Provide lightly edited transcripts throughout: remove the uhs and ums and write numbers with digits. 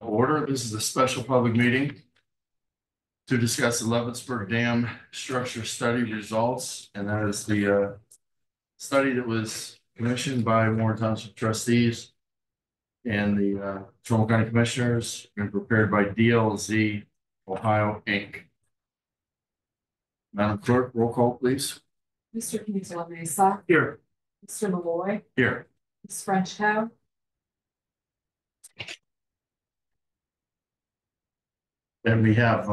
Order. This is a special public meeting to discuss the Leavittsburg Dam structure study results, and that is the study that was commissioned by Warren Township trustees and the Trumbull County Commissioners and prepared by DLZ Ohio Inc. Madam Clerk, roll call, please. Mr. Kinsella Mesa. Here. Mr. Malloy. Here. Ms. Frenchco. And we have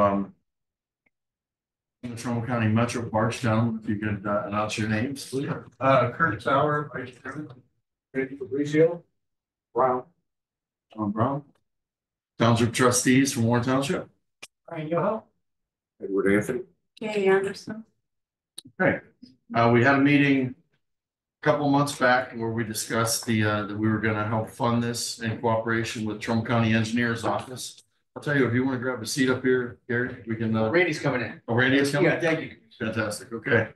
the Trumbull County Metro Parks, gentlemen, if you could announce your names, please. Kurt Sauer, Vice Chairman. Randy Fabrizio. Brown. Tom Brown. Township trustees from Warren Township. Ryan Yoho. Edward Anthony. Kay Anderson. Okay. We had a meeting a couple months back where we discussed that we were going to help fund this in cooperation with Trumbull County Engineers Office. I'll tell you, if you want to grab a seat up here, Gary, we can. Randy's coming in. Oh, Randy is coming? Yeah, thank you. Fantastic. Okay.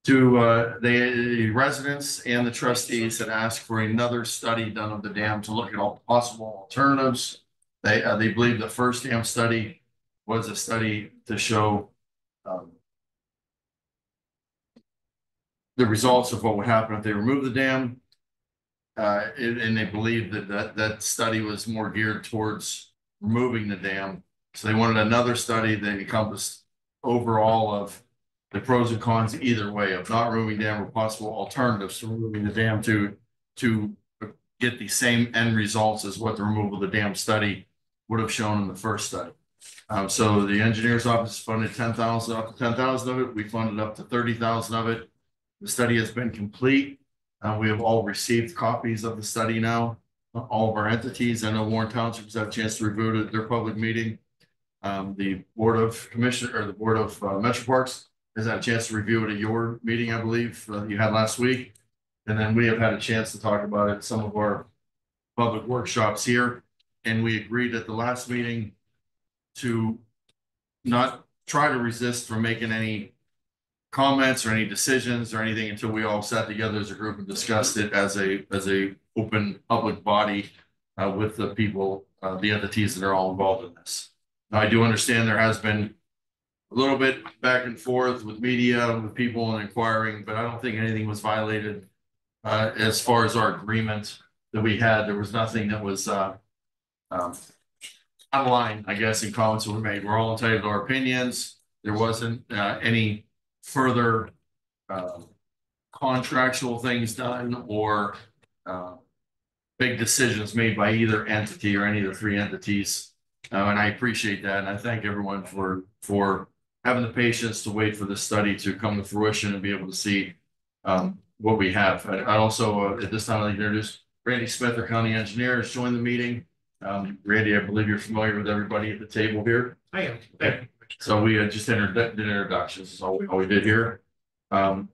The residents and the trustees had asked for another study done of the dam to look at all possible alternatives. They believe the first dam study was a study to show the results of what would happen if they remove the dam. And they believe that study was more geared towards removing the dam. So they wanted another study that encompassed overall of the pros and cons either way of not removing the dam or possible alternatives to removing the dam to get the same end results as what the removal of the dam study would have shown in the first study. So the engineer's office funded 10,000 up to 10,000 of it. We funded up to 30,000 of it. The study has been complete. We have all received copies of the study now, all of our entities. I know Warren Township has had a chance to review it at their public meeting. The Board of Commissioners or the Board of Metro Parks has had a chance to review it at your meeting, I believe, you had last week. And then we have had a chance to talk about it at some of our public workshops here. And we agreed at the last meeting to not try to resist from making any comments or any decisions or anything until we all sat together as a group and discussed it as a open public body with the people, the entities that are all involved in this. Now, I do understand there has been a little bit back and forth with media, with people and inquiring, but I don't think anything was violated as far as our agreement that we had. There was nothing that was out of line, I guess, in comments that were made. We're all entitled to our opinions. There wasn't any further contractual things done or big decisions made by either entity or any of the three entities. And I appreciate that. And I thank everyone for having the patience to wait for this study to come to fruition and be able to see what we have. I also, at this time, I'd like to introduce Randy Smith, our county engineer, has joined the meeting. Randy, I believe you're familiar with everybody at the table here. I am. Okay. So we just did introductions. That's all we did here. And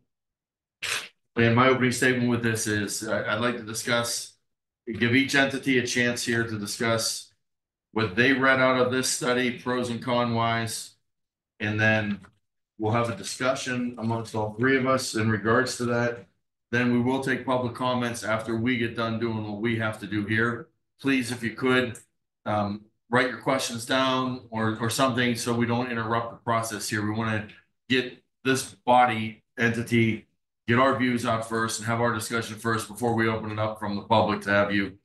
my opening statement with this is I'd like to discuss, give each entity a chance here to discuss what they read out of this study, pros and cons wise, and then we'll have a discussion amongst all three of us in regards to that. Then we will take public comments after we get done doing what we have to do here. Please, if you could, write your questions down or something so we don't interrupt the process here. We want to get this body entity, get our views out first and have our discussion first before we open it up from the public to have you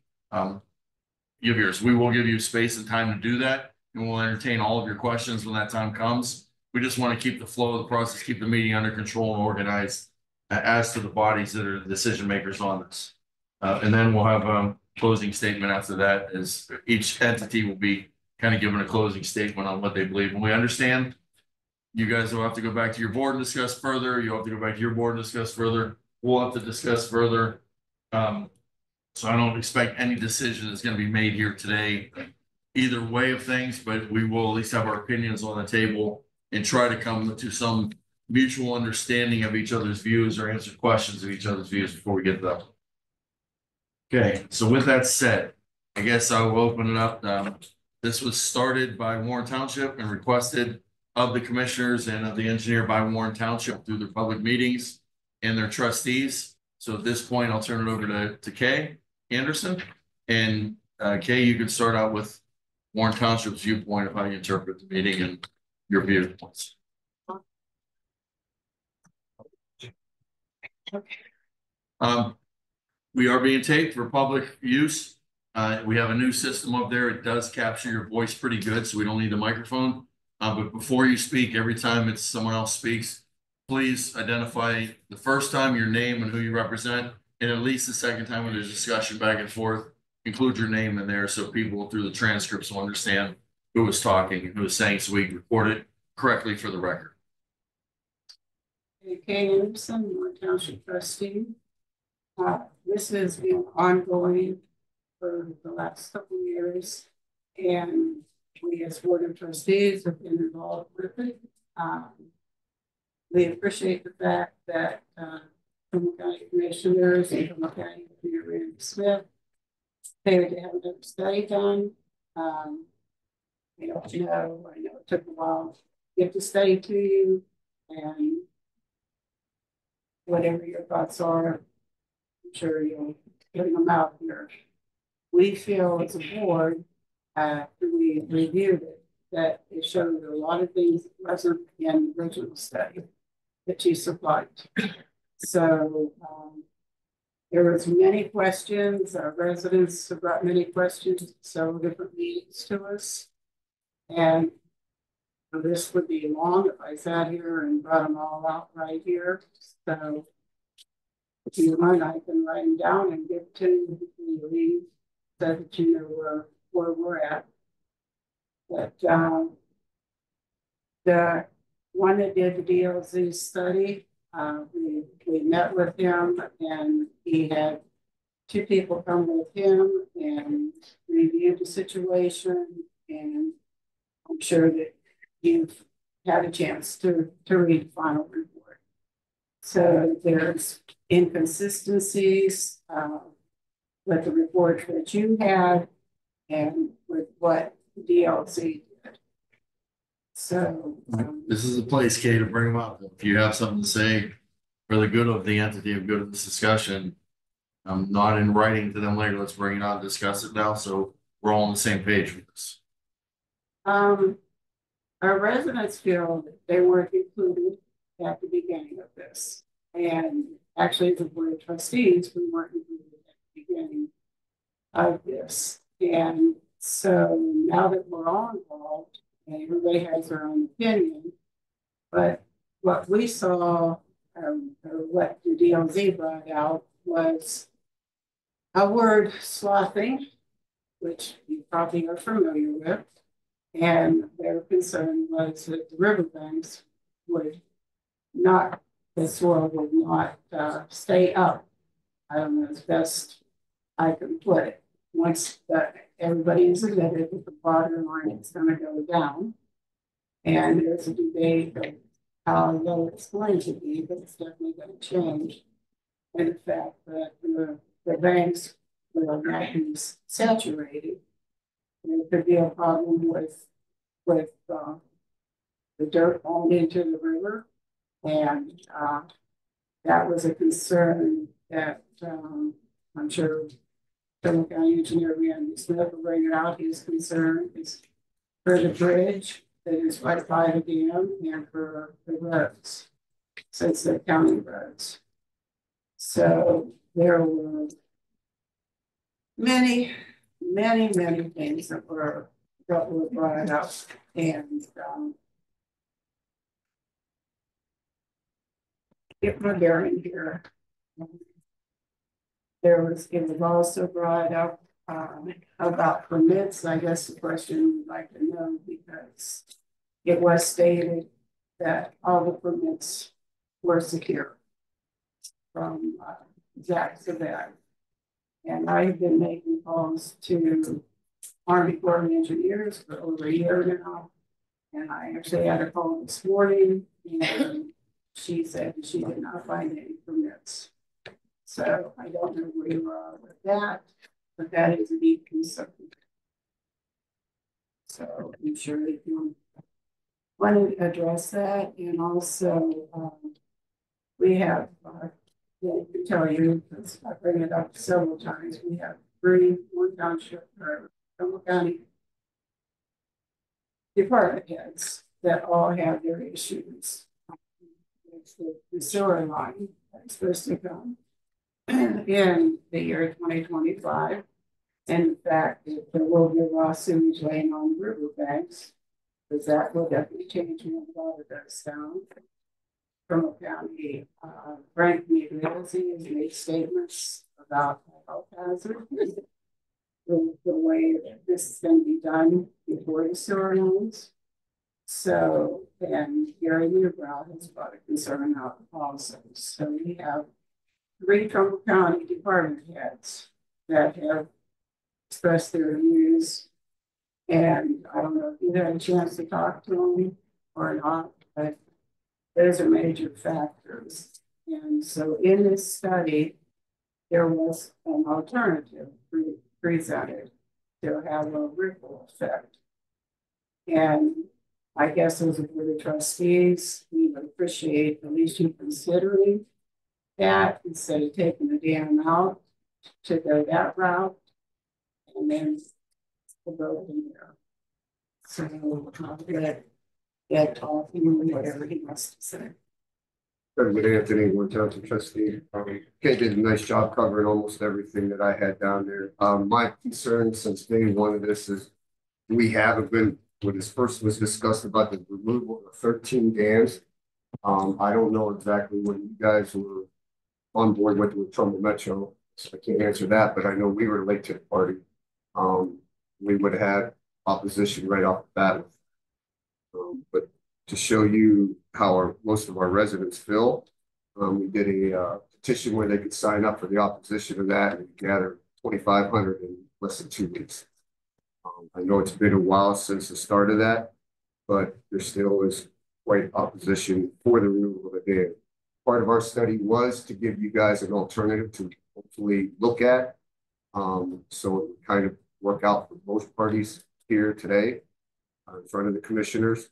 give yours. We will give you space and time to do that, and we'll entertain all of your questions when that time comes. We just want to keep the flow of the process, keep the meeting under control and organized as to the bodies that are the decision makers on this. And then we'll have closing statement after that, as each entity will be kind of given a closing statement on what they believe. And we understand you guys will have to go back to your board and discuss further. You'll have to go back to your board and discuss further. We'll have to discuss further. So I don't expect any decision is going to be made here today, either way of things, but we will at least have our opinions on the table and try to come to some mutual understanding of each other's views or answer questions of each other's views before we get there. Okay, so with that said, I guess I will open it up. This was started by Warren Township and requested of the commissioners and of the engineer by Warren Township through their public meetings and their trustees. So at this point, I'll turn it over to Kay Anderson. And Kay, you could start out with Warren Township's viewpoint of how you interpret the meeting and your viewpoints. We are being taped for public use. We have a new system up there. It does capture your voice pretty good, so we don't need a microphone. But before you speak, every time it's someone else speaks, please identify the first time your name and who you represent, and at least the second time when there's discussion back and forth, include your name in there so people through the transcripts will understand who was talking and who was saying, so we can record it correctly for the record. Kay Anderson, Warren Township trustee. This has been ongoing for the last couple of years, and we as board of trustees have been involved with it. We appreciate the fact that Trumbull County Commissioners and Trumbull County Engineer Randy Smith prepared to have another study done. I don't know, I know it took a while to get the study to you, and whatever your thoughts are, I'm sure you'll get them out here. We feel as a board, after we reviewed it, that it showed a lot of things that wasn't in the original study that you supplied. So there was many questions. Our residents have brought many questions, several different meetings to us. And this would be long if I sat here and brought them all out right here. So if you want, I can write them down and give to you before you leave, so that you know where we're at. But the one that did the DLZ study, we met with him, and he had two people come with him and reviewed the situation, and I'm sure that you've had a chance to read the final report. So there's inconsistencies with the report that you had and with what DLC did. So this is a place, Kay, to bring them up. If you have something to say for the good of the entity and good of this discussion, I'm not in writing to them later. Let's bring it on and discuss it now, so we're all on the same page with this. Our residents feel that they weren't included at the beginning of this. And actually, as a board of trustees, we weren't included at the beginning of this. And so now that we're all involved, and everybody has their own opinion, but what we saw, or what the DLZ brought out, was a word sloughing, which you probably are familiar with. And their concern was that the riverbanks would not, the soil would not stay up. I don't know as best I can put it. Once everybody is admitted that the water line is going to go down, and there's a debate of how low it's going to be, but it's definitely going to change. And the fact that the banks will not be saturated, there could be a problem with the dirt falling into the river, and that was a concern that I'm sure Trumbull County Engineer Randy Smith will bring it out. His concern is for the bridge that is right by the dam and for the roads, since they're county roads. So there were many things that were brought up, and get my bearing here. It was also brought up about permits. I guess the question we'd like to know, because it was stated that all the permits were secure from Zach Savag. And I've been making calls to Army Corps of Engineers for over a year now. And I actually had a call this morning, and she said she did not find any permits. So I don't know where you are with that, but that is a deep concern. So I'm sure that you want to address that. And also we have, I can tell you, because I bring it up several times, we have one township or Trumbull County department heads that all have their issues. It's the sewer line that's supposed to come in the year 2025. And in fact, that there will be raw sewage laying on riverbanks, because that will definitely change when the water goes down. Trumbull County, Frank Migliosi has made statements about health hazard. The way that this is going to be done before the sewer lines. So, and Gary Newbrow has brought a concern out also. So we have 3 Trumbull County department heads that have expressed their views. And I don't know if you had a chance to talk to them or not, but those are major factors. And so in this study, there was an alternative presented to have a ripple effect. And I guess as a board of trustees, we would appreciate at least you considering that instead of taking the dam out to go that route. And then we'll go from there. So I'll get talking whatever he wants to say. President Anthony, one township trustee. Kay did a nice job covering almost everything that I had down there. My concern since day one of this is we haven't been, when this first was discussed about the removal of 13 dams. I don't know exactly when you guys were on board with Trumbull Metro, so I can't answer that, but I know we were late to the party. We would have had opposition right off the bat. But to show you how most of our residents feel, we did a petition where they could sign up for the opposition of that, and we gathered 2,500 in less than 2 weeks. I know it's been a while since the start of that, but there still is quite opposition for the removal of the dam. Part of our study was to give you guys an alternative to hopefully look at, so it would kind of work out for both parties here today in front of the commissioners.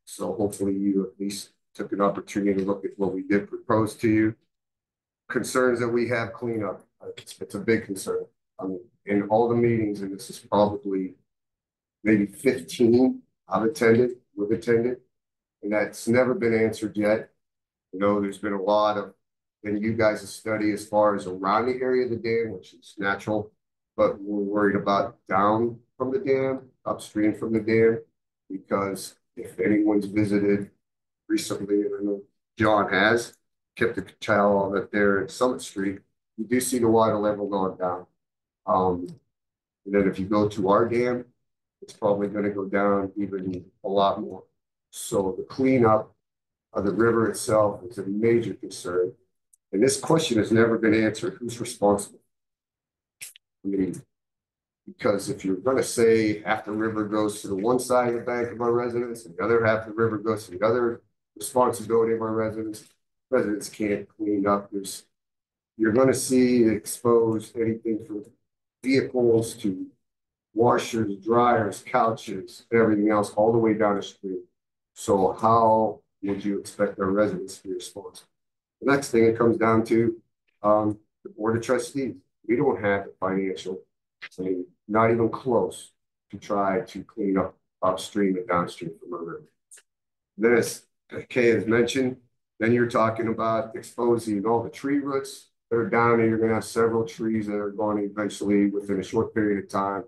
So hopefully you at least took an opportunity to look at what we did propose to you. Concerns that we have cleanup, it's a big concern. In all the meetings, and this is probably maybe 15 we've attended, and that's never been answered yet. You know, there's been a lot of, and you guys' study as far as around the area of the dam, which is natural, but we're worried about down from the dam, upstream from the dam, because if anyone's visited recently, and I know John has, kept the child out there at Summit Street, you do see the water level going down. And then if you go to our dam, it's probably going to go down even a lot more. So the cleanup of the river itself is a major concern. And this question has never been answered. Who's responsible? I mean, because if you're going to say half the river goes to the one side of the bank of our residents and the other half of the river goes to the other responsibility of our residents can't clean up. You're going to see exposed anything from vehicles to washers, dryers, couches, everything else, all the way down the street. So how would you expect our residents to be responsible? The next thing it comes down to the board of trustees. We don't have the financial, I mean, not even close to try to clean up upstream and downstream from our river. Then as Kay has mentioned, then you're talking about exposing all the tree roots that are down, and you're going to have several trees that are going to eventually, within a short period of time,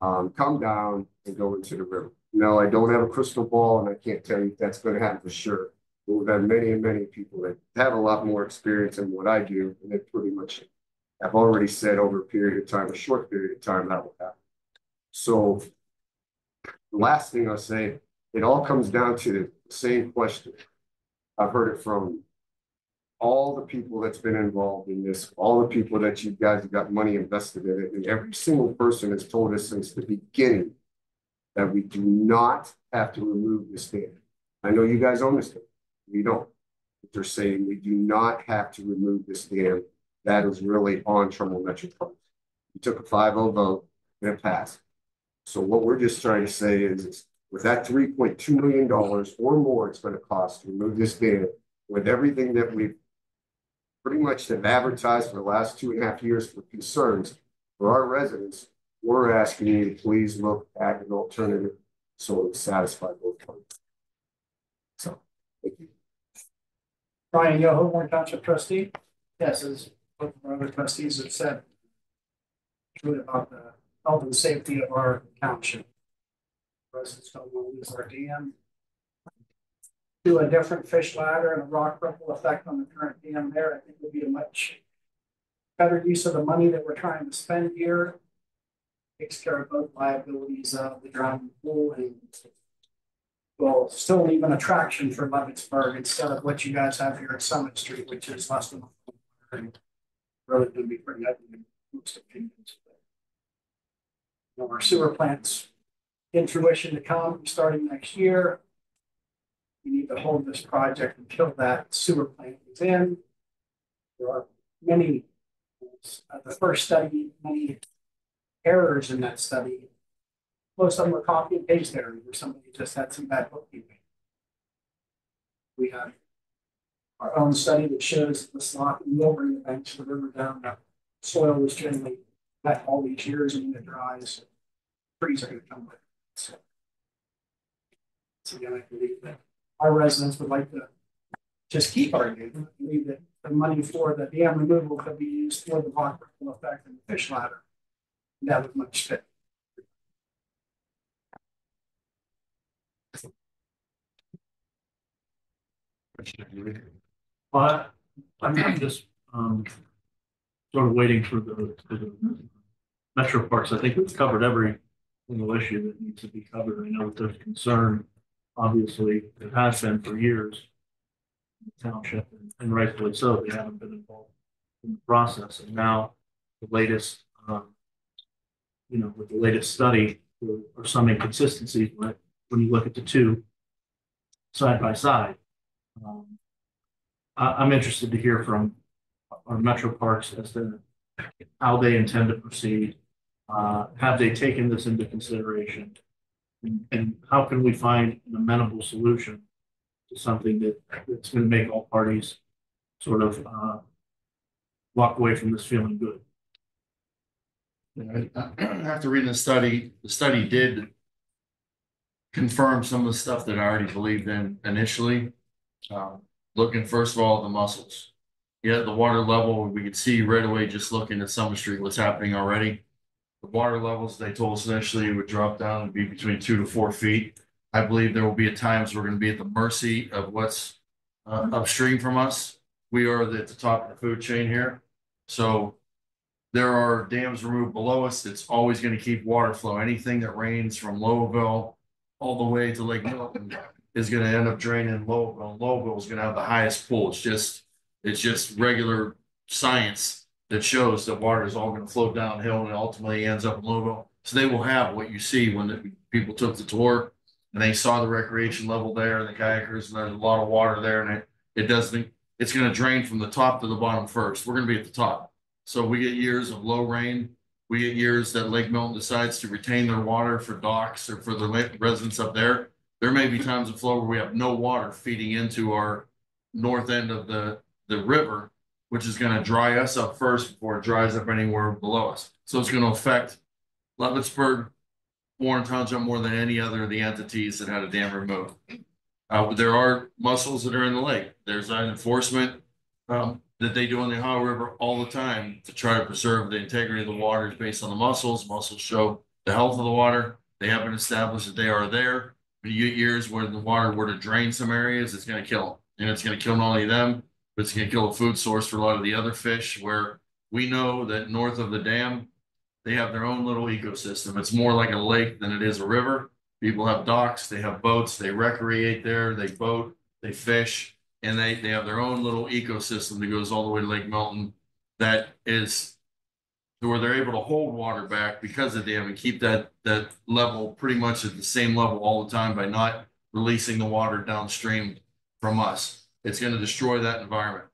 come down and go into the river. No, I don't have a crystal ball, and I can't tell you if that's going to happen for sure. But we've had many and many people that have a lot more experience than what I do, and they pretty much have already said over a period of time, a short period of time, that will happen. So the last thing I'll say, it all comes down to the same question. I've heard it from all the people that's been involved in this, all the people that you guys have got money invested in it, and every single person has told us since the beginning that we do not have to remove this dam. I know you guys understand. We don't. But they're saying we do not have to remove this dam. That is really on Trumbull Metro Park. We took a 5-0 vote and it passed. So what we're just trying to say is with that $3.2 million or more it's going to cost to remove this dam, with everything that we've pretty much have advertised for the last 2.5 years for concerns, For our residents, we're asking you to please look at an alternative so it satisfies both parties. So, thank you. Brian Yoho, Warren Township trustee. Yes, as both of our other trustees have said, it's really about the health and safety of our township. Residents don't want to lose our dam. Do a different fish ladder and a rock ripple effect on the current dam there, I think would be a much better use of the money that we're trying to spend here. Takes care of both liabilities of the drowning pool and will still leave an attraction for Leavittsburg instead of what you guys have here at Summit Street, which is less than really going to be pretty ugly in most opinions. You know, our sewer plants in fruition to come starting next year. We need to hold this project until that sewer plant is in. There are many, the first study, many errors in that study. Most of them were copy and paste errors where somebody just had some bad bookkeeping. We have our own study that shows the slop and Wilbury banks of the river down. The soil was generally wet all these years, and when it dries, trees are going to come with it. So again, I believe that our residents would like to just keep our dam. I believe that the money for the dam removal could be used for the rock ripple effect and the fish ladder. And that would much fit. Well, I'm just sort of waiting for the metro parks. I think we've covered every single issue that needs to be covered. I know that there's concern, obviously, it has been for years in the township, and rightfully so. They haven't been involved in the process, and now the latest, with the latest study, there are some inconsistencies when you look at the two side by side. I'm interested to hear from our metro parks as to how they intend to proceed. Have they taken this into consideration? And how can we find an amenable solution to something that's going to make all parties sort of walk away from this feeling good? After reading the study did confirm some of the stuff that I already believed in initially. Looking first of all at the mussels. Yeah, the water level, we could see right away just looking at Summer Street what's happening already. The water levels, they told us initially would drop down and be between 2 to 4 feet. I believe there will be at times we're going to be at the mercy of what's upstream from us. We are at the top of the food chain here. So there are dams removed below us. It's always going to keep water flow. Anything that rains from Lowville all the way to Lake Milton is going to end up draining Lowville. Lowville is going to have the highest pool. It's just regular science that shows that water is all going to flow downhill and ultimately ends up in Lowville. So they will have what you see when the people took the tour and they saw the recreation level there and the kayakers, and there's a lot of water there, and it's going to drain from the top to the bottom first. We're going to be at the top. So we get years of low rain. We get years that Lake Milton decides to retain their water for docks or for the residents up there. There may be times of flow where we have no water feeding into our north end of the river, which is going to dry us up first before it dries up anywhere below us. So it's going to affect Leavittsburg, Warren Township more than any other of the entities that had a dam removed. There are mussels that are in the lake. There's an enforcement that they do on the Ohio River all the time to try to preserve the integrity of the waters based on the mussels. Mussels show the health of the water. They haven't established that they are there. But you get years where the water were to drain some areas, it's going to kill them. And it's going to kill not only them, but it's going to kill a food source for a lot of the other fish, where we know that north of the dam, they have their own little ecosystem. It's more like a lake than it is a river. People have docks, they have boats, they recreate there, they boat, they fish, and they have their own little ecosystem that goes all the way to Lake Milton that is where they're able to hold water back because of the dam and keep that level pretty much at the same level all the time by not releasing the water downstream from us. It's going to destroy that environment.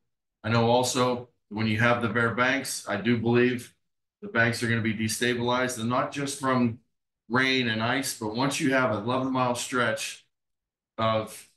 I know also when you have the bare banks, I do believe the banks are going to be destabilized, and not just from rain and ice, but once you have an 11-mile stretch of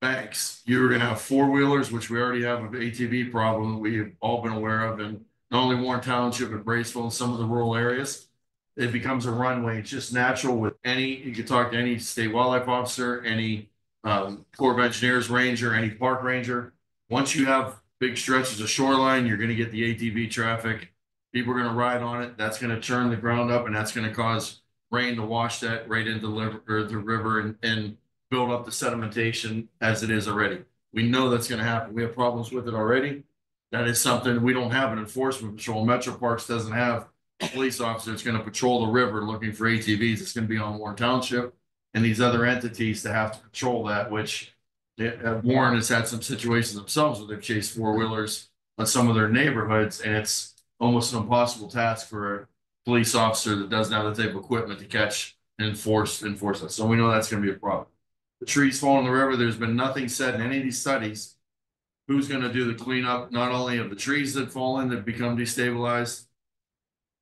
banks, you're going to have four-wheelers, which we already have an ATV problem we've all been aware of, and not only Warren Township and Braceville and some of the rural areas. It becomes a runway. It's just natural with you could talk to any state wildlife officer, any Corps of Engineers ranger, any park ranger. Once you have big stretches of shoreline, you're going to get the ATV traffic. People are going to ride on it. That's going to turn the ground up, and that's going to cause rain to wash that right into the river and build up the sedimentation as it is already. We know that's going to happen. We have problems with it already. That is something we don't have an enforcement patrol. Metro Parks doesn't have a police officer that's going to patrol the river looking for ATVs. It's going to be on Warren Township and these other entities to have to patrol that, which Warren has had some situations themselves where they've chased four-wheelers on some of their neighborhoods, and it's almost an impossible task for a police officer that doesn't have the type of equipment to catch and enforce that. So we know that's going to be a problem. The trees fall in the river. There's been nothing said in any of these studies who's going to do the cleanup, not only of the trees that fall in that become destabilized,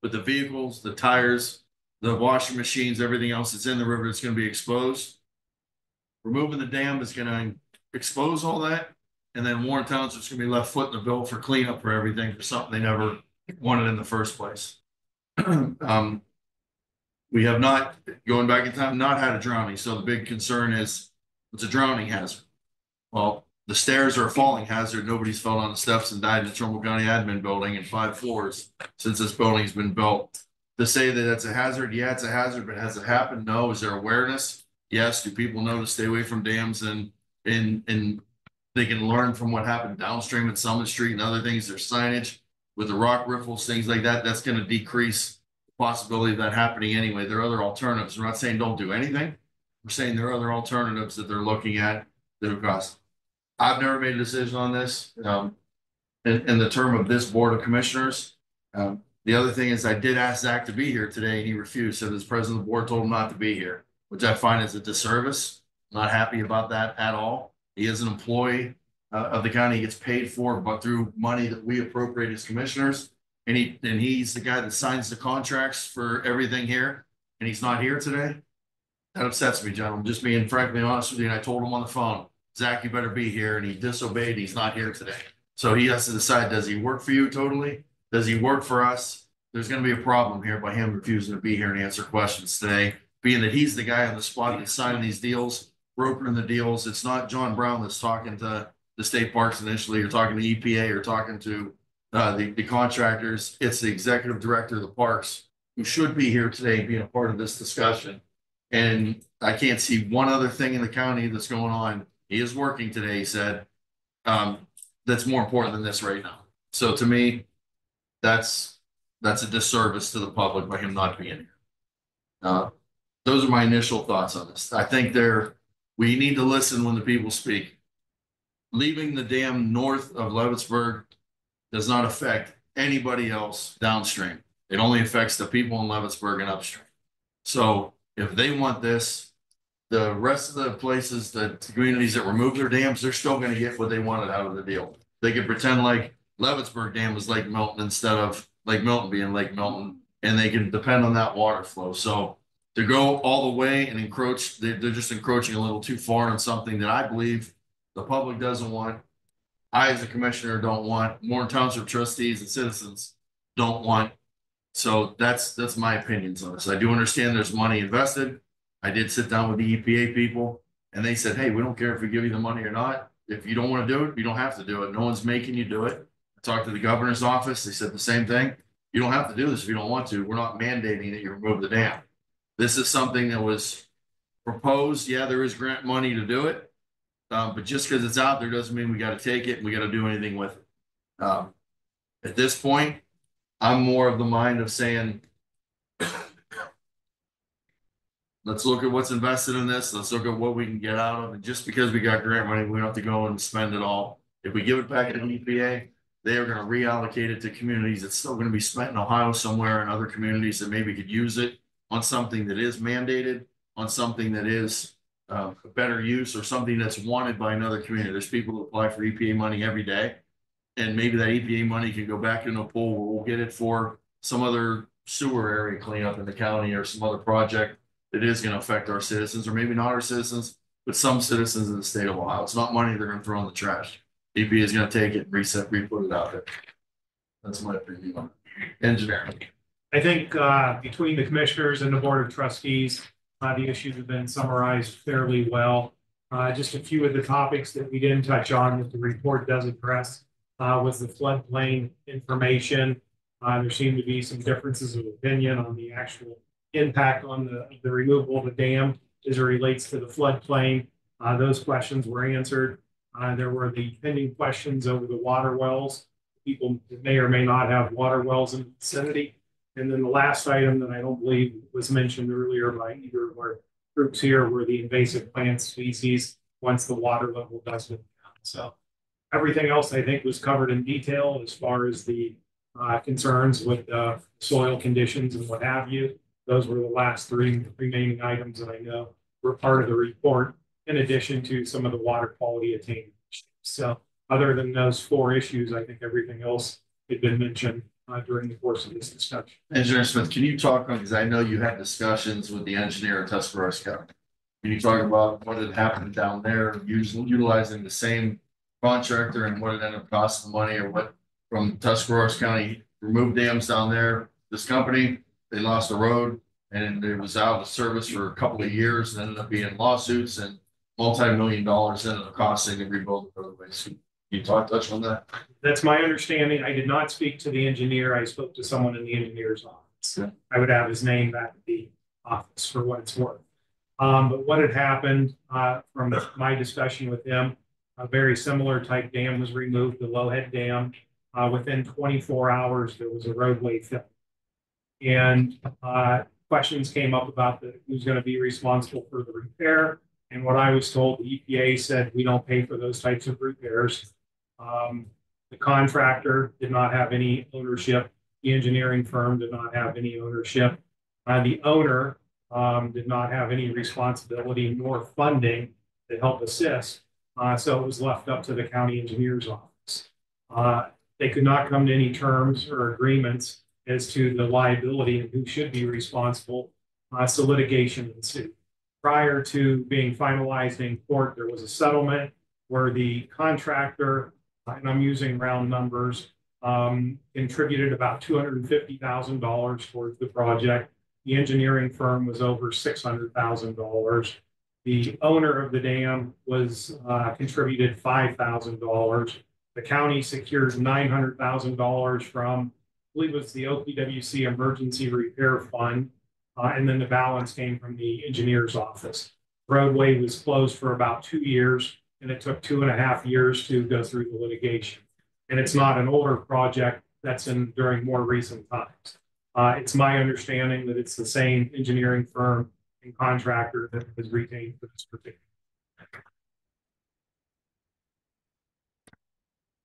but the vehicles, the tires, the washing machines, everything else that's in the river that's going to be exposed. Removing the dam is going to expose all that. And then Warren Township's going to be left footing the bill for cleanup for everything for something they never wanted in the first place. We have not, going back in time, not had a drowning. So the big concern is it's a drowning hazard. Well, the stairs are a falling hazard. Nobody's fell on the steps and died in the Trumbull County Admin Building in 5 floors since this building's been built. To say that that's a hazard, yeah, it's a hazard, but has it happened? No. Is there awareness? Yes. Do people know to stay away from dams and they can learn from what happened downstream at Summit Street and other things? There's signage with the rock riffles, things like that. That's going to decrease the possibility of that happening anyway. There are other alternatives. We're not saying don't do anything. We're saying there are other alternatives that they're looking at that have cost. I've never made a decision on this in the term of this board of commissioners. The other thing is I did ask Zach to be here today and he refused. So this president of the board told him not to be here, which I find is a disservice. I'm not happy about that at all. He is an employee of the county. He gets paid for, but through money that we appropriate as commissioners. And he's the guy that signs the contracts for everything here. And he's not here today. That upsets me, gentlemen. Just being frankly honest with you. And I told him on the phone, Zach, you better be here. And he disobeyed. He's not here today. So he has to decide, does he work for you totally? Does he work for us? There's going to be a problem here by him refusing to be here and answer questions today, being that he's the guy on the spot that's signing these deals, brokering the deals. It's not John Brown that's talking to the state parks initially, or talking to EPA, or talking to the contractors. It's the executive director of the parks who should be here today being a part of this discussion. And I can't see one other thing in the county that's going on. He is working today, he said, that's more important than this right now. So to me, that's a disservice to the public by him not being here. Those are my initial thoughts on this. I think we need to listen when the people speak. Leaving the dam north of Leavittsburg does not affect anybody else downstream. It only affects the people in Leavittsburg and upstream. So if they want this, the rest of the places, the communities that remove their dams, they're still going to get what they wanted out of the deal. They could pretend like Leavittsburg Dam was Lake Milton instead of Lake Milton being Lake Milton, and they can depend on that water flow. So to go all the way and encroach, they're just encroaching a little too far on something that I believe the public doesn't want. I, as a commissioner, don't want. Warren Township trustees and citizens don't want. So that's my opinions on this. I do understand there's money invested. I did sit down with the EPA people, and they said, hey, we don't care if we give you the money or not. If you don't want to do it, you don't have to do it. No one's making you do it. I talked to the governor's office. They said the same thing. You don't have to do this if you don't want to. We're not mandating that you remove the dam. This is something that was proposed. Yeah, there is grant money to do it. But just because it's out there doesn't mean we got to take it and we got to do anything with it. At this point, I'm more of the mind of saying, let's look at what's invested in this. Let's look at what we can get out of it. Just because we got grant money, we don't have to go and spend it all. If we give it back to the EPA, they are going to reallocate it to communities. It's still going to be spent in Ohio somewhere and other communities that maybe could use it on something that is mandated, on something that is a better use, or something that's wanted by another community. There's people who apply for EPA money every day, and maybe that EPA money can go back into a pool where we'll get it for some other sewer area cleanup in the county or some other project that is going to affect our citizens, or maybe not our citizens, but some citizens in the state of Ohio. It's not money they're going to throw in the trash. EPA is going to take it and re-put it out there. That's my opinion. Engineer. I think between the commissioners and the board of trustees, the issues have been summarized fairly well. Just a few of the topics that we didn't touch on that the report does address was the floodplain information. There seemed to be some differences of opinion on the actual impact on the removal of the dam as it relates to the floodplain. Those questions were answered. There were the pending questions over the water wells. People may or may not have water wells in the vicinity. And then the last item that I don't believe was mentioned earlier by either of our groups here were the invasive plant species once the water level does go down. So everything else I think was covered in detail as far as the concerns with soil conditions and what have you. Those were the last three remaining items that I know were part of the report, in addition to some of the water quality attainment issues. So other than those four issues, I think everything else had been mentioned during the course of this discussion. Engineer Smith, can you talk on, because I know you had discussions with the engineer in Tuscarawas County. Can you talk about what had happened down there, utilizing the same contractor and what it ended up costing money, or what from Tuscarawas County removed dams down there? This company, they lost the road and it was out of service for a couple of years and ended up being lawsuits and multi-million dollars ended up costing to rebuild the roadways. Can you touch on that? That's my understanding. I did not speak to the engineer. I spoke to someone in the engineer's office. Yeah. I would have his name back at the office for what it's worth. But what had happened from my discussion with him, a very similar type dam was removed, the Lowhead Dam. Within 24 hours, there was a roadway fill. And questions came up about who's going to be responsible for the repair. And what I was told, the EPA said, we don't pay for those types of repairs. The contractor did not have any ownership. The engineering firm did not have any ownership. The owner did not have any responsibility nor funding to help assist. So it was left up to the county engineer's office. They could not come to any terms or agreements as to the liability and who should be responsible. So litigation ensued. Prior to being finalized in court, there was a settlement where the contractor, and I'm using round numbers, contributed about $250,000 towards the project. The engineering firm was over $600,000. The owner of the dam was contributed $5,000. The county secured $900,000 from, I believe it was the OPWC Emergency Repair Fund, and then the balance came from the engineer's office. Roadway was closed for about 2 years, and it took 2.5 years to go through the litigation. And it's not an older project that's in during more recent times. It's my understanding that it's the same engineering firm and contractor that was retained for this particular.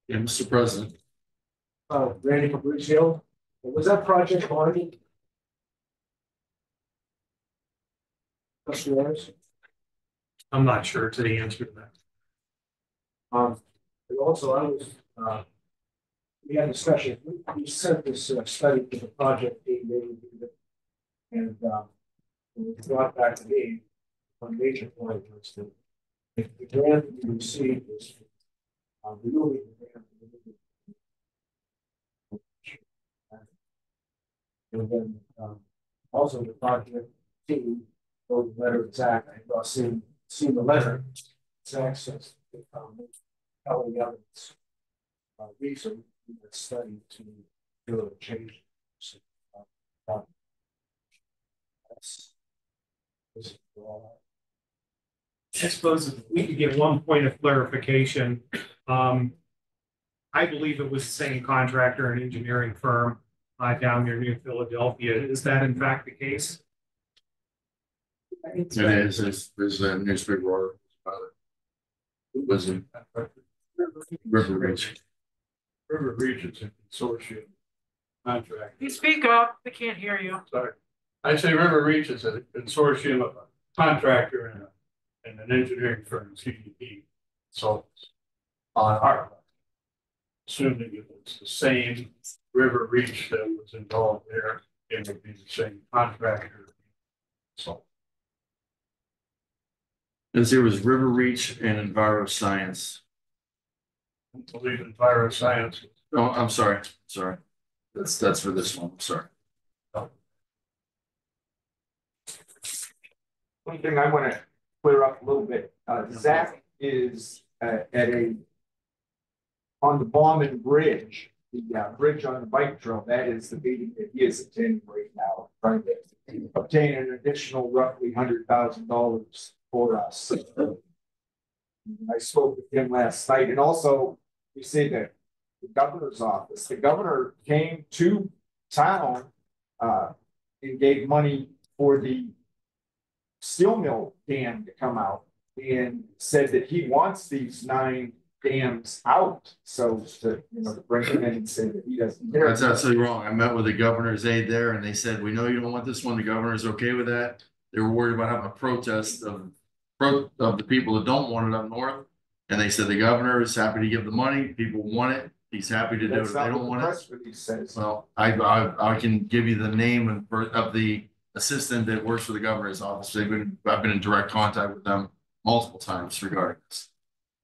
Yeah, Mr. President. Randy Fabrizio, was that project already? Customers? I'm not sure to the answer to that. And also I was, we had discussion, we sent this study to the project team, they reviewed it. And we brought back to me, one major point was that if the grant we received was removing the grant. And then also the project team wrote the letter Zach, I thought seen the letter. Zach says telling evidence reason in that study to do a change. I suppose if we could get one point of clarification. I believe it was the same contractor and engineering firm down near New Philadelphia. Is that in fact the case? It is. There's a newspaper article about it. It was in River Ridge. River Ridge is a consortium contract. You speak up, we can't hear you. Sorry. I say River Ridge is a consortium of a contractor and an engineering firm, CDP. So on our, assuming it was the same River Ridge that was involved there, it would be the same contractor. So. This here was River Reach and Enviro Science. I believe in viroscience Oh, I'm sorry. That's for this one, I'm sorry. One thing I want to clear up a little bit, Zach is on the Bauman Bridge, the bridge on the bike trail, that is the meeting that he is attending right now, trying to obtain an additional roughly $100,000 for us. I spoke with him last night, and also we say that the governor's office, the governor came to town and gave money for the steel mill dam to come out and said that he wants these 9 dams out. So to, to bring him in and say that he doesn't care. That's absolutely wrong. I met with the governor's aide there and they said, we know you don't want this one. The governor's okay with that. They were worried about having a protest of the people that don't want it up north. And they said the governor is happy to give the money. People want it. He's happy to do it. That's If they not don't what the want it. press release says. Well, I can give you the name of the assistant that works for the governor's office. I've been in direct contact with them multiple times regarding this.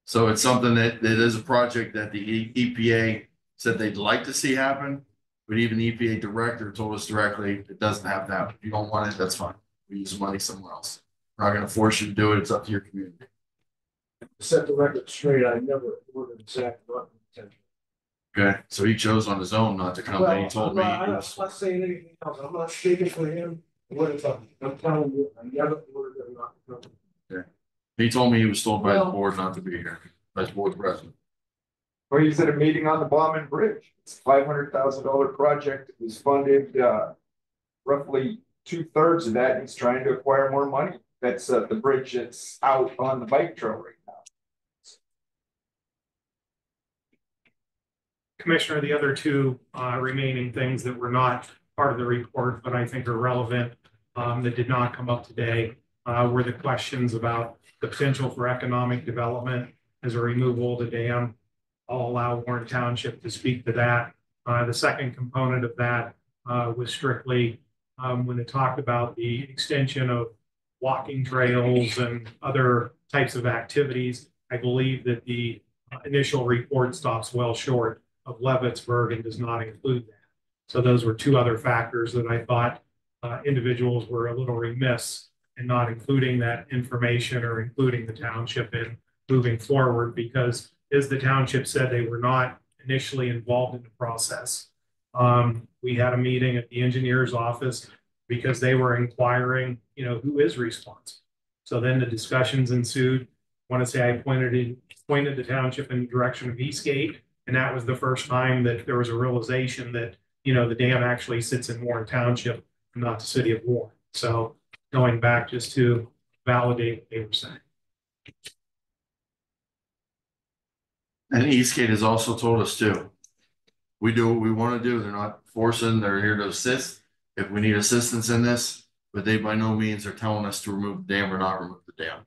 So it's something that is a project that the EPA said they'd like to see happen, but even the EPA director told us directly it doesn't have to happen. If you don't want it, that's fine. We use the money somewhere else. We're not going to force you to do it. It's up to your community. To set the record straight, I never ordered Zach Button. Okay, so he chose on his own not to come. And he told me. I'm not saying anything else. I'm not speaking for him. What it's up. I'm telling you, I never ordered him not to come. He told me he was told by the board not to be here, by the board president. Well, he's at a meeting on the Bauman Bridge. It's a $500,000 project. It was funded roughly 2/3 of that. He's trying to acquire more money. That's the bridge that's out on the bike trail right now. Commissioner, the other two remaining things that were not part of the report, but I think are relevant that did not come up today were the questions about the potential for economic development as a removal of the dam. I'll allow Warren Township to speak to that. The second component of that was strictly when it talked about the extension of walking trails and other types of activities. I believe that the initial report stops well short of Leavittsburg and does not include that. So those were two other factors that I thought individuals were a little remiss in not including that information or including the township in moving forward, because as the township said, they were not initially involved in the process. We had a meeting at the engineer's office because they were inquiring, who is responsible. So then the discussions ensued. I want to say I pointed the township in the direction of Eastgate, and that was the first time that there was a realization that, the dam actually sits in Warren Township, not the city of Warren. So going back just to validate what they were saying. And Eastgate has also told us too. We do what we want to do. They're not forcing, they're here to assist if we need assistance in this, but they by no means are telling us to remove the dam or not remove the dam.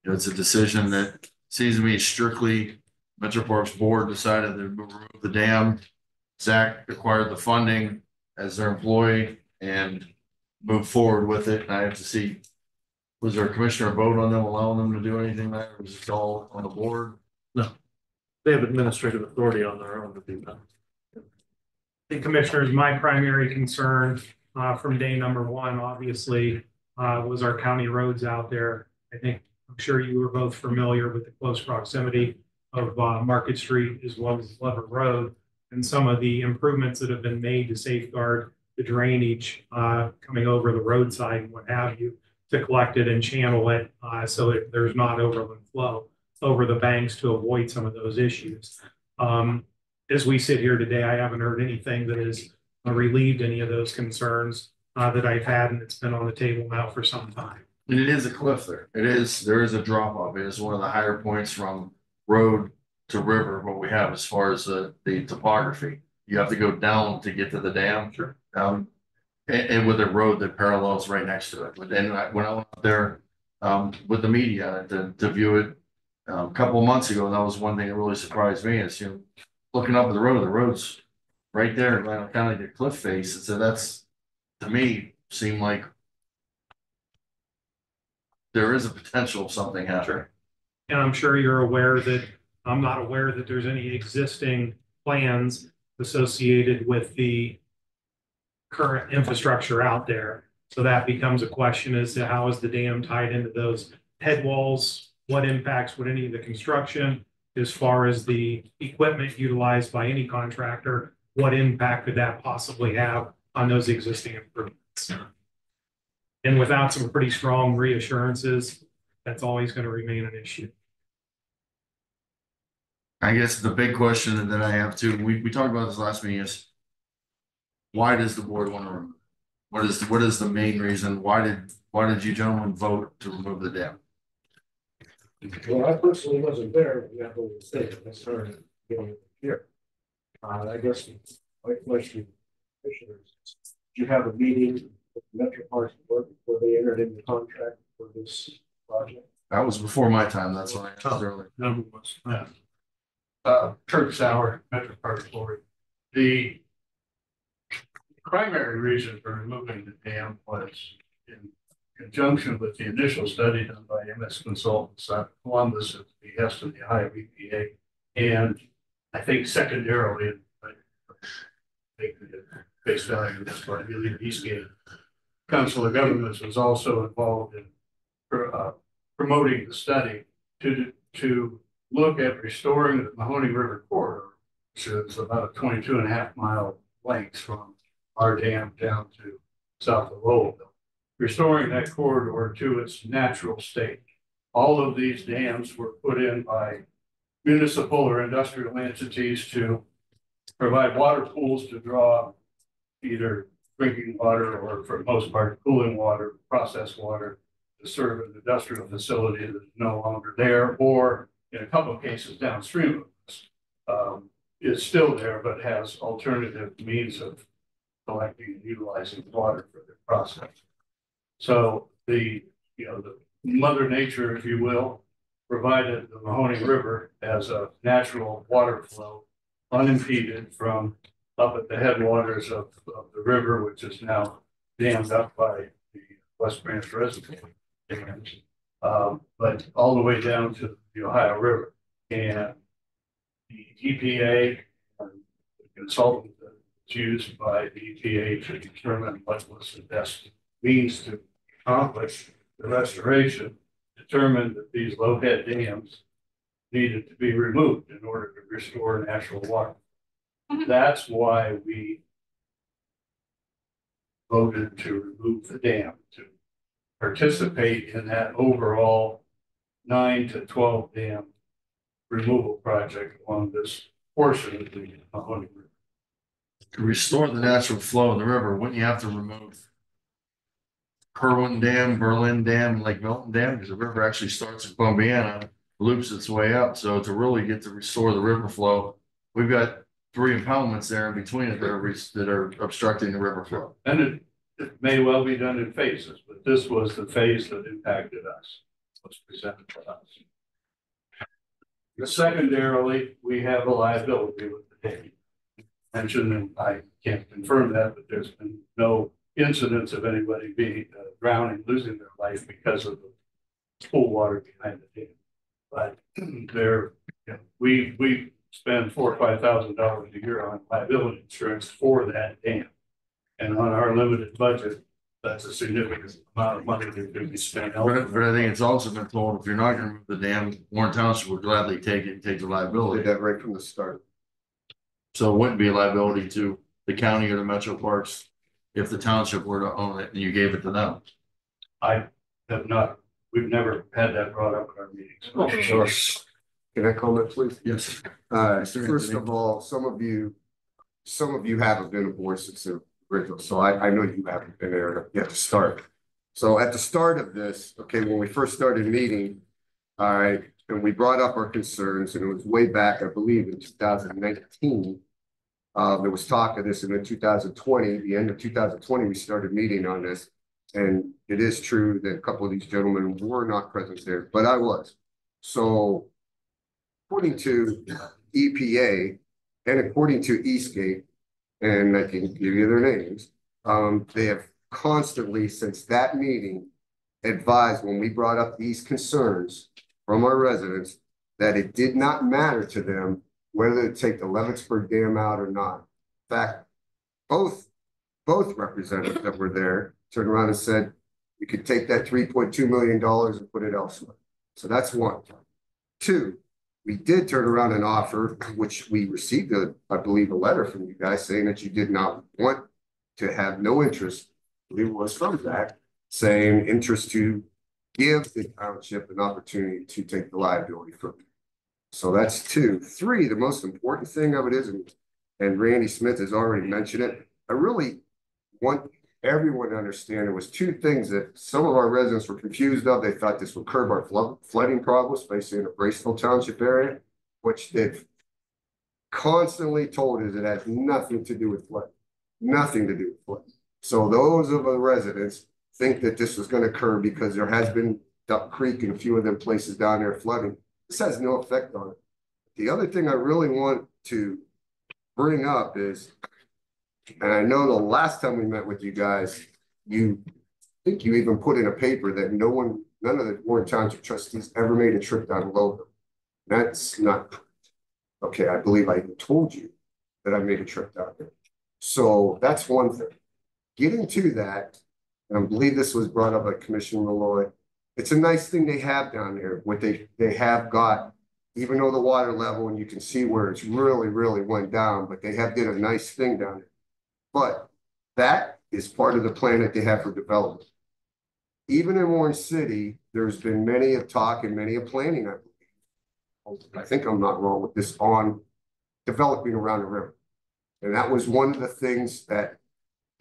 It's a decision that seems to me strictly Metro Parks board decided to remove the dam. Zach acquired the funding as their employee and moved forward with it. And I have to see, was there a commissioner vote on them, allowing them to do anything there? Was it all on the board? No, they have administrative authority on their own to do that. The commissioners, my primary concern from day number one, obviously, was our county roads out there. I'm sure you were both familiar with the close proximity of Market Street as well as Lever Road and some of the improvements that have been made to safeguard the drainage coming over the roadside and what have you, to collect it and channel it so that there's not overland flow over the banks to avoid some of those issues. As we sit here today, I haven't heard anything that has relieved any of those concerns that I've had, and it's been on the table now for some time. And it is a cliff there. There is a drop off. It is one of the higher points from road to river, what we have as far as the topography. You have to go down to get to the dam. Sure. And with a road that parallels right next to it. But then when I went up there with the media to view it a couple of months ago, and that was one thing that really surprised me is, looking up at the road's right there, kind of like a cliff face. And so that's, to me, seemed like there is a potential of something happening. And I'm sure you're aware that I'm not aware that there's any existing plans associated with the current infrastructure out there. So that becomes a question as to how is the dam tied into those head walls? What impacts would any of the construction as far as the equipment utilized by any contractor? What impact could that possibly have on those existing improvements? And without some pretty strong reassurances, that's always going to remain an issue. I guess the big question that I have too, we talked about this last meeting is why does the board want to remove? What is the main reason? Why did you gentlemen vote to remove the dam? Well, I personally wasn't there when that was said. I started getting here. I guess my question, commissioners, did you have a meeting with Metro Parks Board before they entered into contract for this project? That was before my time. That's why I asked earlier. Never was. Kurt Sauer, Metro Park Board. The primary reason for removing the dam was in conjunction with the initial study done by MS Consultants out of Columbus at the behest of the Ohio EPA. And I think secondarily, I think the face value of this one, really Eastgate Council of Governments was also involved in promoting the study to look at restoring the Mahoney River corridor, which is about a 22.5 mile length from our dam down to south of Lowellville. Restoring that corridor to its natural state. All of these dams were put in by municipal or industrial entities to provide water pools to draw either drinking water or, for the most part, cooling water, processed water to serve an industrial facility that is no longer there, or in a couple of cases downstream of this, is still there but has alternative means of collecting and utilizing water for their process. So the Mother Nature, if you will, provided the Mahoney River as a natural water flow, unimpeded from up at the headwaters of the river, which is now dammed up by the West Branch Reservoir dams, but all the way down to the Ohio River. And the EPA, the consultant that was used by the EPA to determine what was the best means to accomplish the restoration, determined that these low head dams needed to be removed in order to restore natural water. That's why we voted to remove the dam, to participate in that overall 9 to 12 dam removal project along this portion of the Mahoney River. To restore the natural flow of the river, wouldn't you have to remove Kerwin Dam, Berlin Dam, and Lake Milton Dam? Because the river actually starts in Columbiana, loops its way up. So to really get to restore the river flow, we've got 3 impoundments there in between it that are obstructing the river flow. And it may well be done in phases, but this was the phase that impacted us, was presented to us. Secondarily, we have a liability with the dam. Mentioned, and I can't confirm that, but there's been no incidents of anybody being drowning, losing their life because of the pool water behind the dam. But there, we spend $4,000 or $5,000 a year on liability insurance for that dam, and on our limited budget, that's a significant amount of money that could be spent. But I think it's also been told if you're not going to remove the dam, Warren Township would gladly take it and take the liability. Did that right from the start. So it wouldn't be a liability to the county or the Metro Parks if the township were to own it and you gave it to them. I have not, we've never had that brought up in our meetings. Oh, sure. Can I comment, please? Yes. First of all, some of you haven't been aboard since the original, so I know you haven't been there at the start. So at the start of this, okay, when we first started meeting, all right, and we brought up our concerns, and it was way back, I believe, in 2019. There was talk of this, and in 2020, the end of 2020, we started meeting on this. And it is true that a couple of these gentlemen were not present there, but I was. So according to EPA and according to Eastgate, and I can give you their names, they have constantly, since that meeting, advised when we brought up these concerns from our residents that it did not matter to them whether to take the Leavittsburg Dam out or not. In fact, both representatives that were there turned around and said, you could take that $3.2 million and put it elsewhere. So that's one. Two, we did turn around and offer, which we received, I believe, a letter from you guys saying that you did not want to have no interest. I believe it was from Zach, saying interest to give the township an opportunity to take the liability from it. So that's two. Three, the most important thing of it is, and Randy Smith has already mentioned it, I really want everyone to understand there was two things that some of our residents were confused of. They thought this would curb our flooding problems, especially in the Braceville Township area, which they've constantly told us it has nothing to do with flooding, nothing to do with flooding. So those of the residents think that this was going to curb because there has been Duck Creek and a few of them places down there flooding. This has no effect on it. The other thing I really want to bring up is, and I know the last time we met with you guys, I think you even put in a paper that none of the Warren Township trustees ever made a trip down to Lowville. That's not correct. Okay, I believe I even told you that I made a trip down there. So that's one thing. Getting to that, and I believe this was brought up by Commissioner Malloy, it's a nice thing they have down there. What they have got, even though the water level, and you can see where it's really, really went down, but they have did a nice thing down there. But that is part of the plan that they have for development. Even in Warren City, there's been many a talk and many a planning, I believe. I think I'm not wrong with this, on developing around the river. And that was one of the things that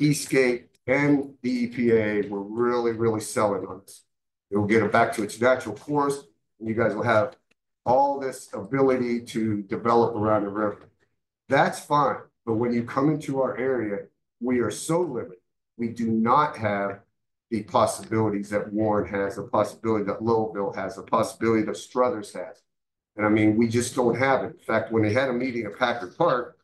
Eastgate and the EPA were really, really selling on this. It will get it back to its natural course, and you guys will have all this ability to develop around the river. That's fine. But when you come into our area, we are so limited. We do not have the possibilities that Warren has, the possibility that Lowville has, the possibility that Struthers has. And I mean, we just don't have it. In fact, when they had a meeting at Packard Park,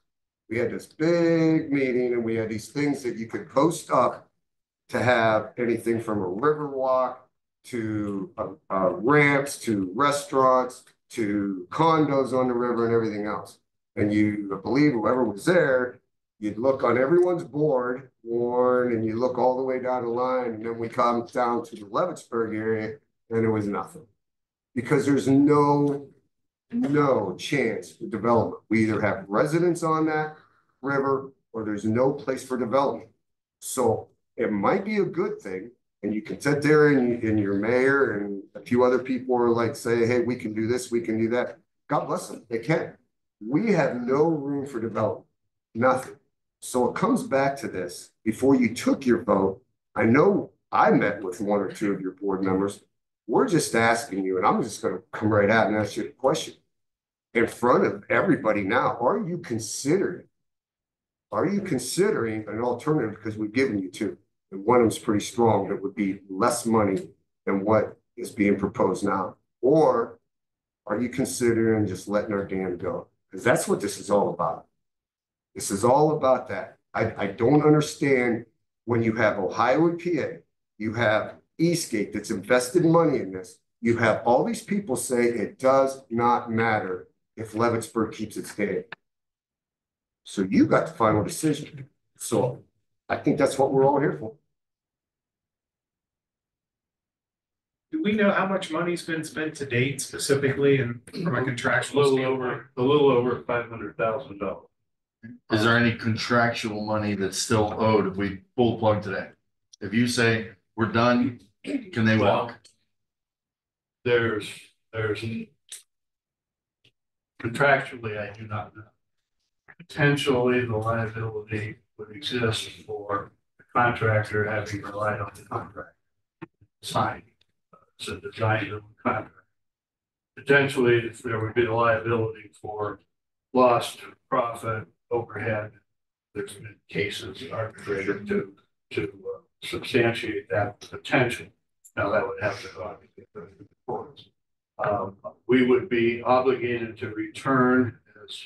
we had this big meeting and we had these things that you could post up to have anything from a river walk to ramps, to restaurants, to condos on the river and everything else. And I believe whoever was there, you'd look on everyone's board, Warren, and you look all the way down the line, and then we come down to the Leavittsburg area, and there was nothing. Because there's no chance for development. We either have residents on that river, or there's no place for development. So it might be a good thing, and you can sit there and your mayor and a few other people are like, say, hey, we can do this, we can do that. God bless them, they can. We have no room for development, nothing. So it comes back to this. Before you took your vote, I know I met with one or two of your board members. We're just asking you, and I'm just going to come right out and ask you a question. In front of everybody now, are you considering an alternative? Because we've given you two, and one of them's pretty strong, that would be less money than what is being proposed now. Or are you considering just letting our dam go? Because that's what this is all about. This is all about that. I don't understand when you have Ohio and PA, you have Eastgate that's invested money in this. You have all these people say it does not matter if Leavittsburg keeps its dam. So you got the final decision. So I think that's what we're all here for. Do we know how much money's been spent to date specifically and from a contractual standpoint? A little over $500,000. Is there any contractual money that's still owed if we pull the plug today? If you say we're done, can they walk? There's contractually, I do not know. Potentially, the liability would exist for the contractor having relied on the contract signed. It's a design of the contract. Potentially, if there would be a liability for lost profit, overhead, there's been cases arbitrated to substantiate that potential. Now that would have to go to the courts. We would be obligated to return, as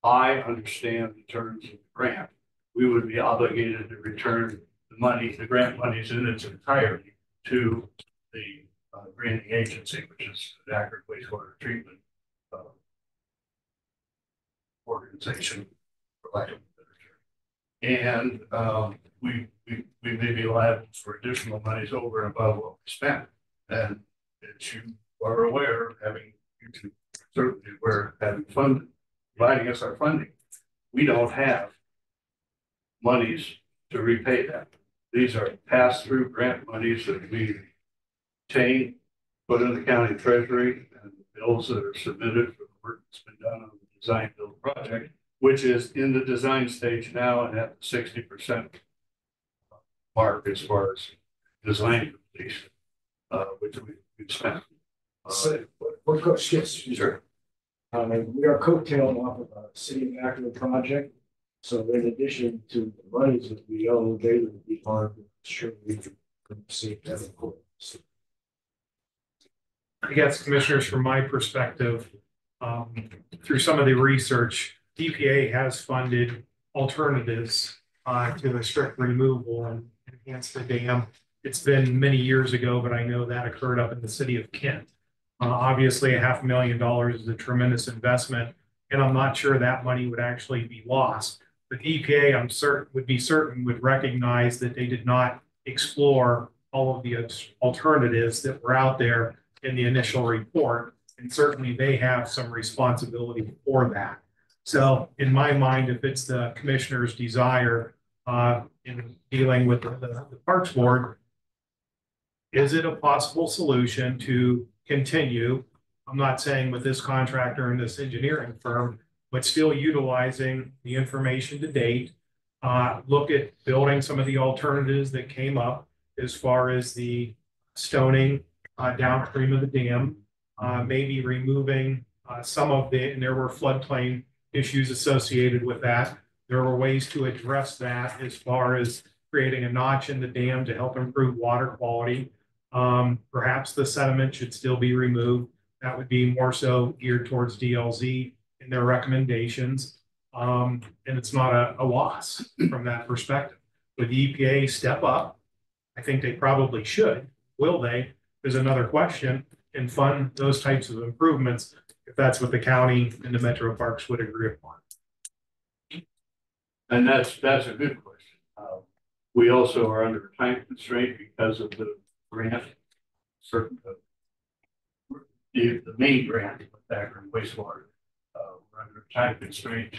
I understand the terms of the grant, we would be obligated to return the money, the grant monies in its entirety to the granting agency, which is the Akron Wastewater Treatment organization, for lack of a better term. And we may be liable for additional monies over and above what we spent. And as you are aware, having you two certainly aware, having funded, providing us our funding, we don't have monies to repay that. These are pass-through grant monies that we obtain, put in the county treasury, and the bills that are submitted for the work that's been done on the design build project, which is in the design stage now and at the 60% mark as far as design completion, which we've spent. So, we're coach, yes, Sure. we are coattailing off of a city active project. So in addition to the monies that we owe, they would be part of it. Sure, we could see that of course. I guess, commissioners, from my perspective, through some of the research, EPA has funded alternatives to the strict removal and enhance the dam. It's been many years ago, but I know that occurred up in the city of Kent. Obviously, $500,000 is a tremendous investment, and I'm not sure that money would actually be lost. But EPA, I'm certain, would recognize that they did not explore all of the alternatives that were out there in the initial report, and certainly they have some responsibility for that. So in my mind, if it's the commissioner's desire in dealing with the Parks Board, is it a possible solution to continue? I'm not saying with this contractor and this engineering firm, but still utilizing the information to date, look at building some of the alternatives that came up as far as the stoning downstream of the dam, maybe removing some of the, and there were floodplain issues associated with that. There were ways to address that as far as creating a notch in the dam to help improve water quality. Perhaps the sediment should still be removed. That would be more so geared towards DLZ in their recommendations. And it's not a loss from that perspective. Would the EPA step up? I think they probably should. Will they? Is another question, and fund those types of improvements if that's what the county and the metro parks would agree upon. And that's a good question. We also are under a time constraint because of the grant, certain the main grant, Thacker and wastewater. We're under a time constraint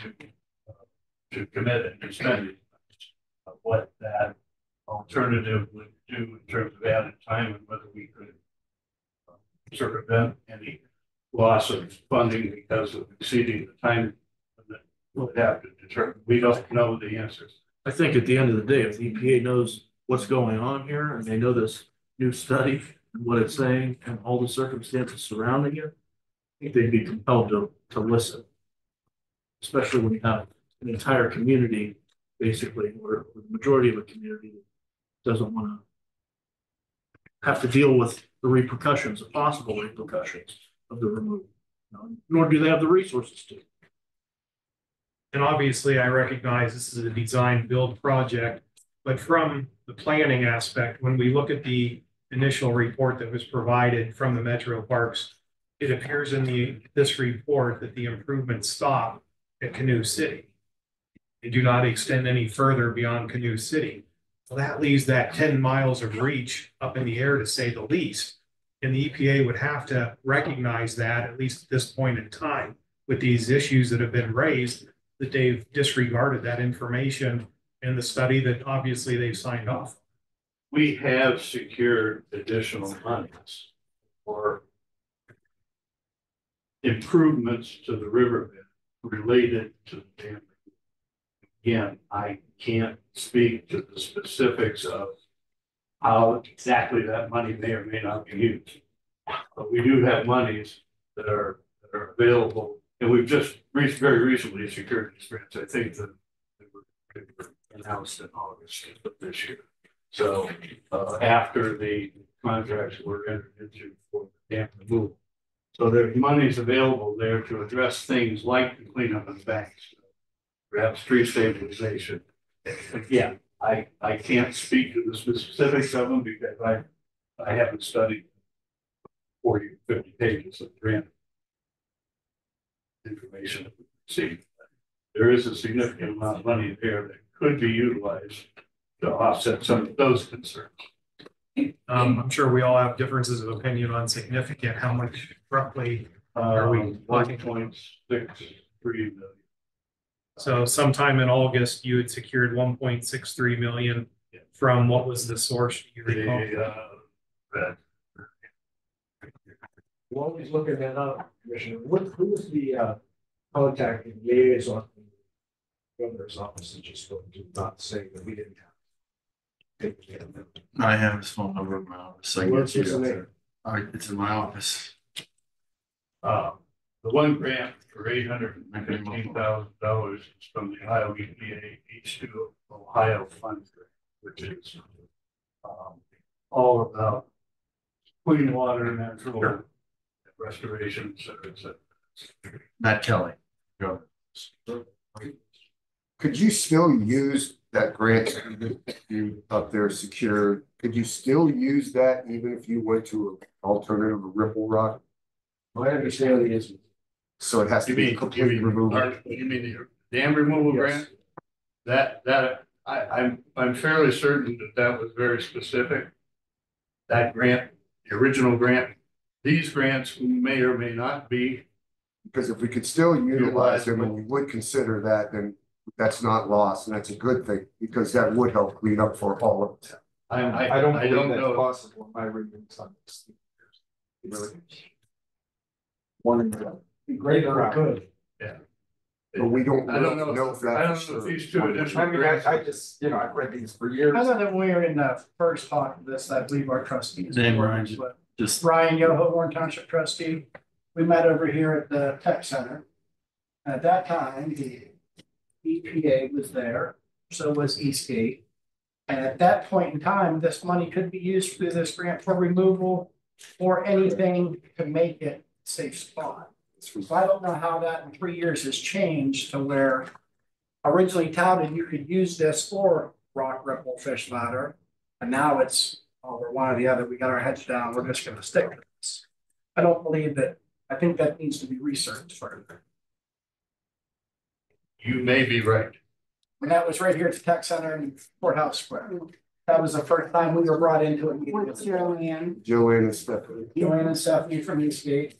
to commit and spend what that alternative would do in terms of added time and whether we could circumvent any loss of funding because of exceeding the time that we'll have to determine. We don't know the answers. I think at the end of the day, if the EPA knows what's going on here and they know this new study and what it's saying and all the circumstances surrounding it, I think they'd be compelled to listen, especially when you have an entire community, basically, or the majority of a community doesn't want to have to deal with the repercussions, the possible repercussions of the removal, nor do they have the resources to. And obviously, I recognize this is a design build project, but from the planning aspect, when we look at the initial report that was provided from the Metro Parks, it appears in this report that the improvements stop at Canoe City. They do not extend any further beyond Canoe City. Well, that leaves that 10 miles of reach up in the air, to say the least. And the EPA would have to recognize that, at least at this point in time, with these issues that have been raised, that they've disregarded that information in the study that obviously they've signed off. We have secured additional monies for improvements to the riverbed related to the dam. Again, I can't speak to the specifics of how exactly that money may or may not be used. But we do have monies that are available, and we've just very recently secured these grants. I think that they were announced in August of this year. So after the contracts were entered into for the dam removal. So there's monies available there to address things like the cleanup of the banks, perhaps tree stabilization. Again, I can't speak to the specifics of them because I haven't studied 40 or 50 pages of grant information that we received. is a significant amount of money there that could be utilized to offset some of those concerns. I'm sure we all have differences of opinion on significant, how much roughly are we talking? 1.63 million. So sometime in August, you had secured 1.63 million from what was the source? You recall? That While he's looking that up, Commissioner, who's the contact and liaison in the governor's office that just spoke to, not saying that we didn't have? I have his phone number in my office. So I can What's get his you name? All right, it's in my office. the one grant for $815,000 is from the Ohio EPA H2 Ohio Fund, which is all about clean water, natural restoration, et cetera, et cetera. Matt Kelly. Go. Could you still use that grant you up there secured? Could you still use that even if you went to an alternative of Ripple Rock? My understanding is. So it has to be completely removed. You mean the dam removal grant? I'm fairly certain that was very specific. That grant, the original grant, these grants may or may not be. Because if we could still utilize them and we would consider that, then that's not lost, and that's a good thing, because that would help clean up for all of it. I don't I believe don't that's know. possible. My readings on this. Really. One. Great or good. But we don't I don't know. know if that. I don't know if these two additional. I mean, I just, you know, I've read these for years. I know that when we were in the first talk of this, I believe our trustees. Name, Ryan. Just Ryan Yoho, Warren Township trustee. We met over here at the tech center. At that time, the EPA was there, so was Eastgate. And at that point in time, this money could be used through this grant for removal or anything to make it a safe spot. So I don't know how that in 3 years has changed to where originally touted you could use this for rock ripple fish ladder. And now it's, oh, we're one or the other. We got our heads down. We're just going to stick to this. I don't believe that. I think that needs to be researched further. You may be right. And that was right here at the tech center in Courthouse Square. That was the first time we were brought into it. What's Joanne? Joanne and Stephanie. Joanne and Stephanie from Eastgate.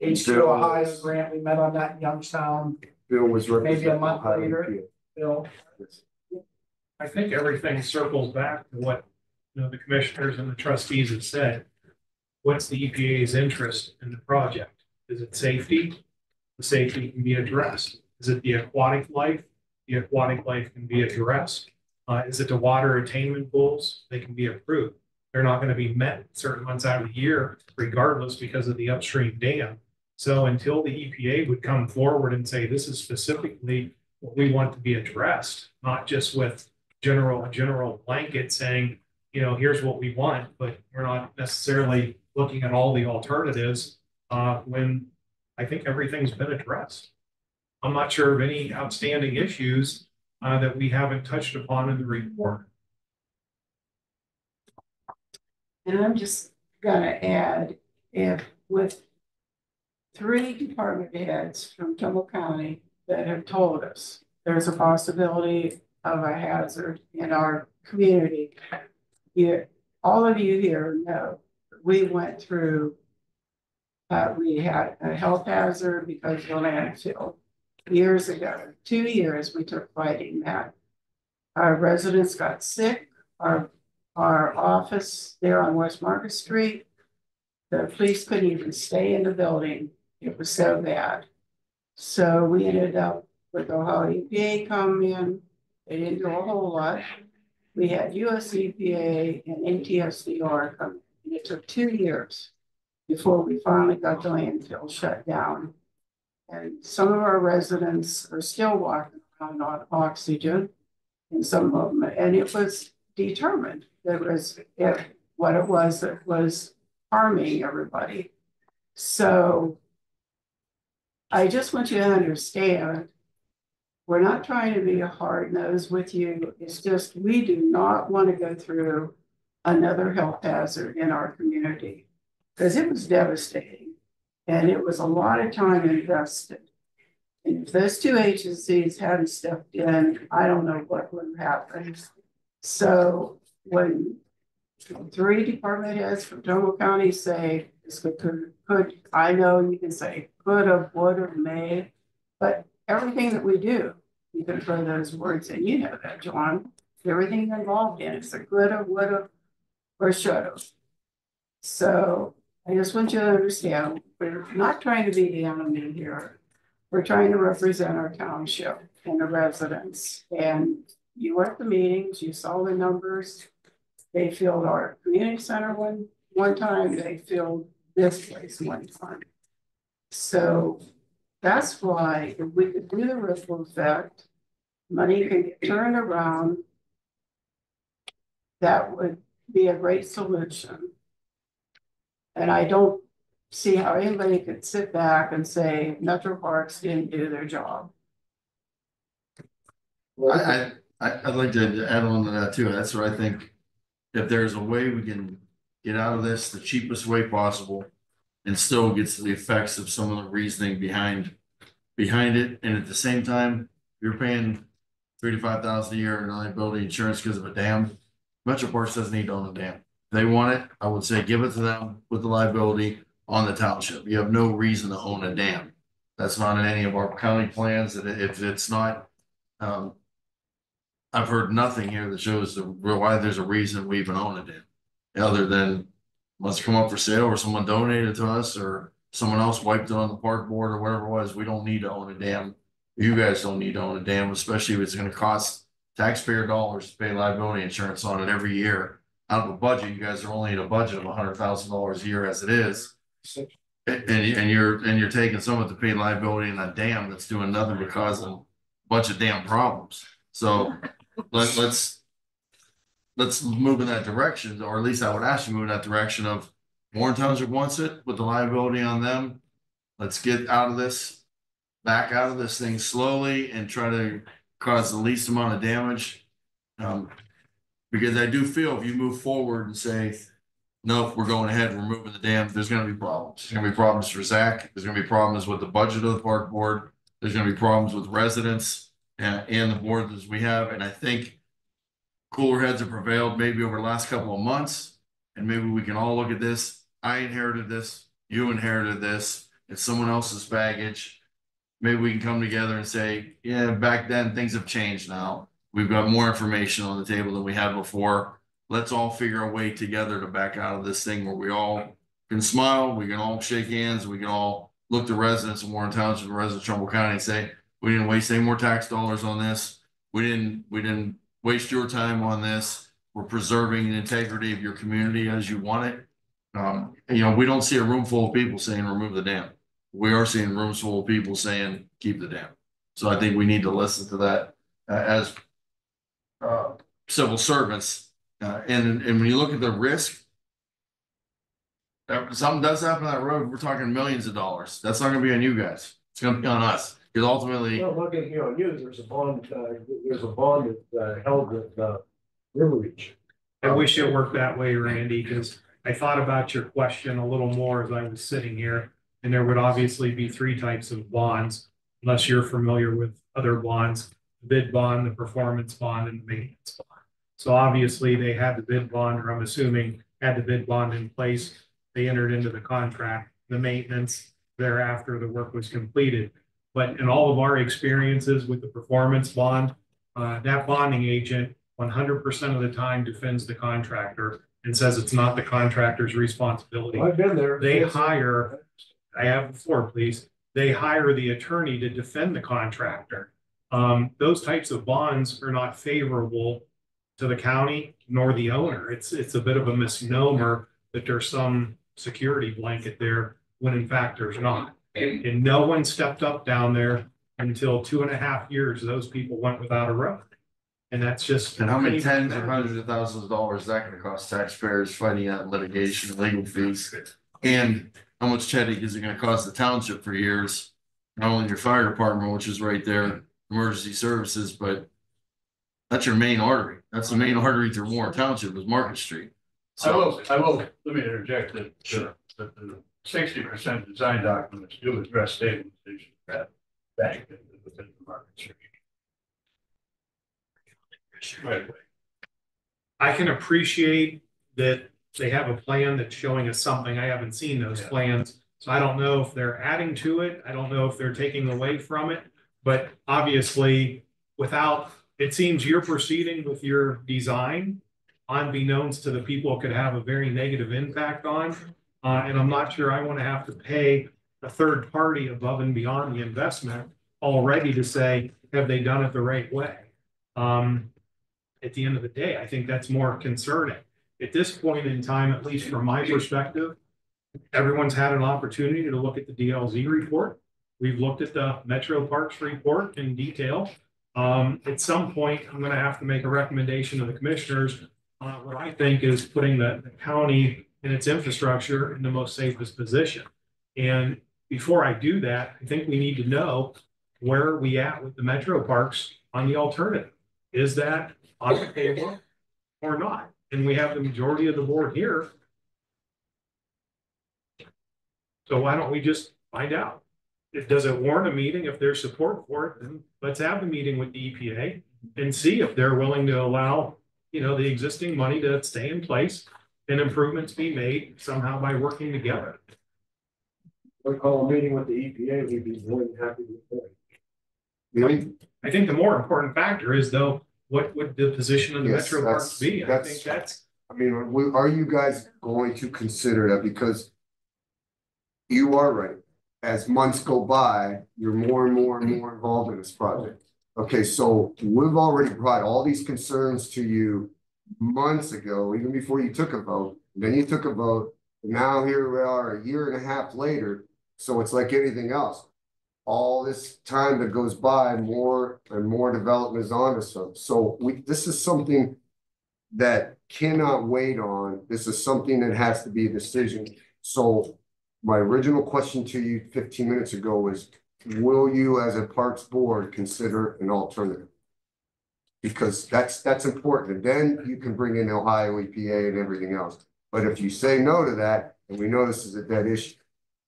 H2 Ohio grant, we met on that in Youngstown. Bill was Maybe a representing month Ohio later. EPA. Bill. I think everything circles back to what, the commissioners and the trustees have said. What's the EPA's interest in the project? Is it safety? The safety can be addressed. Is it the aquatic life? The aquatic life can be addressed. Is it the water attainment goals? They can be approved. They're not going to be met certain months out of the year, regardless, because of the upstream dam. So until the EPA would come forward and say, this is specifically what we want to be addressed, not just with general blanket saying, here's what we want, but we're not necessarily looking at all the alternatives when I think everything's been addressed. I'm not sure of any outstanding issues that we haven't touched upon in the report. And I'm just gonna add, if with 3 department heads from Trumbull County that have told us there's a possibility of a hazard in our community, all of you here know we went through, we had a health hazard because of the landfill years ago. 2 years we took fighting that. Our residents got sick. Our office there on West Market Street, the police couldn't even stay in the building. It was so bad. So we ended up with Ohio EPA come in. They didn't do a whole lot. We had US EPA and NTSDR come in. It took 2 years before we finally got the landfill shut down. And some of our residents are still walking around on oxygen, and some of them, and it was determined what it was that was harming everybody. So I just want you to understand, we're not trying to be a hard nose with you. It's just, we do not want to go through another health hazard in our community, because it was devastating and it was a lot of time invested. And if those two agencies hadn't stepped in, I don't know what would have happened. So when three department heads from Trumbull County say, this could, I know you can say could have, would have, may, but everything that we do, you can throw those words in, you know that, John. Everything involved in it's a could have, would have, or should have. So I just want you to understand, we're not trying to be the enemy here. We're trying to represent our township and the residents. And you were at the meetings, you saw the numbers. They filled our community center one time, they filled this place one time. So that's why if we could do the ripple effect, money can get turned around. That would be a great solution. And I don't see how anybody could sit back and say Metro Parks didn't do their job. I'd like to add on to that too. That's what I think. If there's a way we can get out of this the cheapest way possible and still gets the effects of some of the reasoning behind it. And at the same time, you're paying $3,000 to $5,000 a year in liability insurance because of a dam. Metro Parks doesn't need to own a dam. If they want it, I would say give it to them with the liability on the township. You have no reason to own a dam. That's not in any of our county plans. And if it's not, I've heard nothing here that shows why there's a reason we even own a dam, other than must come up for sale or someone donated to us or someone else wiped it on the park board or whatever it was. We don't need to own a dam. You guys don't need to own a dam, especially if it's going to cost taxpayer dollars to pay liability insurance on it every year out of a budget. You guys are only in a budget of $100,000 a year as it is. And you're taking someone to pay liability in a dam that's doing nothing but causing a bunch of damn problems. So let's move in that direction, or at least I would ask you to move in that direction of Warren Township wants it with the liability on them. Let's get back out of this thing slowly and try to cause the least amount of damage. Because I do feel if you move forward and say, no, we're going ahead, we're moving the dam, there's going to be problems. There's going to be problems for Zach. There's going to be problems with the budget of the park board. There's going to be problems with residents and the board as we have. And I think cooler heads have prevailed maybe over the last couple of months. And maybe we can all look at this. I inherited this. You inherited this. It's someone else's baggage. Maybe we can come together and say, yeah, back then things have changed now. We've got more information on the table than we had before. Let's all figure a way together to back out of this thing where we all can smile, we can all shake hands, we can all look to residents of Warren Township and residents of Trumbull County and say, we didn't waste any more tax dollars on this. We didn't waste your time on this. We're preserving the integrity of your community as you want it. We don't see a room full of people saying remove the dam. We are seeing rooms full of people saying keep the dam. So I think we need to listen to that as civil servants. And when you look at the risk, if something does happen on that road, we're talking millions of dollars. That's not going to be on you guys. It's going to be on us. Because ultimately, Well, look at, on you, there's a bond that held with River Reach. I wish it worked that way, Randy, because I thought about your question a little more as I was sitting here. And there would obviously be three types of bonds, unless you're familiar with other bonds: the bid bond, the performance bond, and the maintenance bond. So obviously they had the bid bond, or I'm assuming had the bid bond in place. They entered into the contract, the maintenance thereafter the work was completed. But in all of our experiences with the performance bond, that bonding agent 100% of the time defends the contractor and says it's not the contractor's responsibility. I've been there. I have the floor, please. They hire the attorney to defend the contractor. Those types of bonds are not favorable to the county nor the owner. It's a bit of a misnomer that there's some security blanket there when in fact there's not. And no one stepped up down there until 2.5 years. Those people went without a road. And that's just. And how many tens or hundreds of thousands of dollars is that going to cost taxpayers fighting out litigation, legal fees? And how much headache is it going to cost the township for years? Not only your fire department, which is right there, emergency services, but that's your main artery. That's the main artery through Warren Township is Market Street. So I will, let me interject that, that the 60% design documents do address stabilization. back within the market. Right. I can appreciate that they have a plan that's showing us something. I haven't seen those plans. So I don't know if they're adding to it. I don't know if they're taking away from it. But obviously, it seems you're proceeding with your design unbeknownst to the people it could have a very negative impact on. And I'm not sure I want to have to pay a third party above and beyond the investment already to say, have they done it the right way? At the end of the day, I think that's more concerning. At this point in time, at least from my perspective, everyone's had an opportunity to look at the DLZ report. We've looked at the Metro Parks report in detail. At some point, I'm going to have to make a recommendation to the commissioners on what I think is putting the county and its infrastructure in the most safest position. And before I do that, I think we need to know where are we at with the Metro Parks on the alternative. Is that on the table or not? And we have the majority of the board here. So why don't we just find out? Does it warrant a meeting? If there's support for it, then let's have the meeting with the EPA and see if they're willing to allow, the existing money to stay in place and improvements be made somehow by working together. We'll call a meeting with the EPA, we'd be more than happy with that. I think the more important factor is though, what would the position of the Yes, Metro Parks be? I think that's. I mean, are you guys going to consider that? Because you are right. As months go by, you're more and more and more involved in this project. Okay, so we've already brought all these concerns to you months ago, even before you took a vote. Then you took a vote. Now here we are a year and a half later. So it's like anything else. All this time that goes by, more and more development is on us. So this is something that cannot wait on. This is something that has to be a decision. So my original question to you 15 minutes ago was, will you as a parks board consider an alternative? Because that's important. And then you can bring in Ohio EPA and everything else. But if you say no to that, and we know this is a dead issue,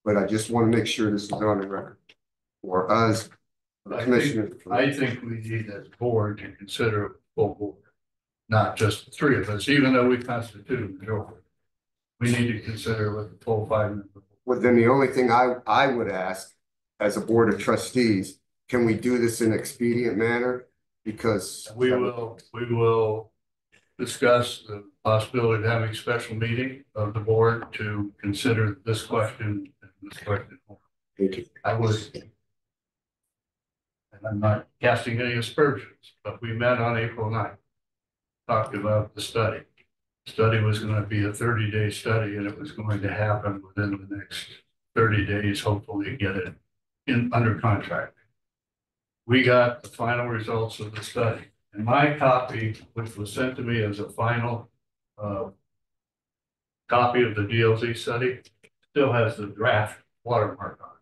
but I just want to make sure this is on the record. Or us, commissioner. I think we need as a board to consider a full board, not just the three of us, even though we constitute a majority. We need to consider with the full 5 members. Well, then the only thing I would ask as a board of trustees, can we do this in an expedient manner? Because we will discuss the possibility of having a special meeting of the board to consider this question and this question. Thank you. I would. And I'm not casting any aspersions, but we met on April 9th, talked about the study. The study was going to be a 30-day study, and it was going to happen within the next 30 days, hopefully get it under contract. We got the final results of the study. And my copy, which was sent to me as a final copy of the DLZ study, still has the draft watermark on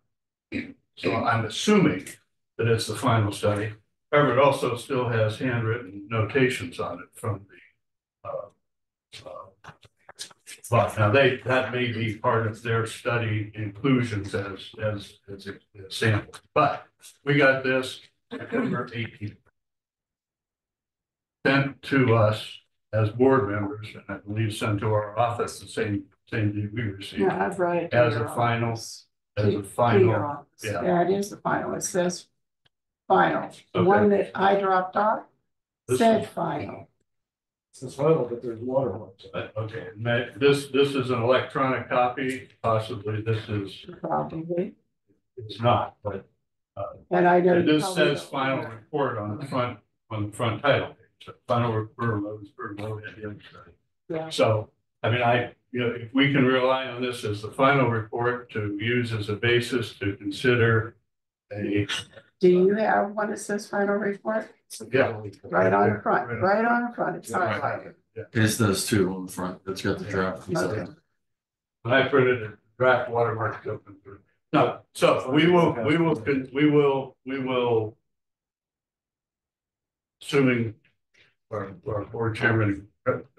it. So I'm assuming that it's the final study. However, it also still has handwritten notations on it from the but now that may be part of their study inclusions as a sample. But we got this September 18th sent to us as board members, and I believe sent to our office the same day we received Yeah, I've read it. as a final. Yeah. Yeah, it is the final. It says final. The Okay. one that I dropped off This said is- final. It's final, but there's watermarks. Okay, this is an electronic copy, possibly this is, Probably. it's not, but And I know. this says final report on the front title page. So final report, Lewisburg, Lowell, at the other side. Yeah. So, I mean, if we can rely on this as the final report to use as a basis to consider a. Do you have one that says final report? Yeah. Right on the front, Right. right on the front. It's Yeah. highlighted. It's those two on the front. It's got the draft. Okay. When I printed a draft watermark open through. No, so we will, assuming our board chairman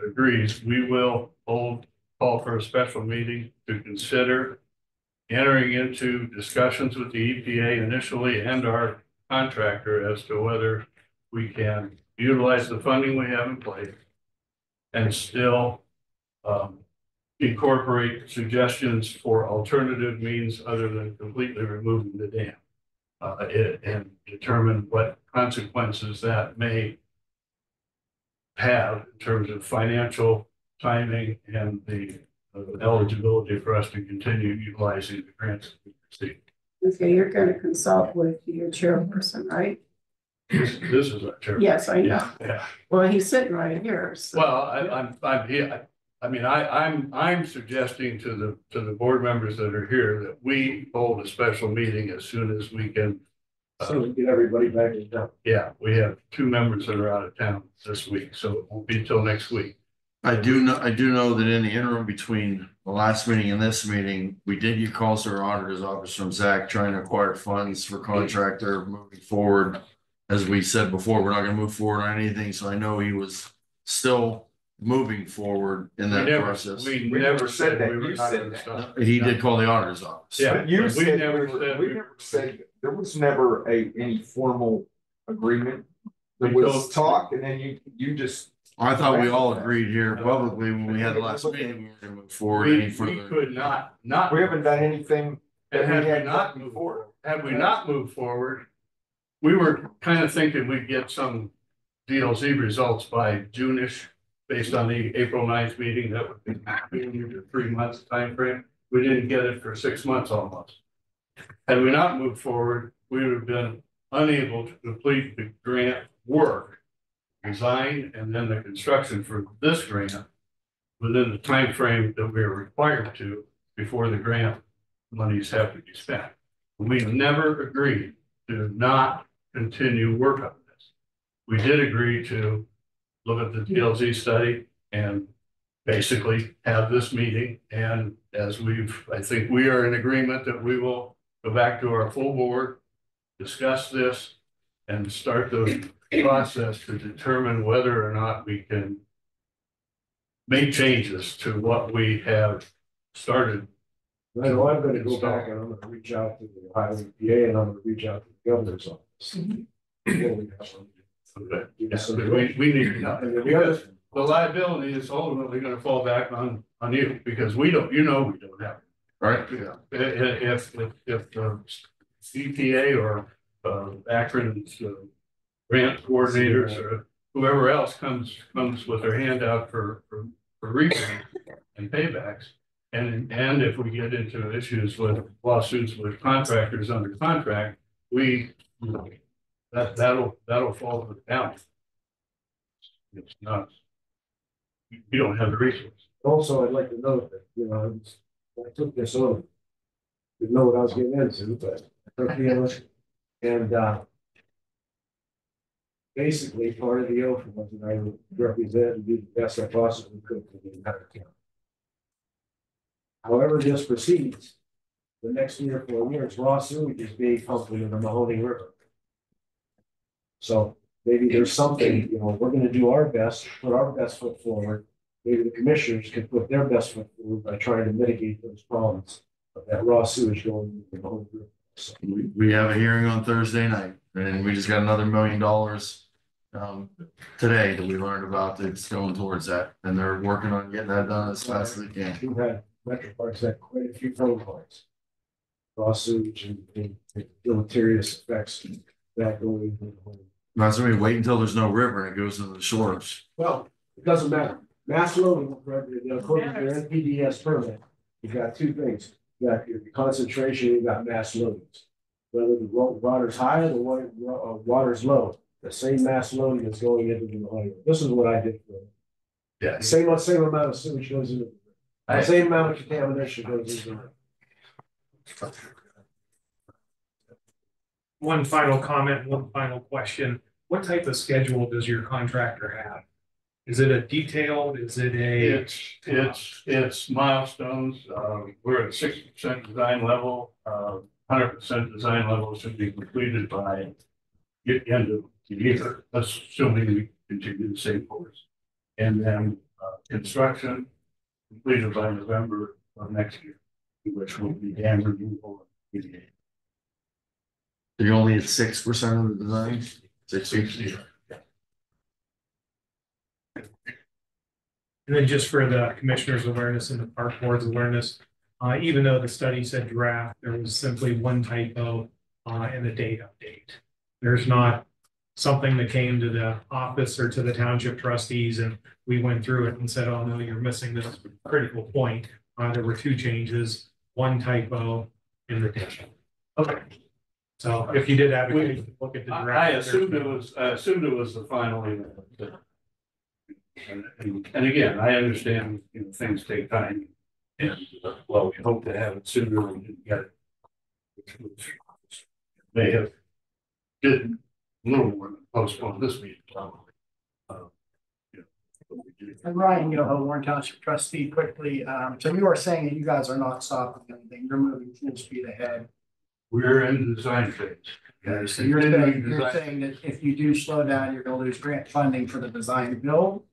agrees, we will call for a special meeting to consider entering into discussions with the EPA initially and our contractor as to whether we can utilize the funding we have in place and still incorporate suggestions for alternative means other than completely removing the dam. And determine what consequences that may have in terms of financial timing and the eligibility for us to continue utilizing the grants that we receive. Okay, you're gonna consult with your chairperson, right? This is our chair. Yes, I know. Yeah, yeah. Well, he's sitting right here, so. Well, I'm here. I mean, I'm suggesting to the board members that are here that we hold a special meeting as soon as we can. So we get everybody back in town. Yeah, we have 2 members that are out of town this week, so it won't be until next week. I do know that in the interim between the last meeting and this meeting, we did get calls to our auditor's office from Zach trying to acquire funds for contractor moving forward. As we said before, we're not gonna move forward on anything, so I know he was still moving forward in that process. We never said we were You not said gonna that. stop. He did call the auditor's office. Yeah, But you we said, never we said never said, there was never any formal agreement. There We was told- talk and then you just. I thought we all agreed here publicly when we had the last meeting, we were gonna move forward any We further. could not. We haven't done anything. And had we we had not done moved before. forward, had we not moved forward, we were kind of thinking we'd get some DLZ results by June-ish, based on the April 9th meeting. That would be a 3 months timeframe. We didn't get it for 6 months almost. Had we not moved forward, we would have been unable to complete the grant work, design, and then the construction for this grant within the time frame that we are required to before the grant monies have to be spent. We never agreed to not continue work on this. We did agree to look at the DLZ study and basically have this meeting. And as I think we are in agreement that we will go back to our full board, discuss this, and start the process to determine whether or not we can make changes to what we have started. I know I'm gonna go back and I'm gonna reach out to the Ohio EPA and I'm gonna reach out to the governor's office. Okay. Yes, but we need to know. And then the Because other, the liability is ultimately gonna fall back on you, because we don't have it. Right? Yeah. If the EPA or Akron's grant coordinators or whoever else comes with their hand out for refunds and paybacks. And if we get into issues with lawsuits with contractors under contract, that'll fall to the county. It's not. You don't have the resources. also, I'd like to note that, I took this on. Didn't know what I was getting into, but I took the oath and, basically, part of the oath was that I would represent and do the best I possibly could for the entire county. However this proceeds, the next 3 or 4 years, raw sewage is being pumped into the Mahoning River. So maybe there's something, we're gonna do our best, put our best foot forward. Maybe the commissioners can put their best foot forward by trying to mitigate those problems of that raw sewage going into the Mahoning River. So, We have a hearing on Thursday night and we just got another $1 million today that we learned about that's going towards that. And they're working on getting that done as fast as they can. we've had Metro Parks had quite a few phone calls. Raw sewage and deleterious effects of that going into the home. Not somebody wait until there's no river and it goes into the shores. Well, it doesn't matter. Mass loading, according to your NPDS permit, you've got 2 things. You got your concentration, you got mass loadings. Whether the water's high or the water's low, the same mass loading is going into the Ohio. This is what I did for it. Yeah. Same amount of sewage goes into the same amount of contamination goes into it. One final comment, one final question. What type of schedule does your contractor have? Is it a detailed, is it a? It's milestones. We're at 60% design level. 100% design level should be completed by the end of the year, assuming we continue the same course. And then construction completed by November of next year. which would be dam removal. You're only at 6% of the design? 60. 60. And then just for the commissioner's awareness and the park board's awareness, even though the study said draft, there was simply one typo in the date update. There's not something that came to the office or to the township trustees and we went through it and said, oh no, you're missing this critical point. There were two changes, one typo in the date. Okay. So if you did advocate, look at the draft. I assumed it was the final email. And again, I understand, things take time. And well, we hope to have it sooner than we didn't get it. Which may have did a little more than postpone this meeting probably. But we did. And Ryan, Warren Township trustee, quickly, so you are saying that you guys are not stopping anything, you're moving full speed ahead. We're in the design phase. Okay, so you're saying that if you do slow down, you're gonna lose grant funding for the design build?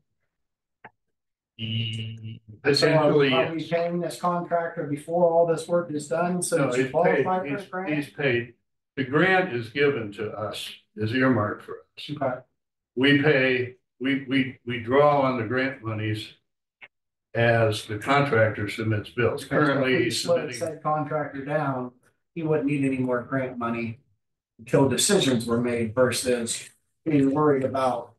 Potentially, So are we yes. paying this contractor before all this work is done, so No, that you he's paid, qualify for this grant? he's paid. The grant is given to us, is earmarked for us. Okay, We pay, we draw on the grant monies as the contractor submits bills. Currently, if we he's slowed submitting, said contractor down, he wouldn't need any more grant money until decisions were made versus being worried about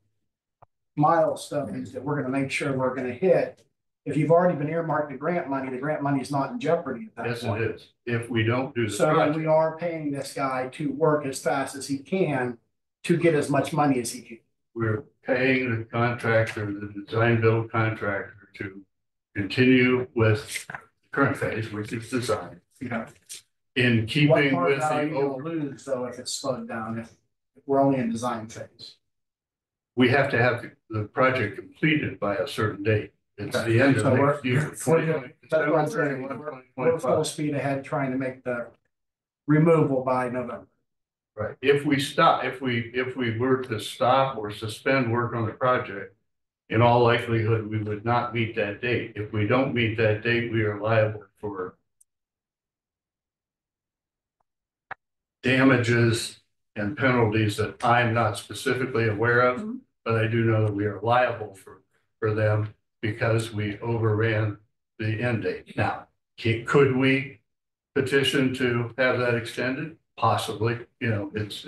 milestones that we're gonna make sure we're gonna hit. If you've already been earmarked the grant money is not in jeopardy at that yes, point. it is. If we don't do the So then project, we are paying this guy to work as fast as he can to get as much money as he can. we're paying the contractor, the design build contractor to continue with the current phase, which is design. In What keeping part with of that are the you gonna over, lose though if it's slowed down, if we're only in design phase? we have to have the project completed by a certain date. It's the end So of we're- next year. That's what I'm saying. We're full speed ahead trying to make the removal by November. Right, if we stop, if we were to stop or suspend work on the project, in all likelihood, we would not meet that date. If we don't meet that date, we are liable for damages and penalties that I'm not specifically aware of, but I do know that we are liable for them because we overran the end date. Now, could we petition to have that extended? Possibly, it's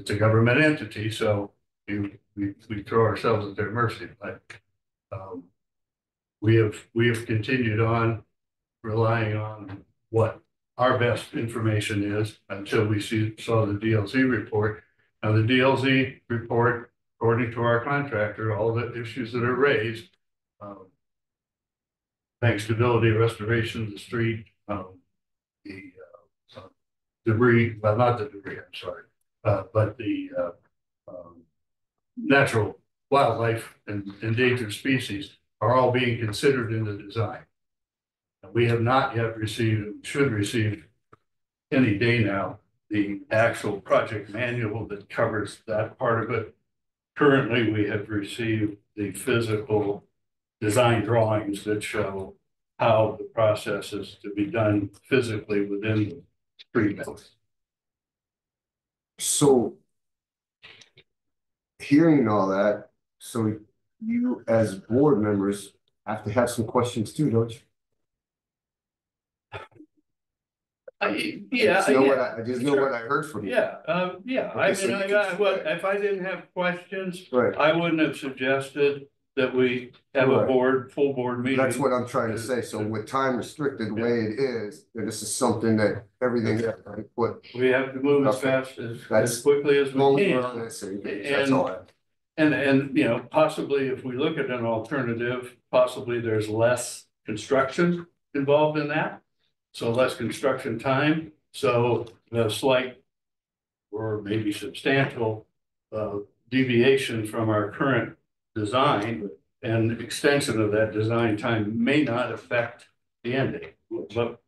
a government entity, so we throw ourselves at their mercy, but we have continued on relying on what our best information is until we saw the DLZ report. Now, the DLZ report, according to our contractor, all the issues that are raised, bank stability, restoration of the street, the debris, well, not the debris, I'm sorry, but the natural wildlife and endangered species are all being considered in the design. We have not yet received, should receive any day now, the actual project manual that covers that part of it. Currently, we have received the physical design drawings that show how the process is to be done physically within the street. So hearing all that, so you as board members have to have some questions too, don't you? I just know what I heard from you. Yeah, yeah, I Okay, mean, if I didn't have questions, Right. I wouldn't have suggested that we have a Right. full board meeting. That's what I'm trying to say. So with time restricted the way it is, then this is something that everything has to be put. We have to move as Okay. fast That's as quickly as long we as we're can. on that same page. That's all I. And possibly if we look at an alternative, possibly there's less construction involved in that. So less construction time, so a slight or maybe substantial deviation from our current design and extension of that design time may not affect the end date. But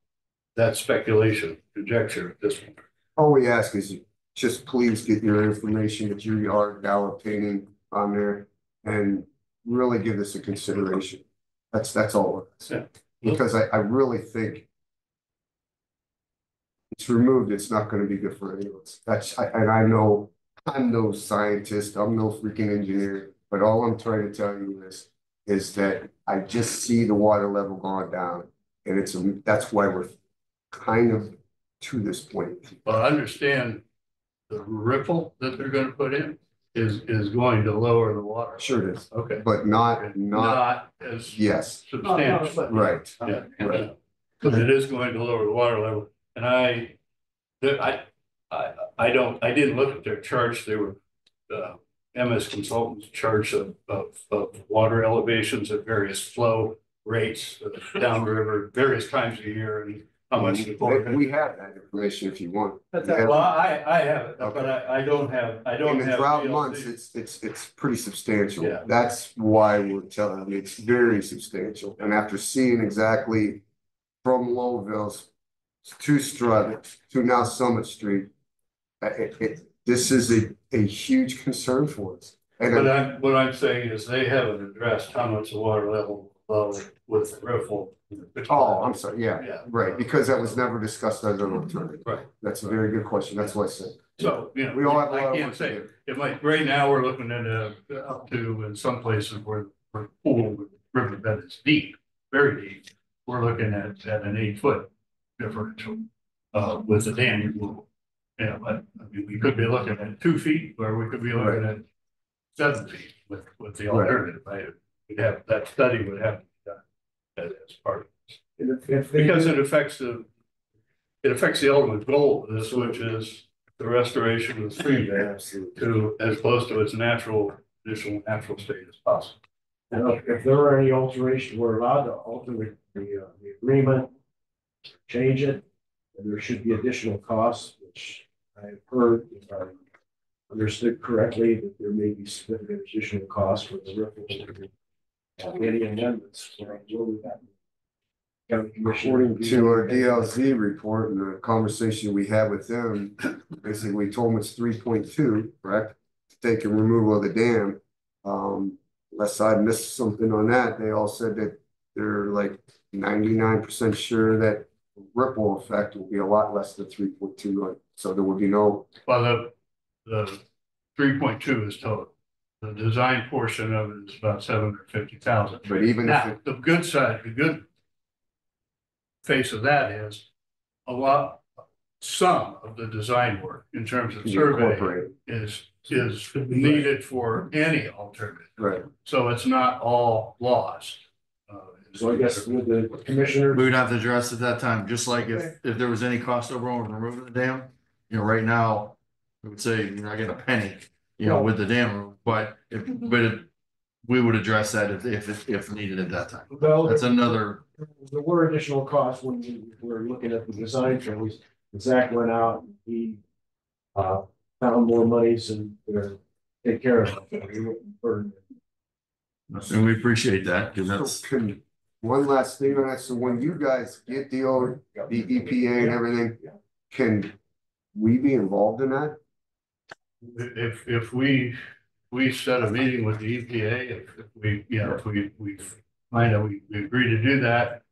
that's speculation, conjecture at this point. All we ask is just please get your information that you are now obtaining on there and really give this a consideration. That's all. Yeah. Because I really think it's removed, it's not gonna be good for anyone. And I know, I'm no scientist, I'm no freaking engineer, but all I'm trying to tell you is that I just see the water level going down. And that's why we're kind of to this point. But I understand the ripple that they're gonna put in is going to lower the water. Sure it is, Okay. but not, as yes, substantial. right. Yeah, Right. but it is going to lower the water level, and I didn't look at their charts, they were, MS Consultants charts of water elevations at various flow rates downriver, various times a year, and how much. We have that information if you want. Well, I have it, but I don't have. In the drought DLZ. months, it's pretty substantial. Yeah. That's why we're telling you, it's very substantial. And after seeing exactly from Lowville's to Strut to now Summit Street, this is a huge concern for us. And What I'm saying is they haven't addressed how much the water level with the riffle. oh, I'm sorry, yeah, Yeah. right, because that was never discussed as an alternative. Right. That's a very good question. That's what I said. So, you know, We all have a lot I of can't work to say, do. it might, right now, we're looking at up to, in some places where pool riverbed is deep, very deep. We're looking at an 8-foot differential with the dam removal. Yeah, but I mean, we could be looking at 2 feet, or we could be looking at 7 feet with the alternative. We'd have, that study would have to be done as part of this. Because it affects the ultimate goal of this, which is the restoration of the stream bed to as close to its initial natural state as possible. And if there are any alterations, we're allowed to alter the agreement, change it, and there should be additional costs, which I have heard, if I understood correctly, that there may be significant additional costs for the ripple. Any amendments, where will that be? County Commissioner. According to our DLZ report and the conversation we had with them, basically we told them it's 3.2, correct? To take and removal of the dam. Unless I missed something on that, they all said that they're like 99% sure that ripple effect will be a lot less than 3.2. So there will be no. Well, the 3.2 is total. The design portion of it is about 750,000. But even if Now, the good side, the good face of that is some of the design work in terms of survey incorporated, is needed for any alternative. right? So it's not all lost. So I guess with the commissioner. We would have to address at that time, just like if there was any cost overrun with removing the dam, you know, right now, we would say you're not getting a penny, you know, with the dam room, but we would address that if needed at that time. Well, That's another. there were additional costs when we were looking at the design phase. Zach went out, he found more monies and take care of it. And we appreciate that, because that's. So one last thing on that, so when you guys get the EPA and everything, can we be involved in that? If we set a meeting with the EPA, if we find out we agree to do that,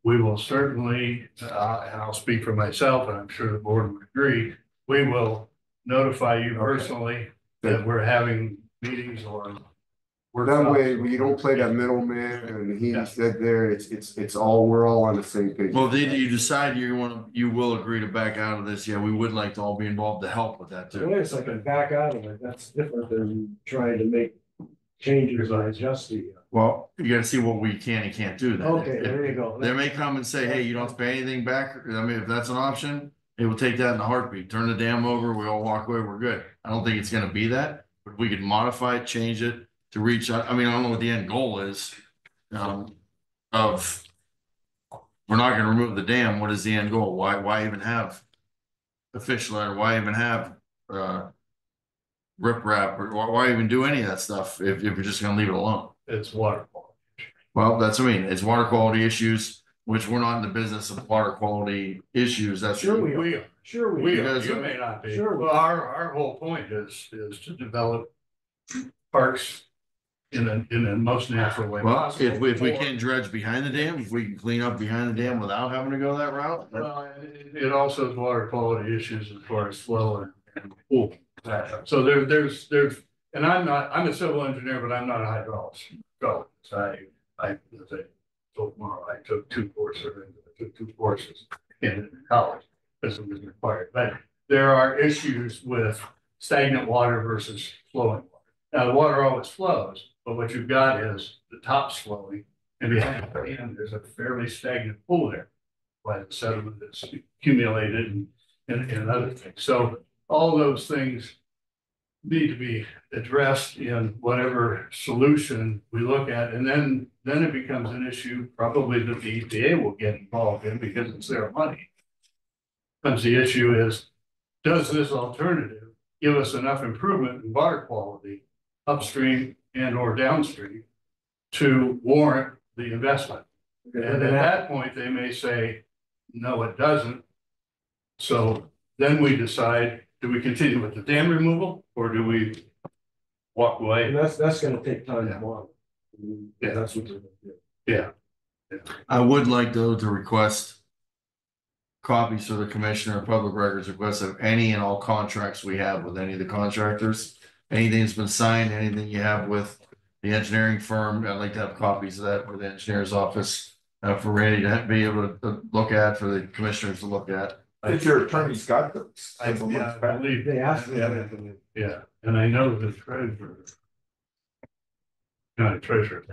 we will certainly, and I'll speak for myself, and I'm sure the board would agree, we will notify you personally that we're having meetings or. That way, you don't play that middleman, and he said there, we're all on the same page. Well, if you decide you will agree to back out of this, yeah, we would like to all be involved to help with that too. Wait a second, back out of it, that's different than trying to make changes and adjust the. Well, you gotta see what we can and can't do then. Okay, there you go. They may come and say, hey, you don't have to pay anything back. I mean, if that's an option, it will take that in a heartbeat. Turn the dam over, we all walk away, we're good. I don't think it's gonna be that, but we could modify it, change it to reach, I mean, I don't know what the end goal is. Of we're not gonna remove the dam, what is the end goal? Why even have the fish ladder? Why even have riprap, or why even do any of that stuff if you're just gonna leave it alone? It's water quality. Well, that's what I mean. It's water quality issues, which we're not in the business of water quality issues. That's Sure we We are. Sure We are. are, you may not be. Sure. Well, our whole point is to develop parks in a most natural way Well, possible. if we can't dredge behind the dam, if we can clean up behind the dam without having to go that route. Well, it also has water quality issues as far as flow and pool. So there's, and I'm a civil engineer, but I'm not a hydraulicist. So I told tomorrow, I took two courses in college because it was required. But there are issues with stagnant water versus flowing water. Now, the water always flows, but what you've got is the top's flowing and behind the end, there's a fairly stagnant pool there by the sediment that's accumulated and other things. So all those things need to be addressed in whatever solution we look at. And then it becomes an issue probably that the EPA will get involved in because it's their money. Because the issue is, does this alternative give us enough improvement in water quality upstream and or downstream to warrant the investment? And at that point, they may say, no, it doesn't. So then we decide, do we continue with the dam removal or do we walk away? And that's gonna take time to walk. Yeah. That's what they're gonna do. Yeah. I would like though to request copies for the commissioner of public records requests of any and all contracts we have with any of the contractors. Anything that's been signed, anything you have with the engineering firm, I'd like to have copies of that for the engineer's office. For Randy to be able to look at, for the commissioners to look at. I think your attorney's got those. I believe. They asked me. Yeah, and I know the treasurer. County treasurer.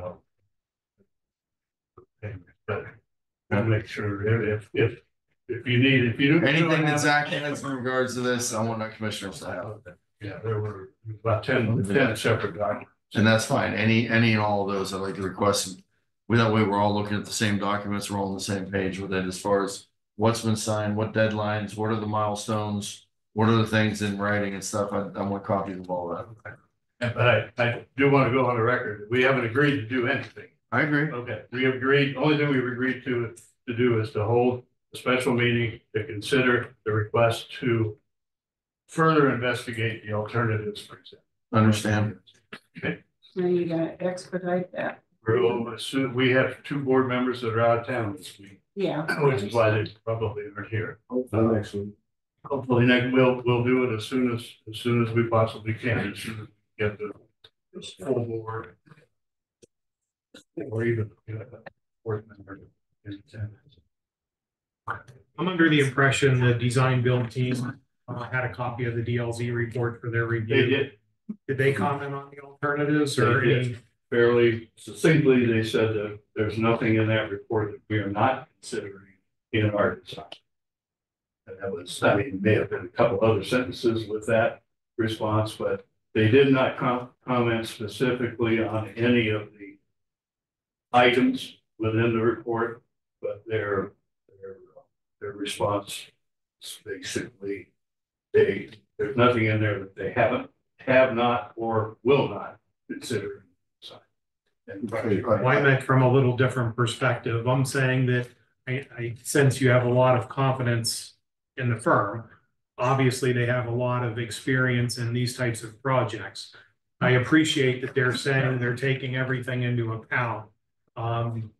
But I'll make sure if you need, if you do. Anything that's acting as in regards to this, I want the commissioners to have. Yeah, there were about 10 separate documents. And that's fine. Any and all of those, I'd like to request. That way we're all looking at the same documents, we're all on the same page with it as far as what's been signed, what deadlines, what are the milestones, what are the things in writing and stuff. I want copies of all that. But I do want to go on the record. We haven't agreed to do anything. I agree. Okay, we have agreed, only thing we've agreed to do is to hold a special meeting to consider the request to further investigate the alternatives presented. Understand. Okay. So you're gonna expedite that? We have two board members that are out of town this week, Yeah. which is why they probably aren't here. Hopefully next week. Hopefully next, we'll do it as soon as we possibly can, as soon as we get the full board. Or even, board member in attendance. I'm under the impression the design build team had a copy of the DLZ report for their review. They did. Did they comment on the alternatives or They did. any? Fairly succinctly, they said that there's nothing in that report that we are not considering in our design. And that was, I mean, may have been a couple other sentences with that response, but they did not comment specifically on any of the items within the report, but their response is basically there's nothing in there that they have not or will not consider. Well, I meant from a little different perspective. I'm saying that I sense you have a lot of confidence in the firm. Obviously, they have a lot of experience in these types of projects. I appreciate that they're saying they're taking everything into account. And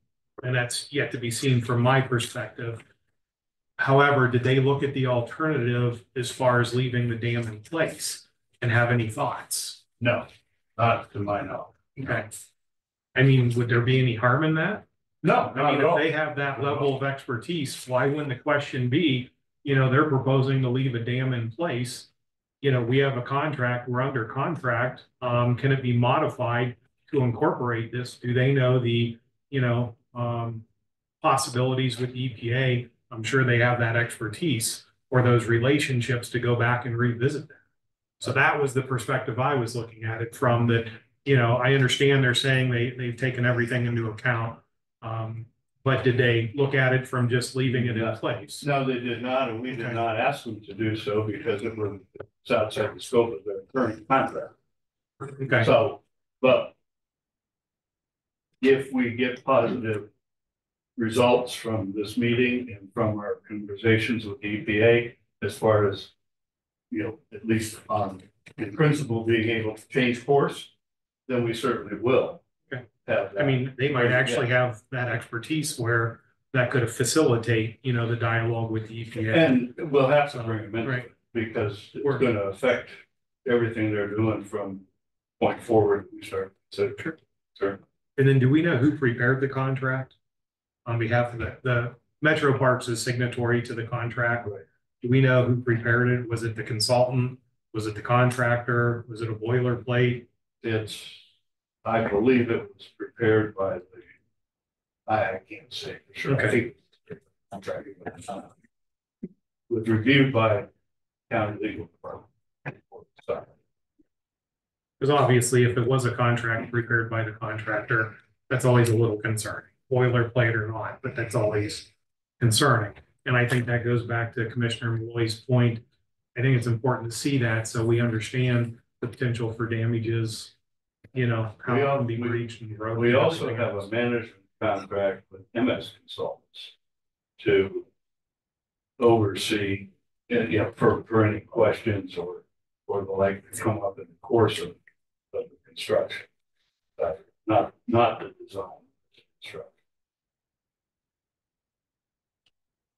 that's yet to be seen from my perspective. However, did they look at the alternative as far as leaving the dam in place and have any thoughts? No, not to my knowledge. Okay. I mean, would there be any harm in that? No, I mean, if they have that level of expertise, why wouldn't the question be, they're proposing to leave a dam in place? We have a contract, we're under contract. Can it be modified to incorporate this? Do they know the, possibilities with the EPA? I'm sure they have that expertise or those relationships to go back and revisit that. So that was the perspective I was looking at it from, that, I understand they're saying they've taken everything into account. But did they look at it from just leaving it in place? No, they did not, and we did not ask them to do so because it was outside the scope of their current contract. Okay. So, but if we get positive results from this meeting and from our conversations with the EPA, as far as, at least in principle, being able to change course, then we certainly will. Okay. Have that. I mean, they might actually have that expertise where that could facilitate, you know, the dialogue with the EPA. And we'll have to bring them in Right. because it's gonna affect everything they're doing from point forward. We start, so. Sure. And then do we know who prepared the contract? On behalf of the Metro Parks is signatory to the contract. Right. Do we know who prepared it? Was it the consultant? Was it the contractor? Was it a boilerplate? I believe it was prepared by I can't say for sure. I think contracting was reviewed by county legal department. Because obviously, if it was a contract prepared by the contractor, that's always a little concerning, boilerplate or not, but that's always concerning. And I think that goes back to Commissioner Malloy's point. I think it's important to see that so we understand the potential for damages, you know, how it can be breached in the road. We also have a management contract with MS Consultants to oversee, you know, for any questions or the like that come up in the course of the construction. Not the design, construction.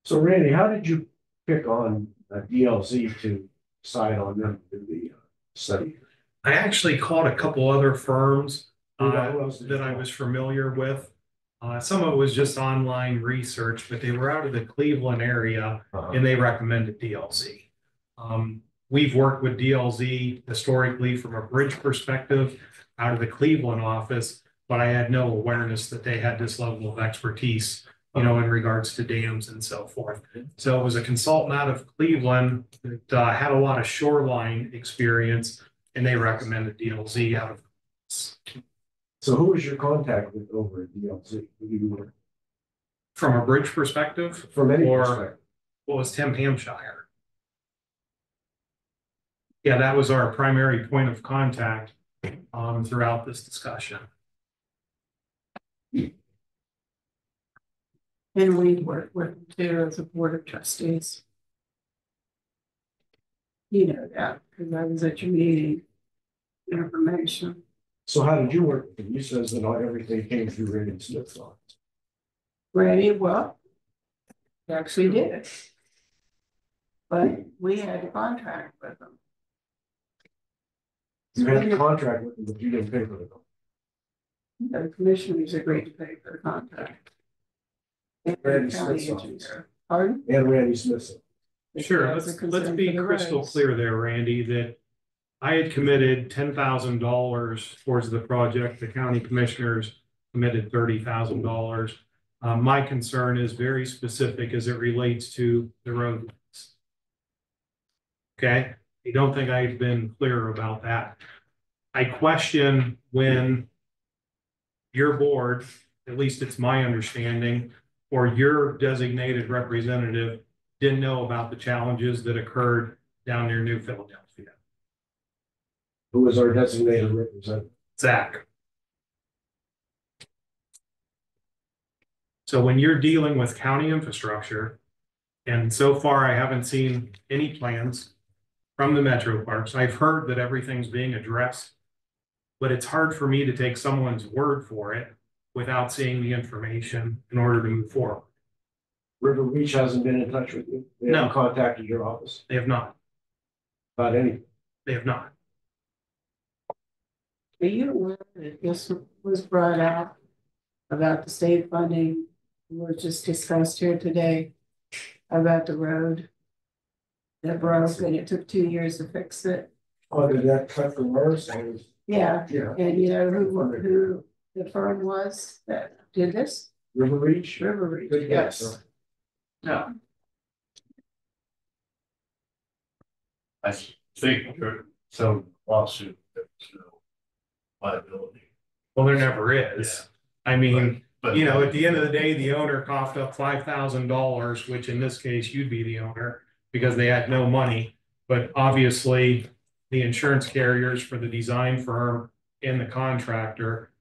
So Randy, how did you pick on DLZ to decide on them to do the study? I actually called a couple other firms Who else did you that I call? was familiar with. Some of it was just online research, but they were out of the Cleveland area and they recommended DLZ. We've worked with DLZ historically from a bridge perspective out of the Cleveland office, but I had no awareness that they had this level of expertise, you know, in regards to dams and so forth. So it was a consultant out of Cleveland that had a lot of shoreline experience, and they recommended DLZ out of. So who was your contact with over at DLZ? Who you were From a bridge perspective, from any or perspective? what was Tim Hampshire? Yeah, that was our primary point of contact throughout this discussion. And we work with them too as a board of trustees. You know that, because I was at your meeting. Information. So how did you work with them? You says that everything came through Randy Smith's office. Randy, well, he actually did. But we had a contract with them. You had a contract with them, but you didn't pay for the The commissioners agreed to pay for the contract. And the Randy county Smith's engineer. Pardon? and Randy Smith's. Sure, That's a let's concern be for the crystal roads. clear there, Randy, that I had committed $10,000 towards the project. The county commissioners committed $30,000. My concern is very specific as it relates to the road. Okay, I don't think I've been clear about that. I question when your board, at least it's my understanding, or your designated representative didn't know about the challenges that occurred down near New Philadelphia. Who was our designated representative? Zach. So when you're dealing with county infrastructure, and so far I haven't seen any plans from the Metro Parks. I've heard that everything's being addressed, but it's hard for me to take someone's word for it without seeing the information in order to move forward. River Beach hasn't been in touch with you? They No. haven't contacted your office They have not. about anything? They have not. Are you aware that this was brought out about the state funding? We were just discussed here today about the road that broke and it took 2 years to fix it. Oh, did that cut from ours? Yeah, Yeah, and you know who the firm was that did this? River Beach? River Reach, Good guess, yes. No. I think there's some lawsuit that was no liability. Well, there never is. I mean, But you know, at the end of the day, the owner coughed up $5,000, which in this case, you'd be the owner because they had no money. But obviously, the insurance carriers for the design firm and the contractor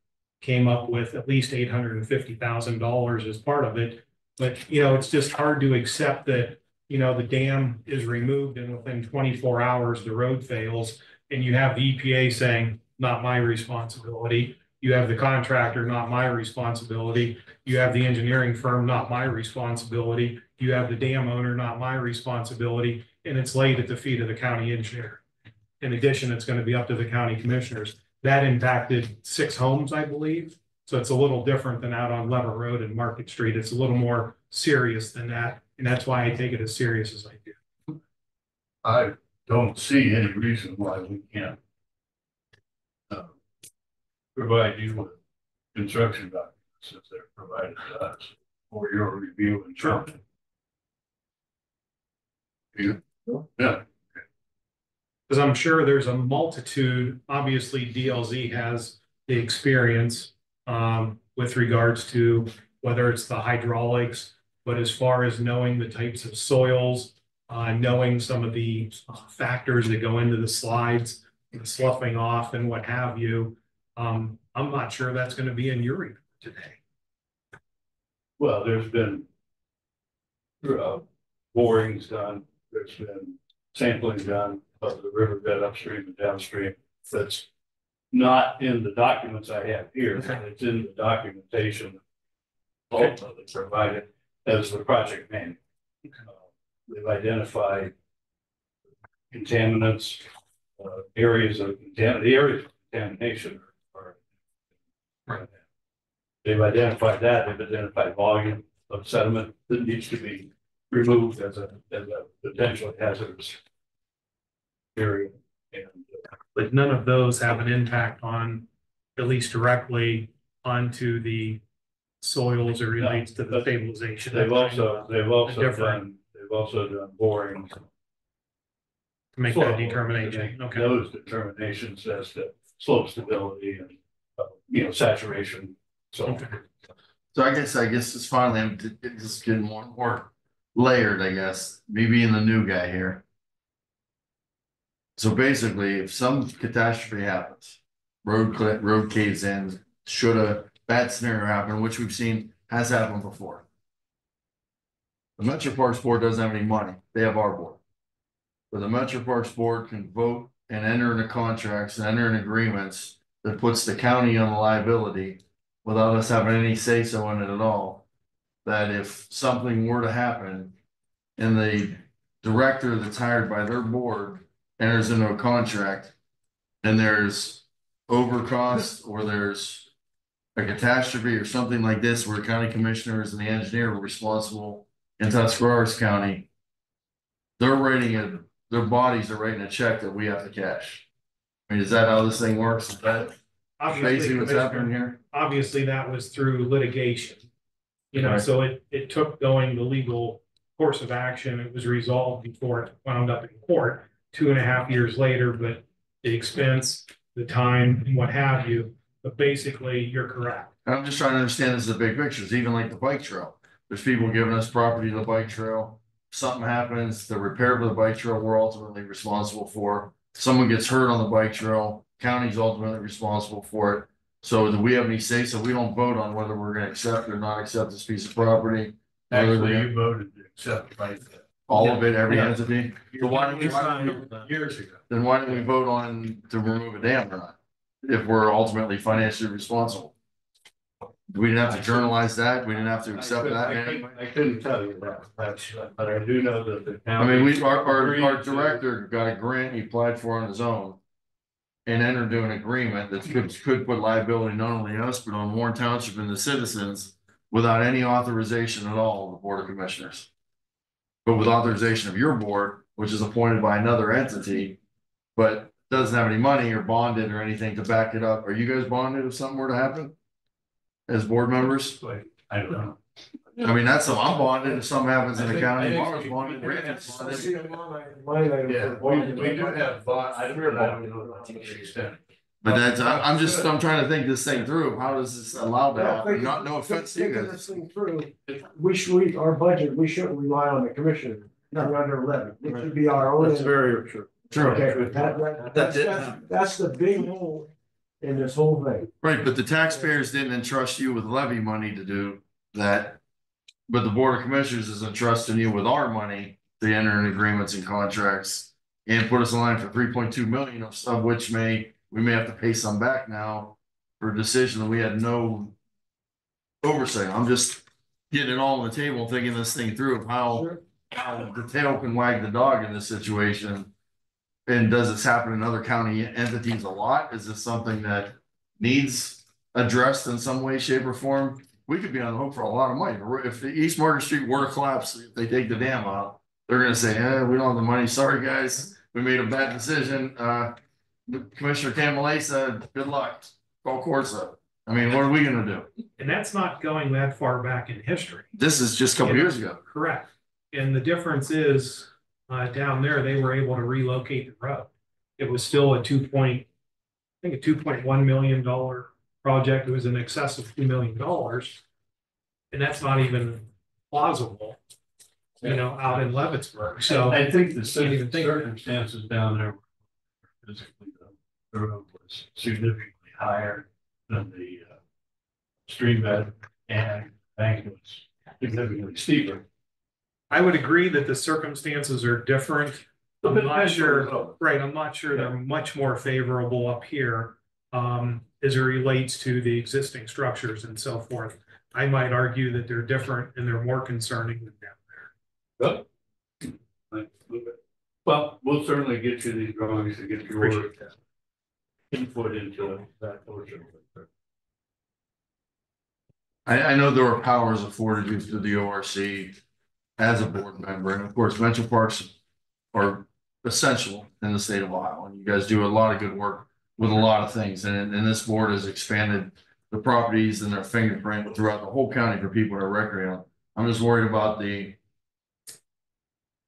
came up with at least $850,000 as part of it. But, you know, it's just hard to accept that, you know, the dam is removed and within 24 hours, the road fails. And you have the EPA saying, not my responsibility. You have the contractor, not my responsibility. You have the engineering firm, not my responsibility. You have the dam owner, not my responsibility, and it's laid at the feet of the county engineer. In addition, it's going to be up to the county commissioners. That impacted 6 homes, I believe. So it's a little different than out on Lever Road and Market Street. It's a little more serious than that. And that's why I take it as serious as I do. I don't see any reason why we can't provide you with construction documents if they're provided to us for your review and Sure. Yeah. Because I'm sure there's a multitude, obviously DLZ has the experience with regards to whether it's the hydraulics, but as far as knowing the types of soils, knowing some of the factors that go into the slides, the sloughing off and what have you, I'm not sure that's going to be in your report today. Well, there's been borings done, there's been sampling done of the riverbed upstream and downstream. That's not in the documents I have here, but it's in the documentation ultimately provided as the project manual. They've identified contaminants, areas of contamination are. They've identified that, they've identified volume of sediment that needs to be removed as a potentially hazardous area. And But none of those have an impact on, at least directly, onto the soils or relates to the stabilization. they've also different- done borings To make Slope, that determination. to make Okay. those determinations as to slope stability and saturation. So Okay. So I guess it's finally, I'm just getting more and more layered, I guess, me being the new guy here. So basically, if some catastrophe happens, road caves in, bad scenario happen, which we've seen has happened before. The Metro Parks Board doesn't have any money, they have our board. But the Metro Parks Board can vote and enter into contracts and enter in agreements that puts the county on the liability without us having any say so in it at all. That if something were to happen and the director that's hired by their board enters into a contract and there's overcost or there's a catastrophe or something like this where county commissioners and the engineer were responsible in Tuscarawas County, their bodies are writing a check that we have to cash. I mean, is that how this thing works? Is that basically what's happening here? Obviously, that was through litigation. You know, Right. so it took going the legal course of action. It was resolved before it wound up in court 2.5 years later, but the expense, the time, and what have you. But basically, you're correct. I'm just trying to understand this is a big picture. It's even like the bike trail. There's people giving us property to the bike trail. Something happens, the repair of the bike trail, we're ultimately responsible for. Someone gets hurt on the bike trail, county's ultimately responsible for it. So do we have any say? So we don't vote on whether we're gonna accept or not accept this piece of property. actually, you voted to accept All of it, every Yeah. entity. So why don't we, years ago. then why don't we vote on to remove a dam or not? If we're ultimately financially responsible. We didn't have to journalize that. We didn't have to accept that. I couldn't tell you that, but I do know that the I county. mean, our agreed to- director got a grant he applied for on his own. And entered into an agreement that could put liability not only on us, but on Warren Township and the citizens. Without any authorization at all of the Board of Commissioners. But with authorization of your board, which is appointed by another entity. But doesn't have any money or bonded or anything to back it up. Are you guys bonded if something were to happen? As board members? Wait, I don't know. I mean, I'm bonded if something happens in the county. I think Laura's bonded, Randy's bonded. Yeah, we do have bond, I don't know to which extent. But I'm trying to think this thing through. How does this allow that? Not, no offense to you Thinking guys. this thing through, our budget, we shouldn't rely on the commissioner, not under levy, it should be our own. That's very true. True. Okay, that's the big hole in this whole thing. Right, but the taxpayers didn't entrust you with levy money to do that. But the Board of Commissioners is entrusting you with our money to enter in agreements and contracts. And put us in line for 3.2 million of which may we may have to pay some back now for a decision that we had no oversight. I'm just getting it all on the table, thinking this thing through of how the tail can wag the dog in this situation. And does this happen in other county entities a lot? Is this something that needs addressed in some way, shape, or form? We could be on the hook for a lot of money. If the East Market Street were to collapse, if they take the dam out, they're gonna say, we don't have the money. Sorry, guys, we made a bad decision. Commissioner Camelay said, good luck. Call Corsa. I mean, what are we gonna do? And that's not going that far back in history. This is just a couple years ago. Correct. And the difference is, down there, they were able to relocate the road. It was still a $2.1 million project. It was in excess of $2 million. And that's not even plausible, out in Leavittsburg. So I think the can't even think of it. circumstances down there, physically, the road was significantly higher than the stream bed, and bank was significantly steeper. I would agree that the circumstances are different. I'm not sure, right, I'm not sure they're much more favorable up here, as it relates to the existing structures and so forth. I might argue that they're different and they're more concerning than down there. Well, we'll certainly get you these drawings to get your Appreciate that. input into that portion. I know there are powers afforded you through the ORC as a board member, and of course, Metro Parks are essential in the state of Ohio, and you guys do a lot of good work with a lot of things, and this board has expanded the properties and their fingerprint throughout the whole county for people to recreate on. I'm just worried about the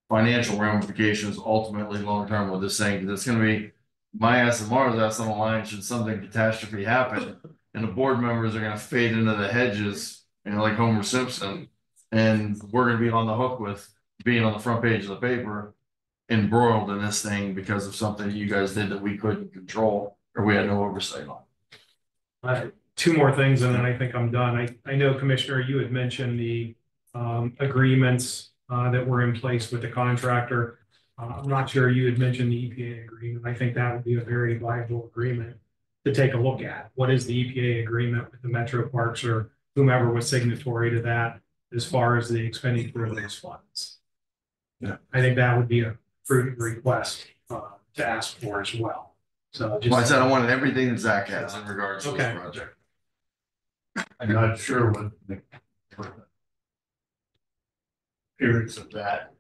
financial ramifications ultimately long-term with this thing, because it's gonna be my ass and Mars ass on the line should something catastrophe happen, and the board members are gonna fade into the hedges, like Homer Simpson. And we're gonna be on the hook with being on the front page of the paper, embroiled in this thing because of something you guys did that we couldn't control or we had no oversight on. Two more things and then I think I'm done. I know, Commissioner, you had mentioned the agreements that were in place with the contractor. I'm not sure you had mentioned the EPA agreement. I think that would be a very viable agreement to take a look at. What is the EPA agreement with the Metro Parks or whomever was signatory to that as far as the expenditure of those funds? Yeah, I think that would be a prudent request to ask for as well. So just, Well, I said I wanted everything that Zach has in regards to this Okay. project. I'm not sure what the periods of that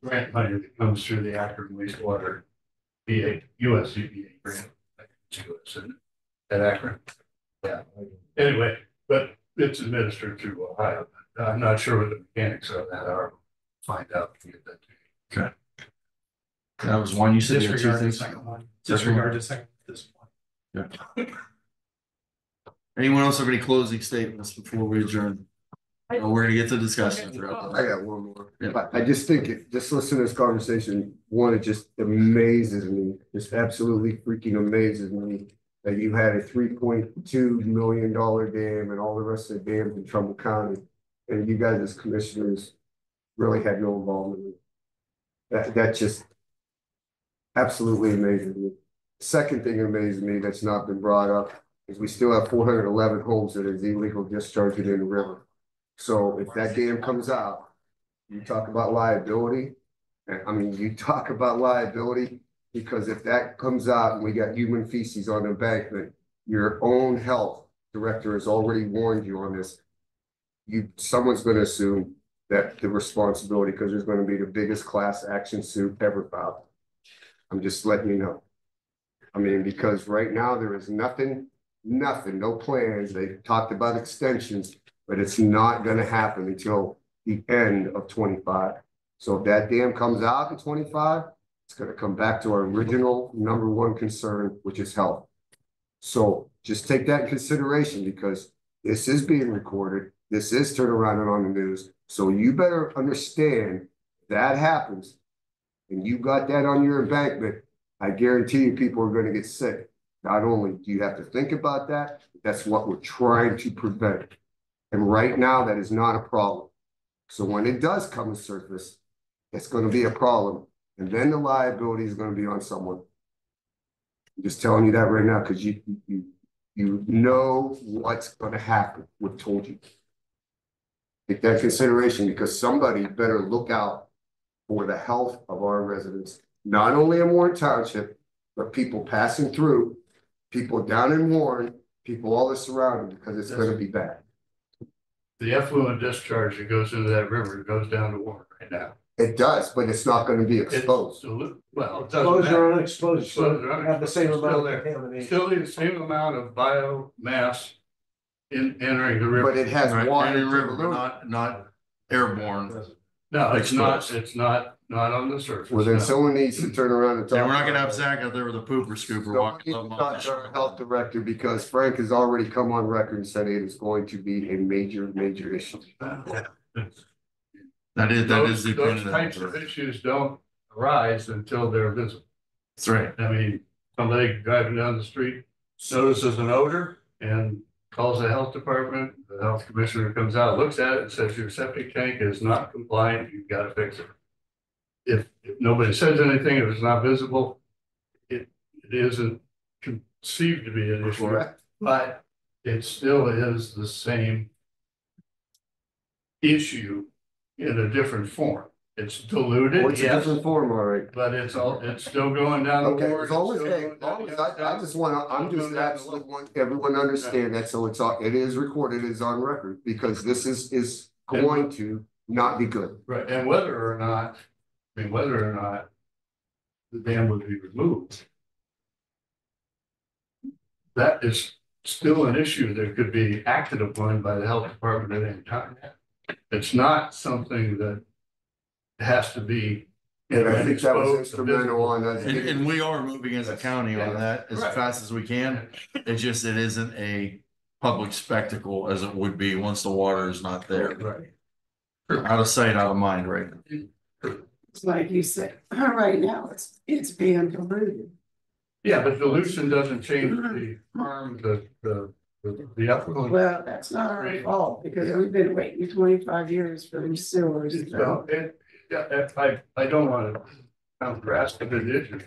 grant money that comes through the Akron wastewater US EPA grant. At Akron. Yeah. Anyway, but it's administered through Ohio. I'm not sure what the mechanics of that are. Find out and get that to you. That was one you said. You had two disregard the things. second one. Second Disregard the second at this point. Yeah. Anyone else have any closing statements before we adjourn? No, we're gonna get to discussion. I got one more. Yeah. I just think, just listen to this conversation, one, it just amazes me, just absolutely freaking amazes me that you had a $3.2 million dam and all the rest of the dams in Trumbull County, and you guys as commissioners really had no involvement in it. That just absolutely amazes me. Second thing that amazes me that's not been brought up is we still have 411 homes that is illegal discharging in the river. So if that dam comes out, you talk about liability. And I mean, you talk about liability because if that comes out and we got human feces on the embankment, your own health director has already warned you on this. Someone's going to assume that the responsibility, because there's going to be the biggest class action suit ever filed. I'm just letting you know. I mean, because right now there is nothing, no plans. They talked about extensions, but it's not going to happen until the end of 25. So if that dam comes out in 25, it's going to come back to our original number one concern, which is health. So just take that in consideration because this is being recorded. This is turned around and on the news. So you better understand that happens and you got that on your embankment. I guarantee you people are going to get sick. Not only do you have to think about that, that's what we're trying to prevent. And right now, that is not a problem. So when it does come to surface, it's going to be a problem. And then the liability is going to be on someone. I'm just telling you that right now, because you know what's gonna happen. We've told you. Take that in consideration, because somebody better look out for the health of our residents, not only in Warren Township, but people passing through, people down in Warren, people all the surrounding, because it's gonna be bad. The effluent discharge that goes into that river goes down to water right now. It does, but it's not gonna be exposed. Well, it doesn't Exposure matter. or unexposed, Exposure or have the same unexposed, amount still of there. contamination. Still the same amount of biomass in entering the river. But it has Right, water. and in to river, dilute. but not airborne. No, it's not, Exposed. it's not on the surface. Well, then no. someone needs to turn around and talk. And we're not gonna have about Zach out there with a pooper scooper So walking. we need to talk to our health director, because Frank has already come on record and said it is going to be a major issue. That is Those the opinion. types of issues don't arise until they're visible. That's right. I mean, somebody driving down the street notices an odor and calls the health department. The health commissioner comes out, looks at it and says, your septic tank is not compliant, you've got to fix it. If nobody says anything, if it's not visible, it isn't conceived to be an issue, Correct. but it still is the same issue in a different form. It's diluted, What's a yes, different form, all right? but it's still going down the Okay, ward. as long as, hey, as long as I just wanna, I'm just absolutely want everyone to understand that, so it is recorded, it is on record, because this is going to not be good. Right, and whether or not the dam would be removed, that is still an issue that could be acted upon by the health department at any time. It's not something that has to be. And I think that was exposed, instrumental on us. And we are moving as a county on that as Right. fast as we can. It isn't a public spectacle as it would be once the water is not there. Right. Out of sight, out of mind, right? It's like you said, right now, it's being diluted. Yeah, but dilution doesn't change the harm, the effluent. Well, that's not our fault, because we've been waiting 25 years for these sewers. So, I don't want to sound crass, but it is.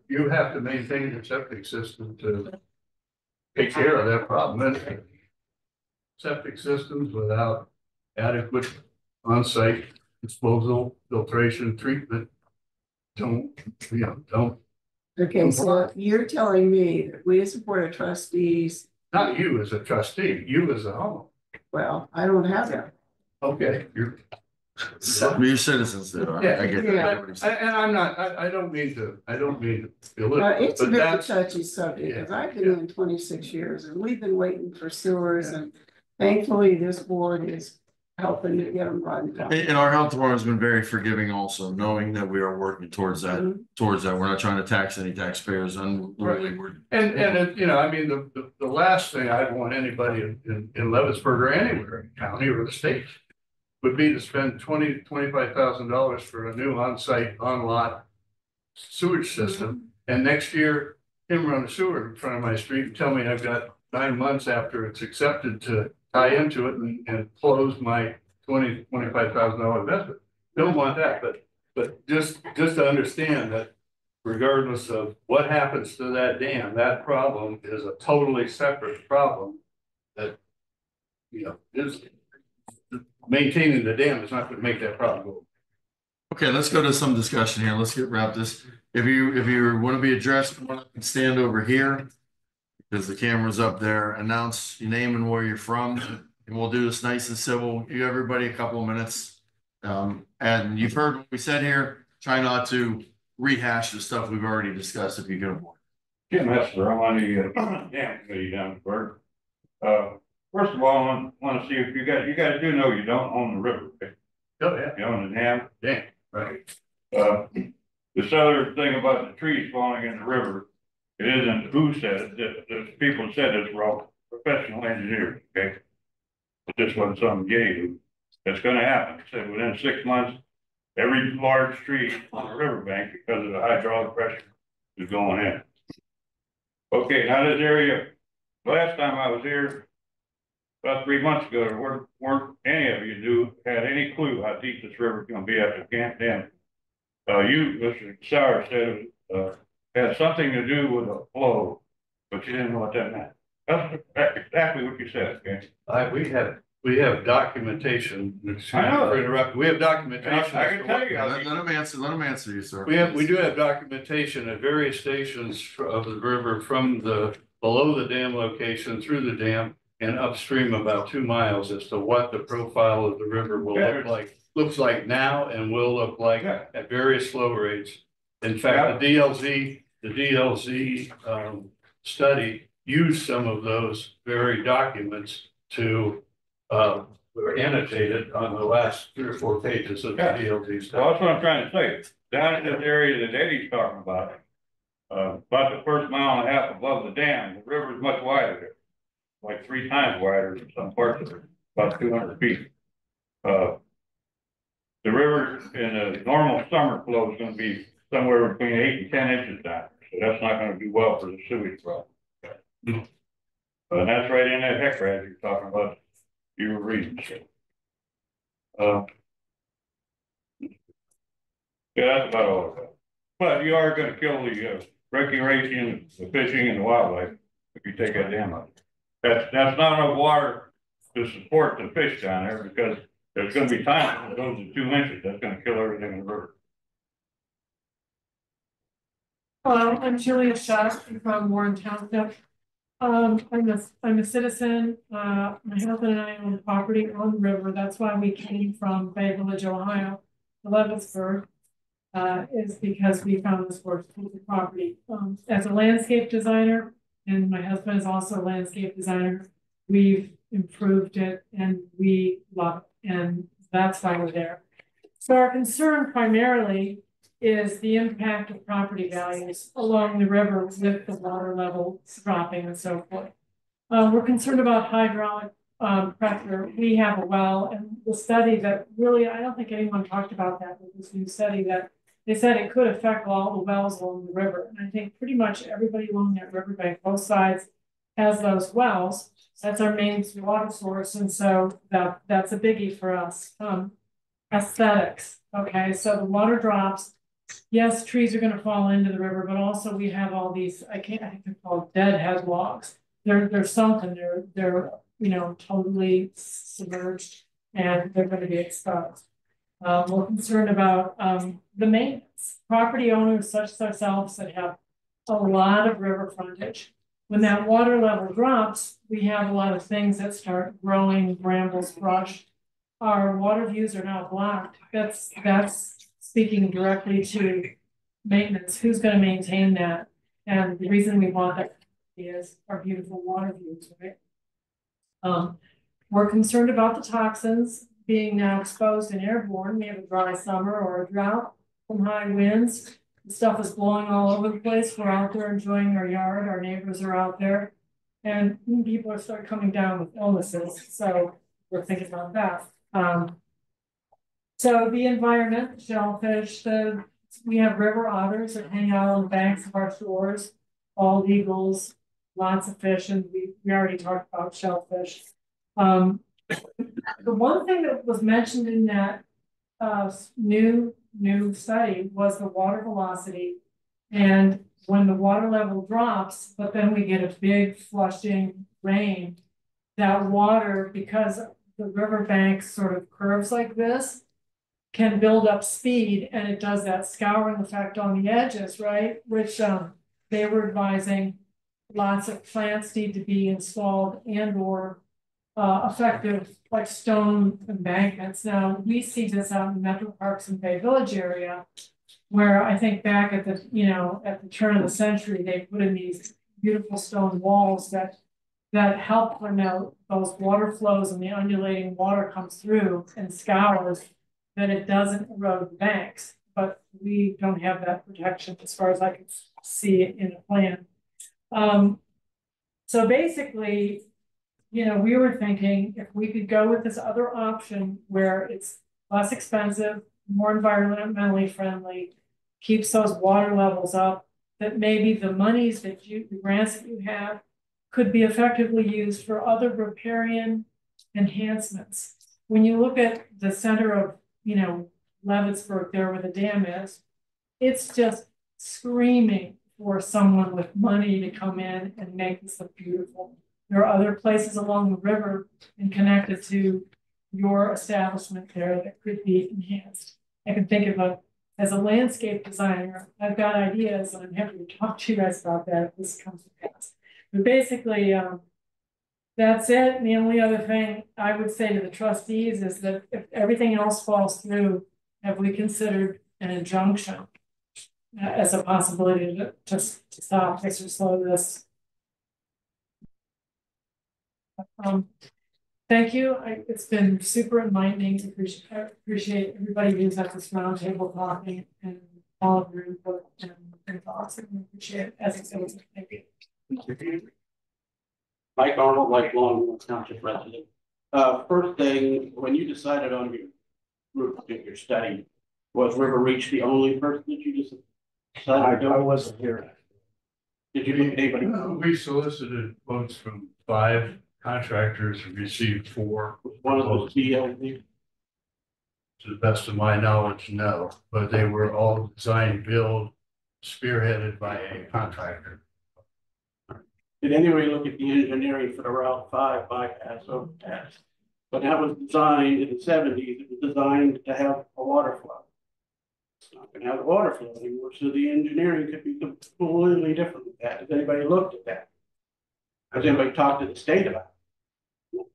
You have to maintain your septic system to take care of that problem. And septic systems without adequate on-site disposal, filtration, treatment don't. Okay, so you're telling me that we as a board of trustees, Not you as a trustee, you as a home. well, I don't have that. Okay, you're. Your citizens did, all right? I get Yeah. that. And I'm not, I don't mean to belittle. It's a but very that's- touchy subject, because Yeah, I've been in 26 years and we've been waiting for sewers, and thankfully this board is helping to get them run down. And our health department's been very forgiving also, knowing that we are working towards that, We're not trying to tax any taxpayers unruly. And I mean, the last thing I'd want anybody in Leavittsburg or anywhere in the county or the state would be to spend $25,000 for a new on-site, on-lot sewage system. And next year, him run a sewer in front of my street and tell me I've got 9 months after it's accepted to tie into it and close my $25,000 investment. Don't want that, but just to understand that regardless of what happens to that dam, that problem is a totally separate problem that, is maintaining the dam is not going to make that problem go. Okay, let's go to some discussion here. Let's wrap this. If you want to be addressed, come on up and stand over here. Because the camera's up there, announce your name and where you're from, and we'll do this nice and civil. Give everybody a couple of minutes. And you've heard what we said here. Try not to rehash the stuff we've already discussed if you can avoid. Jim Hester, I'm on the dam committee down in Burke. First of all, I want to see if you guys do know you don't own the river. Right? Oh, yeah. You own the dam. Dam, right. This other thing about the trees falling in the river, it isn't who said it. The people said it's were all professional engineers. Okay, but this wasn't some gay. That's going to happen. Said within 6 months, every large tree on the riverbank, because of the hydraulic pressure, is going in. Okay, now this area, last time I was here, about 3 months ago, there weren't any of you had any clue how deep this river is going to be after Camp Dam. You, Mr. Sauer, said it was had something to do with a flow, but you didn't know what that meant. That's exactly what you said, okay? We have documentation. I know. For interrupt, we have documentation. I can tell you. Let him answer you, sir. We do have documentation at various stations of the river from the, below the dam location, through the dam and upstream about 2 miles as to what the profile of the river will look like. Looks like now and will look like at various flow rates. In fact, the DLZ study used some of those very documents to were annotated on the last 3 or 4 pages of the DLZ study. Well, that's what I'm trying to say. Down in this area that Eddie's talking about the first mile and a half above the dam, the river is much wider, like 3 times wider in some parts of it, about 200 feet. The river in a normal summer flow is going to be somewhere between 8 and 10 inches down, so that's not going to do well for the sewage problem. And that's right in that hectare you're talking about. You were reading. Yeah, that's about all of that. But you are going to kill the recreation, the fishing, and the wildlife if you take that dam out. That's not enough water to support the fish down there, because there's going to be times when it goes to 2 inches. That's going to kill everything in the river. Hello, I'm Julia Schaff from Warren Township. I'm a citizen. My husband and I own property on the river. That's why we came from Bay Village, Ohio, to Leavittsburg, is because we found this worth the property. As a landscape designer, and my husband is also a landscape designer, we've improved it and we love it, and that's why we're there. So our concern primarily is the impact of property values along the river with the water level dropping and so forth. We're concerned about hydraulic pressure. We have a well, and the study that really, I don't think anyone talked about that with this new study, that they said it could affect all the wells along the river. And I think pretty much everybody along that riverbank, both sides, has those wells. That's our main water source, and so that's a biggie for us. Aesthetics. Okay, so the water drops. Yes, trees are going to fall into the river, but also we have all these, I think they're called deadhead logs. They're something, they're totally submerged, and they're going to be exposed. We're concerned about the maintenance. Property owners such as ourselves that have a lot of river frontage. When that water level drops, we have a lot of things that start growing, brambles, brush. Our water views are now blocked. That's speaking directly to maintenance. Who's going to maintain that? And the reason we want that is our beautiful water views, right? We're concerned about the toxins being now exposed and airborne. We have a dry summer or a drought from high winds. The stuff is blowing all over the place. We're out there enjoying our yard. Our neighbors are out there, and people are starting coming down with illnesses. So we're thinking about that. So the environment, shellfish, we have river otters that hang out on the banks of our shores, bald eagles, lots of fish, and we already talked about shellfish. The one thing that was mentioned in that new study was the water velocity, and when the water level drops, but then we get a big flushing rain, that water, because the riverbank sort of curves like this, can build up speed, and it does that scouring effect on the edges, right? Which they were advising lots of plants need to be installed and or effective like stone embankments. Now we see this out in Metro Parks and Bay Village area, where I think back at the at the turn of the century, they put in these beautiful stone walls that help when those water flows and the undulating water comes through and scours, that it doesn't erode the banks. But we don't have that protection as far as I can see it in a plan. So basically, we were thinking if we could go with this other option where it's less expensive, more environmentally friendly, keeps those water levels up, that maybe the monies the grants that you have could be effectively used for other riparian enhancements. When you look at the center of, Leavittsburg there where the dam is, it's just screaming for someone with money to come in and make this look beautiful. There are other places along the river and connected to your establishment there that could be enhanced. I can think of as a landscape designer, I've got ideas and I'm happy to talk to you guys about that if this comes to pass. But basically, that's it. And the only other thing I would say to the trustees is that if everything else falls through, have we considered an injunction as a possibility to stop this or slow this? Thank you. It's been super enlightening. I appreciate everybody who's at this round table talking and all of your input and thoughts. I appreciate it. As I said, thank you. Mike Arnold, lifelong township resident. First thing, when you decided on your group of your study, was River Reach the only person that you just decided to do? I wasn't here. Did you look at anybody? We solicited votes from 5 contractors and received 4. One of those DLD? To the best of my knowledge, no, but they were all design build spearheaded by a contractor. Did anybody look at the engineering for the Route 5 bypass overpass? But that was designed in the 70s. It was designed to have a water flow. It's not going to have a water flow anymore, so the engineering could be completely different with that. Has anybody looked at that? Has anybody talked to the state about it?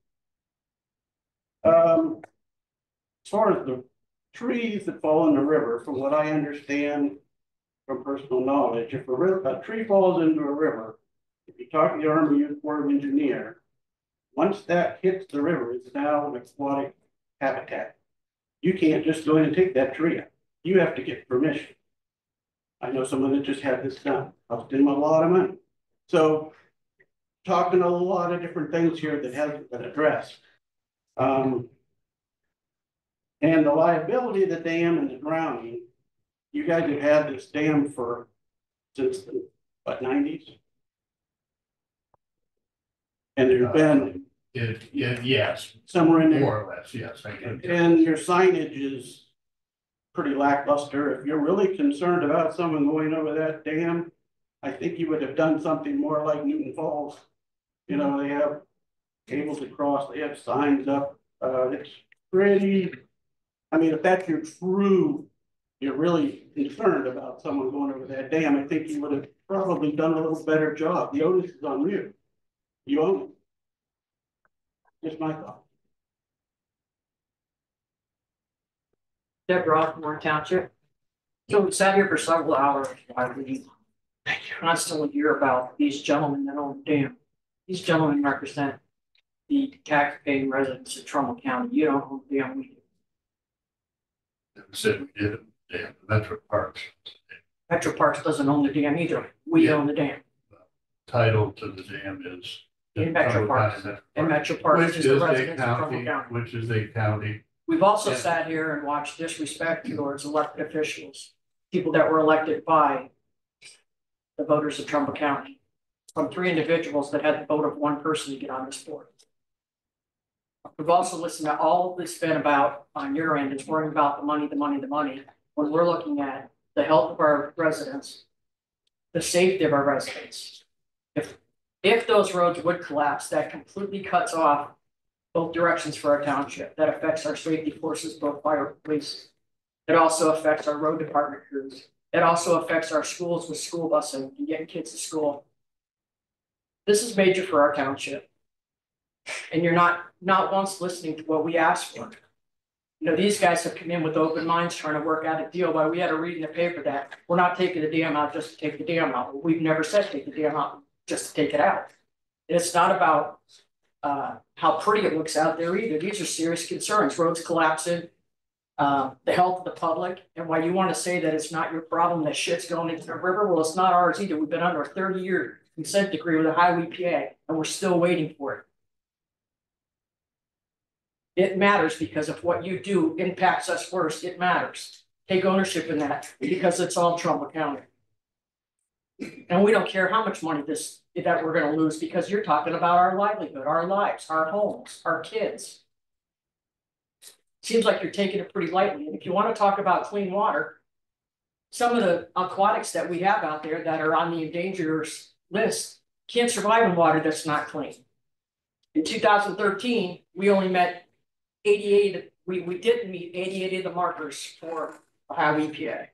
As far as the trees that fall in the river, from what I understand from personal knowledge, if a tree falls into a river, if you talk to the Army Corps of Engineer, once that hits the river, it's now an aquatic habitat. You can't just go in and take that tree out. You have to get permission. I know someone that just had this done. Cost them a lot of money. So, talking a lot of different things here that haven't been addressed. And the liability of the dam and the drowning, you guys have had this dam since the, 90s? And there's been Yes, somewhere in there. more or less, yes. And your signage is pretty lackluster. If you're really concerned about someone going over that dam, I think you would have done something more like Newton Falls. You know, they have cables across, they have signs up. It's pretty, I mean, if that's your true, you're really concerned about someone going over that dam, I think you would have probably done a little better job. The onus is on you. You own it. Just my thought. Deb Rothmore Township. So we sat here for several hours while we constantly hear about these gentlemen that own the dam. These gentlemen represent the tax-paying residents of Trumbull County. You don't own the dam, we do. Never said we did it, damn, Metro Parks. Metro Parks doesn't own the dam either. We own the dam. Title to the dam is. In Metro Parks. And Metro Parks Which is the is a residents of Trumbull county, County. which is a county. We've also Yeah. sat here and watched disrespect towards elected officials, people that were elected by the voters of Trumbull County, from 3 individuals that had the vote of 1 person to get on this board. We've also listened to all this been about on your end is worrying about the money, when we're looking at the health of our residents, the safety of our residents. If those roads would collapse, that completely cuts off both directions for our township. That affects our safety forces, both fire and police. It also affects our road department crews. It also affects our schools with school busing and getting kids to school. This is major for our township. And you're not once listening to what we asked for. You know, these guys have come in with open minds trying to work out a deal, but we had to read in the paper that we're not taking the dam out just to take the dam out. We've never said take the dam out just to take it out. It's not about how pretty it looks out there either. These are serious concerns. Roads collapsing, the health of the public, and why you want to say that it's not your problem that shit's going into the river. Well, it's not ours either. We've been under a 30-year consent decree with a highway EPA, and we're still waiting for it. It matters because if what you do impacts us first, it matters. Take ownership in that because it's all Trumbull County. And we don't care how much money that we're going to lose because you're talking about our livelihood, our lives, our homes, our kids. Seems like you're taking it pretty lightly. And if you want to talk about clean water, some of the aquatics that we have out there that are on the endangered list can't survive in water that's not clean. In 2013, we only met 88, we didn't meet 88 of the markers for Ohio EPA.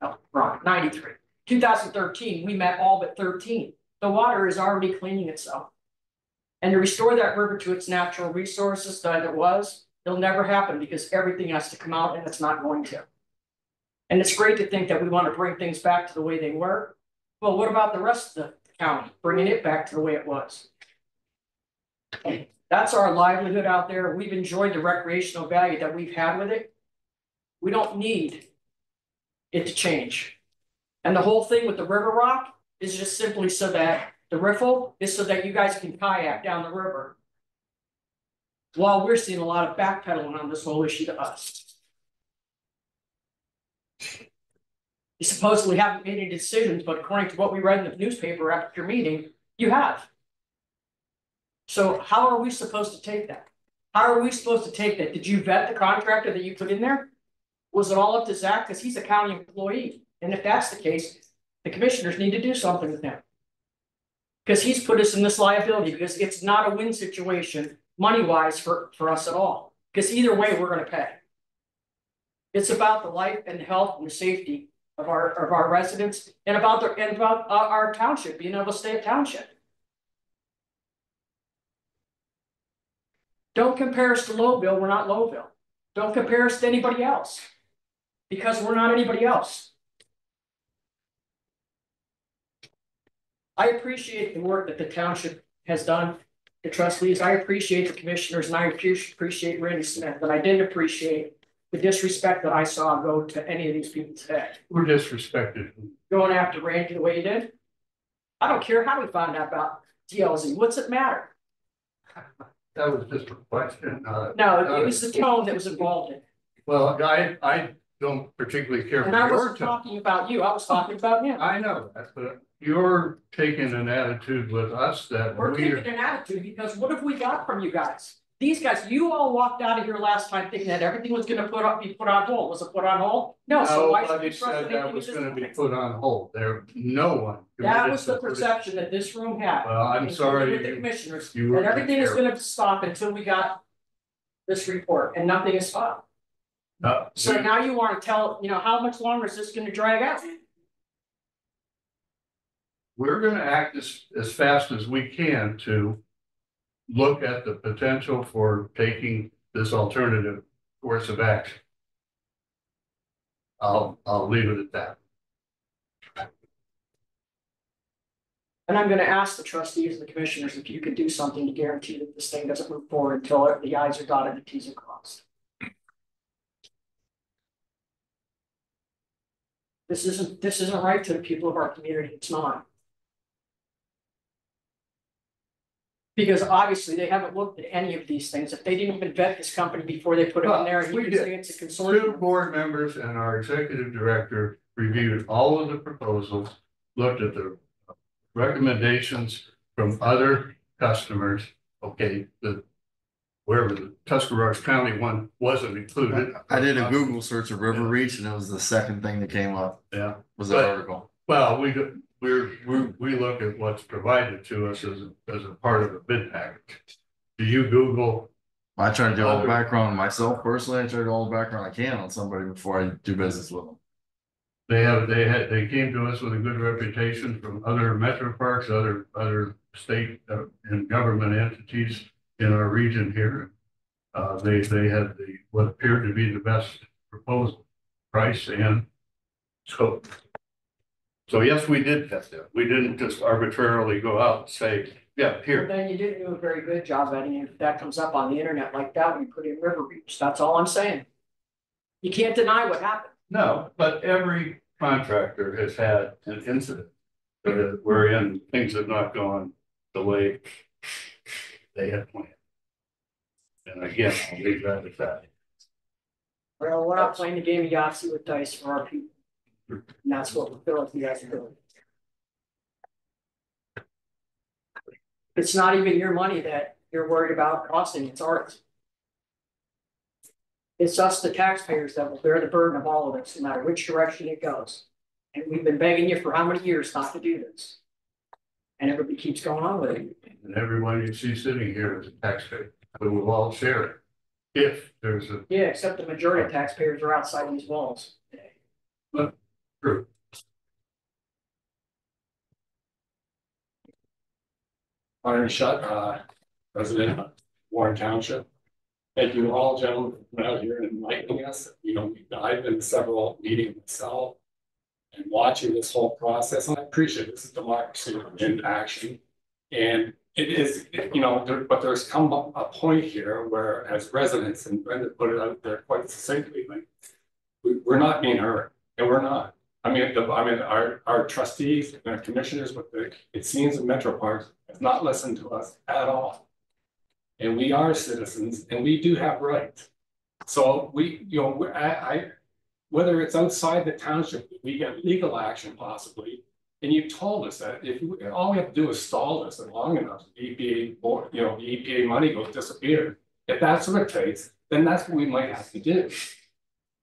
No, wrong, 93. 2013, we met all but 13. The water is already cleaning itself. And to restore that river to its natural resources that it was, it'll never happen because everything has to come out and it's not going to. And it's great to think that we want to bring things back to the way they were. Well, what about the rest of the county, bringing it back to the way it was? That's our livelihood out there. We've enjoyed the recreational value that we've had with it. We don't need it to change. And the whole thing with the river rock is just simply so that the riffle is so that you guys can kayak down the river. While we're seeing a lot of backpedaling on this whole issue to us. You supposedly haven't made any decisions, but according to what we read in the newspaper after your meeting, you have. So how are we supposed to take that? How are we supposed to take that? Did you vet the contractor that you put in there? Was it all up to Zach? Because he's a county employee. And if that's the case, the commissioners need to do something with him. Because he's put us in this liability because it's not a win situation money-wise for us at all. Because either way, we're going to pay. It's about the life and the health and the safety of our residents and about our township, being able to stay a township. Don't compare us to Lowville, we're not Lowville. Don't compare us to anybody else. Because we're not anybody else. I appreciate the work that the township has done, the trustees. I appreciate the commissioners, and I appreciate Randy Smith, but I didn't appreciate the disrespect that I saw go to any of these people today. We're disrespected. Going after Randy the way he did. I don't care how we found out about DLZ. What's it matter? That was just a question. No, it was the tone that was involved in it. Well, I don't particularly care for And I your wasn't tone. talking about you, I was talking about him. I know that, but you're taking an attitude with us that We're taking an attitude because what have we got from you guys? These guys, you all walked out of here last time thinking that everything was gonna be put on hold. Was it put on hold? No, so why should Nobody we trust said anything that was this gonna be morning? put on hold. No one. That committed was the to put it- perception that this room had. Well, I'm including sorry with the you- commissioners, you were that everything is careful. gonna stop until we got this report and nothing is stopped. So now you want to tell, how much longer is this gonna drag out? We're gonna act as fast as we can to look at the potential for taking this alternative course of action. I'll leave it at that. And I'm gonna ask the trustees and the commissioners if you could do something to guarantee that this thing doesn't move forward until the i's are dotted and the t's are crossed. This isn't right to the people of our community, it's not. Because obviously they haven't looked at any of these things. If they didn't even vet this company before they put it in there, and you We can did. say it's a Two consortium. board members and our executive director reviewed all of the proposals, looked at the recommendations from other customers. Okay, wherever the Tuscarawas County one wasn't included. I did a Google search of River Reach and it was the second thing that came up, Yeah, was that article. well, we look at what's provided to us as a part of the bid package. Do you Google? I try to do all the background myself personally, I try to do all the background I can on somebody before I do business with them. They came to us with a good reputation from other metro parks, other state and government entities in our region here. They had what appeared to be the best proposal, price and scope. So yes, we did test it. We didn't just arbitrarily go out and say, yeah, Well, here. then you didn't do a very good job vetting it. If that comes up on the internet like that, we put in River Reach. That's all I'm saying. You can't deny what happened. No, but every contractor has had an incident wherein things have not gone the way they had planned. And again, I'll leave that at that. Well, we're not playing the game of Yahtzee with dice for our people. And that's what we feel like you guys are doing. It's not even your money that you're worried about costing, it's ours. It's us, the taxpayers, that will bear the burden of all of this, no matter which direction it goes. And we've been begging you for how many years not to do this? And everybody keeps going on with it. And everyone you see sitting here is a taxpayer, we will all share it. If there's a Yeah, except the majority of taxpayers are outside these walls today. group. Byron Shutt, resident of Warren Township. Thank you all, gentlemen, for coming out here and enlightening us. You know, I've been to several meetings myself and watching this whole process, and I appreciate this is democracy in action. And it is, you know, but there's come a point here where, as residents, and Brenda put it out there quite succinctly, like, we're not being heard, and we're not. I mean, our trustees and our commissioners with it seems the Metro Parks have not listened to us at all. And we are citizens and we do have rights. So whether it's outside the township, we get legal action possibly. And you told us that if all we have to do is stall this long enough, the EPA board, the EPA money goes disappear. If that's what it takes, then that's what we might have to do.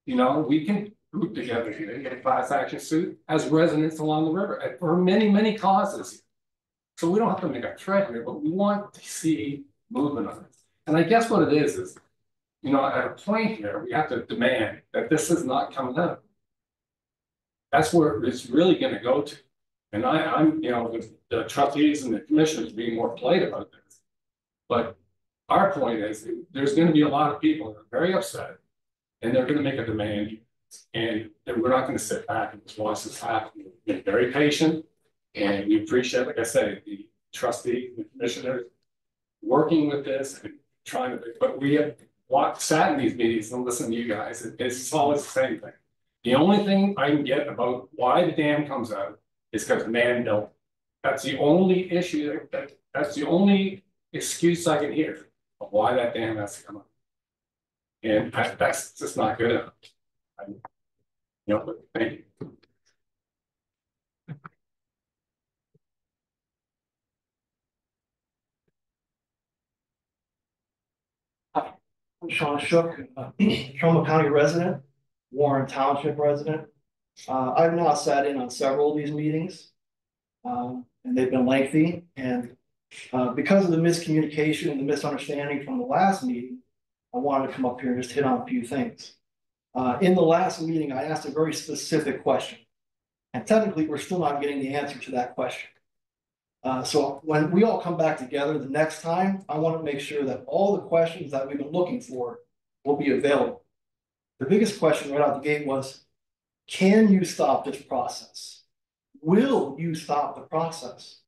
We can group together here and get a class action suit as residents along the river for many, many causes. So we don't have to make a threat here, but we want to see movement on it. And I guess what it is, at a point here, we have to demand that this is not coming out. That's where it's really going to go to. And I'm, with the trustees and the commissioners being more polite about this. But our point is there's going to be a lot of people that are very upset and they're going to make a demand. And we're not going to sit back and just watch this happen. We've been very patient and we appreciate, like I said, the trustees, the commissioners working with this and trying to, but we have sat in these meetings and listened to you guys. It's always the same thing. The only thing I can get about why the dam comes out is because man built. That's the only issue, that's the only excuse I can hear of why that dam has to come up. And that's just not good enough. Thank you. I'm Sean Shook, Trumbull County resident, Warren Township resident. I've now sat in on several of these meetings, and they've been lengthy. And because of the miscommunication and the misunderstanding from the last meeting, I wanted to come up here and just hit on a few things. In the last meeting, I asked a very specific question, and technically, we're still not getting the answer to that question. So when we all come back together the next time, I want to make sure that all the questions that we've been looking for will be available. The biggest question right out the gate was, can you stop this process? Will you stop the process?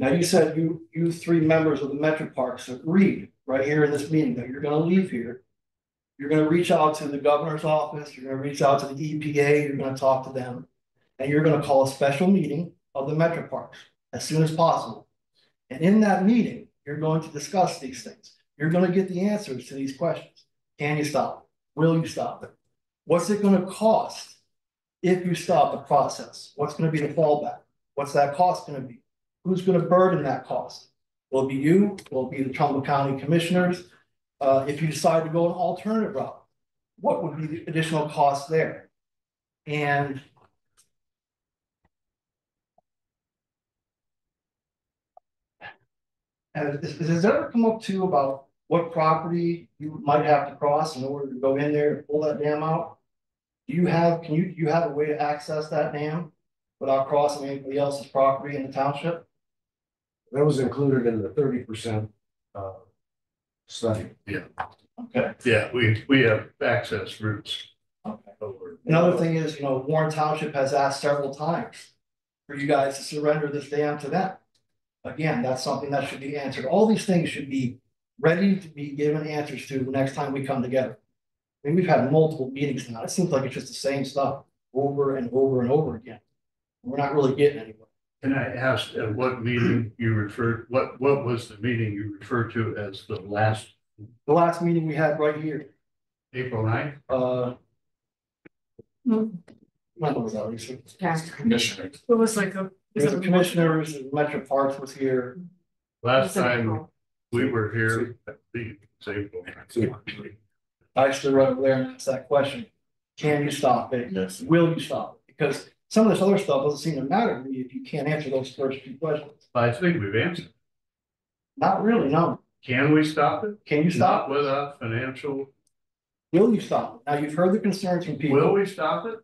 Now you said you three members of the Metro Parks agreed right here in this meeting that you're going to leave here. You're going to reach out to the governor's office. You're going to reach out to the EPA. You're going to talk to them, and you're going to call a special meeting of the Metro Parks as soon as possible. And in that meeting, you're going to discuss these things. You're going to get the answers to these questions. Can you stop it? Will you stop it? What's it going to cost if you stop the process? What's going to be the fallback? What's that cost going to be? Who's going to burden that cost? Will it be you? Will it be the Trumbull County commissioners? If you decide to go an alternative route, what would be the additional cost there? And has it ever come up to about what property you might have to cross in order to go in there and pull that dam out? Do you have a way to access that dam without crossing anybody else's property in the township? That was included in the 30% study. Yeah. Okay. Yeah, we have access routes. Okay. Over. Another thing is, Warren Township has asked several times for you guys to surrender this dam to them. Again, that's something that should be answered. All these things should be ready to be given answers to the next time we come together. I mean, we've had multiple meetings now. It seems like it's just the same stuff over and over and over again. We're not really getting anywhere. Can I ask at what meeting you referred, what was the meeting you referred to as the last? The last meeting we had right here. April 9th? When was that, Lisa? Yeah. Commissioner. It was like a. The commissioners and Metro Parks was here. Last time we were here, I think it's April. I stood right over there and asked that question. Can you stop it? Yes. Will you stop it? Because some of this other stuff doesn't seem to matter to me if you can't answer those first two questions. I think we've answered. Not really, no. Can we stop it? Can you stop? Not without financial. Will you stop it? Now, you've heard the concerns from people. Will we stop it?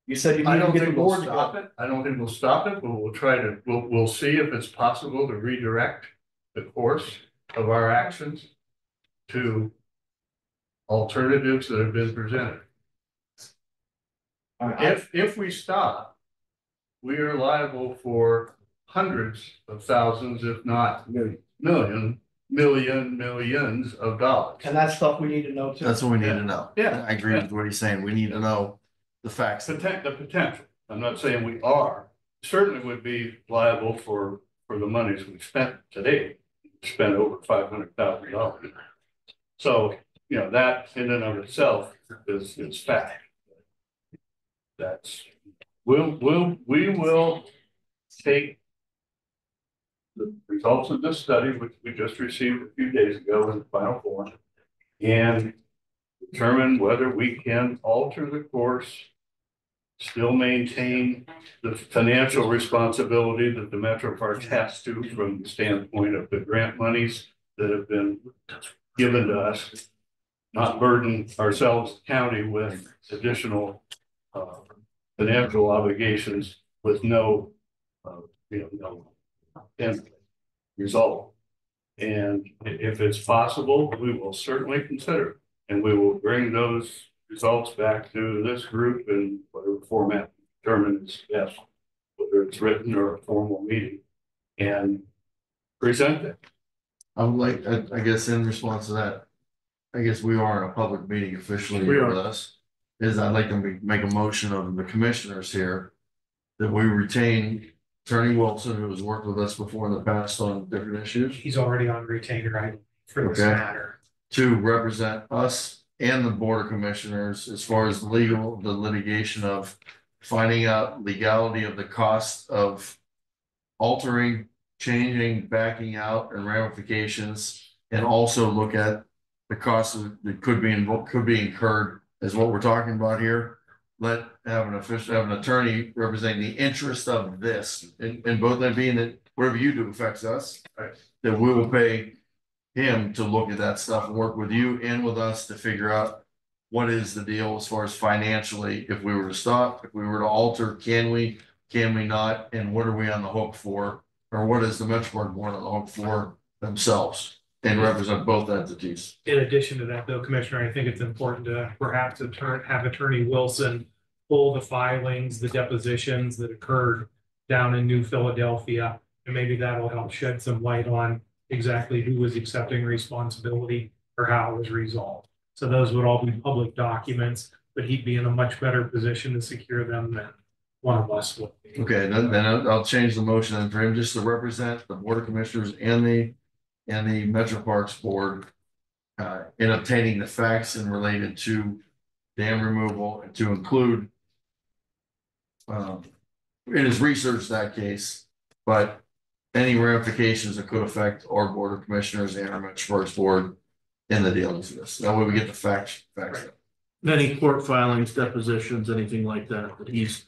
You said you I need to don't get the think we'll board stop together. it. I don't think we'll stop it, but we'll try to, we'll see if it's possible to redirect the course of our actions to alternatives that have been presented. If we stop, we are liable for hundreds of thousands, if not millions of dollars. And that's stuff we need to know too. That's what we need to know. Yeah. I agree with what he's saying. We need to know the facts. The potential. I'm not saying we are, certainly would be liable for the monies we spent today. Spent over $500,000. So, you know, that in and of itself is fact. We will take the results of this study, which we just received a few days ago in the final form, and determine whether we can alter the course, still maintain the financial responsibility that the Metro Parks has to from the standpoint of the grant monies that have been given to us, not burden ourselves, the county, with additional financial obligations with no end result. And if it's possible, we will certainly consider, and we will bring those results back to this group in whatever format determines best, whether it's written or a formal meeting, and present it. I would like, I guess in response to that, I guess we are in a public meeting officially We are. with us. Is I'd like to make a motion of the commissioners here that we retain Attorney Wilson, who has worked with us before in the past on different issues. He's already on retainer item for this Okay. matter. To represent us and the Board of Commissioners as far as the litigation of finding out legality of the cost of altering, changing, backing out, and ramifications, and also look at the costs that could be incurred as what we're talking about here. Have an attorney representing the interest of this, and both that being that whatever you do affects us, Right. that we will pay him to look at that stuff and work with you and with us to figure out what is the deal as far as financially, if we were to stop, if we were to alter, can we not, and what are we on the hook for? Or what is the Metro Park Board on the hook for themselves and represent both entities? In addition to that, though, Commissioner, I think it's important to perhaps have Attorney Wilson pull the filings, the depositions that occurred down in New Philadelphia, and maybe that'll help shed some light on exactly who was accepting responsibility or how it was resolved. So those would all be public documents, but he'd be in a much better position to secure them than one of us would be. Okay, then I'll change the motion then for him just to represent the Board of Commissioners and the Metro Parks Board in obtaining the facts and related to dam removal, and to include in his research that case, but any ramifications that could affect our Board of Commissioners and our Metro Parks Board in the dealings of this. That way we get the facts. Any court filings, depositions, anything like that, that he's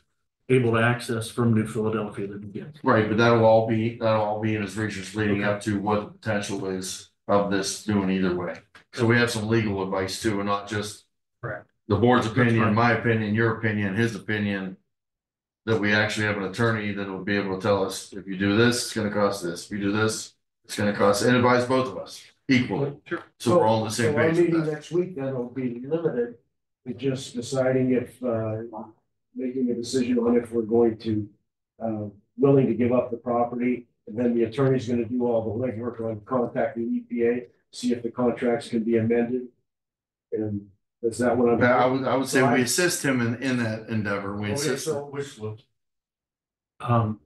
able to access from New Philadelphia that he gets. Right, but that'll all be in his research leading up to what the potential is of this doing either way. So we have some legal advice too, and not just Correct. the board's opinion, my opinion, your opinion, his opinion. That we actually have an attorney that will be able to tell us, if you do this, it's gonna cost this. If you do this, it's gonna cost, and advise both of us equally. Sure. So we're all on the same Our page with meeting that. next week, then will be limited to just deciding if, making a decision on if we're going to, willing to give up the property. And then the attorney's gonna do all the legwork on contacting EPA, see if the contracts can be amended. And is that what I'm? I would say we assist him in that endeavor. We Okay, assist. so Which will. Tom.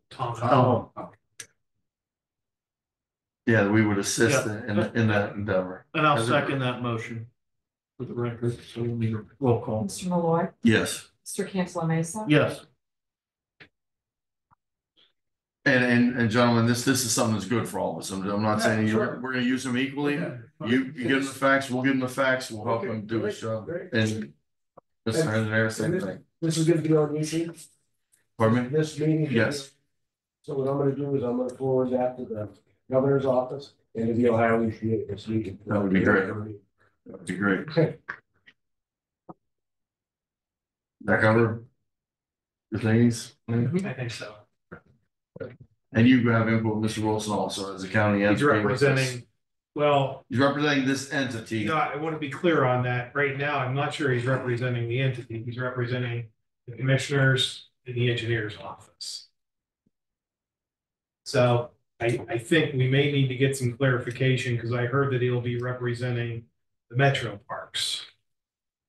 Yeah, we would assist Yeah. in that endeavor. And I'll second that motion for the record, so we'll need a roll call. Mr. Malloy, Yes. Mr. Cantala Mesa. Yes. And gentlemen, this is something that's good for all of us. I'm not saying we're gonna use them equally. You give them the facts, we'll give them the facts, we'll help him do his job. Great. And Mr. Engineer, same thing. This is gonna be on YouTube, Pardon me? this meeting. Yes. So what I'm gonna do is I'm gonna forward that to the governor's office and to the Ohio EPA this meeting. That would be great. That would be great. Okay. That cover your things? I think so. And you have input, Mr. Wilson, also as a county. He's entity with this. representing, well, He's representing this entity. no, I want to be clear on that. Right now, I'm not sure he's representing the entity. He's representing the commissioners and the engineer's office. So I think we may need to get some clarification because I heard that he'll be representing the metro parks.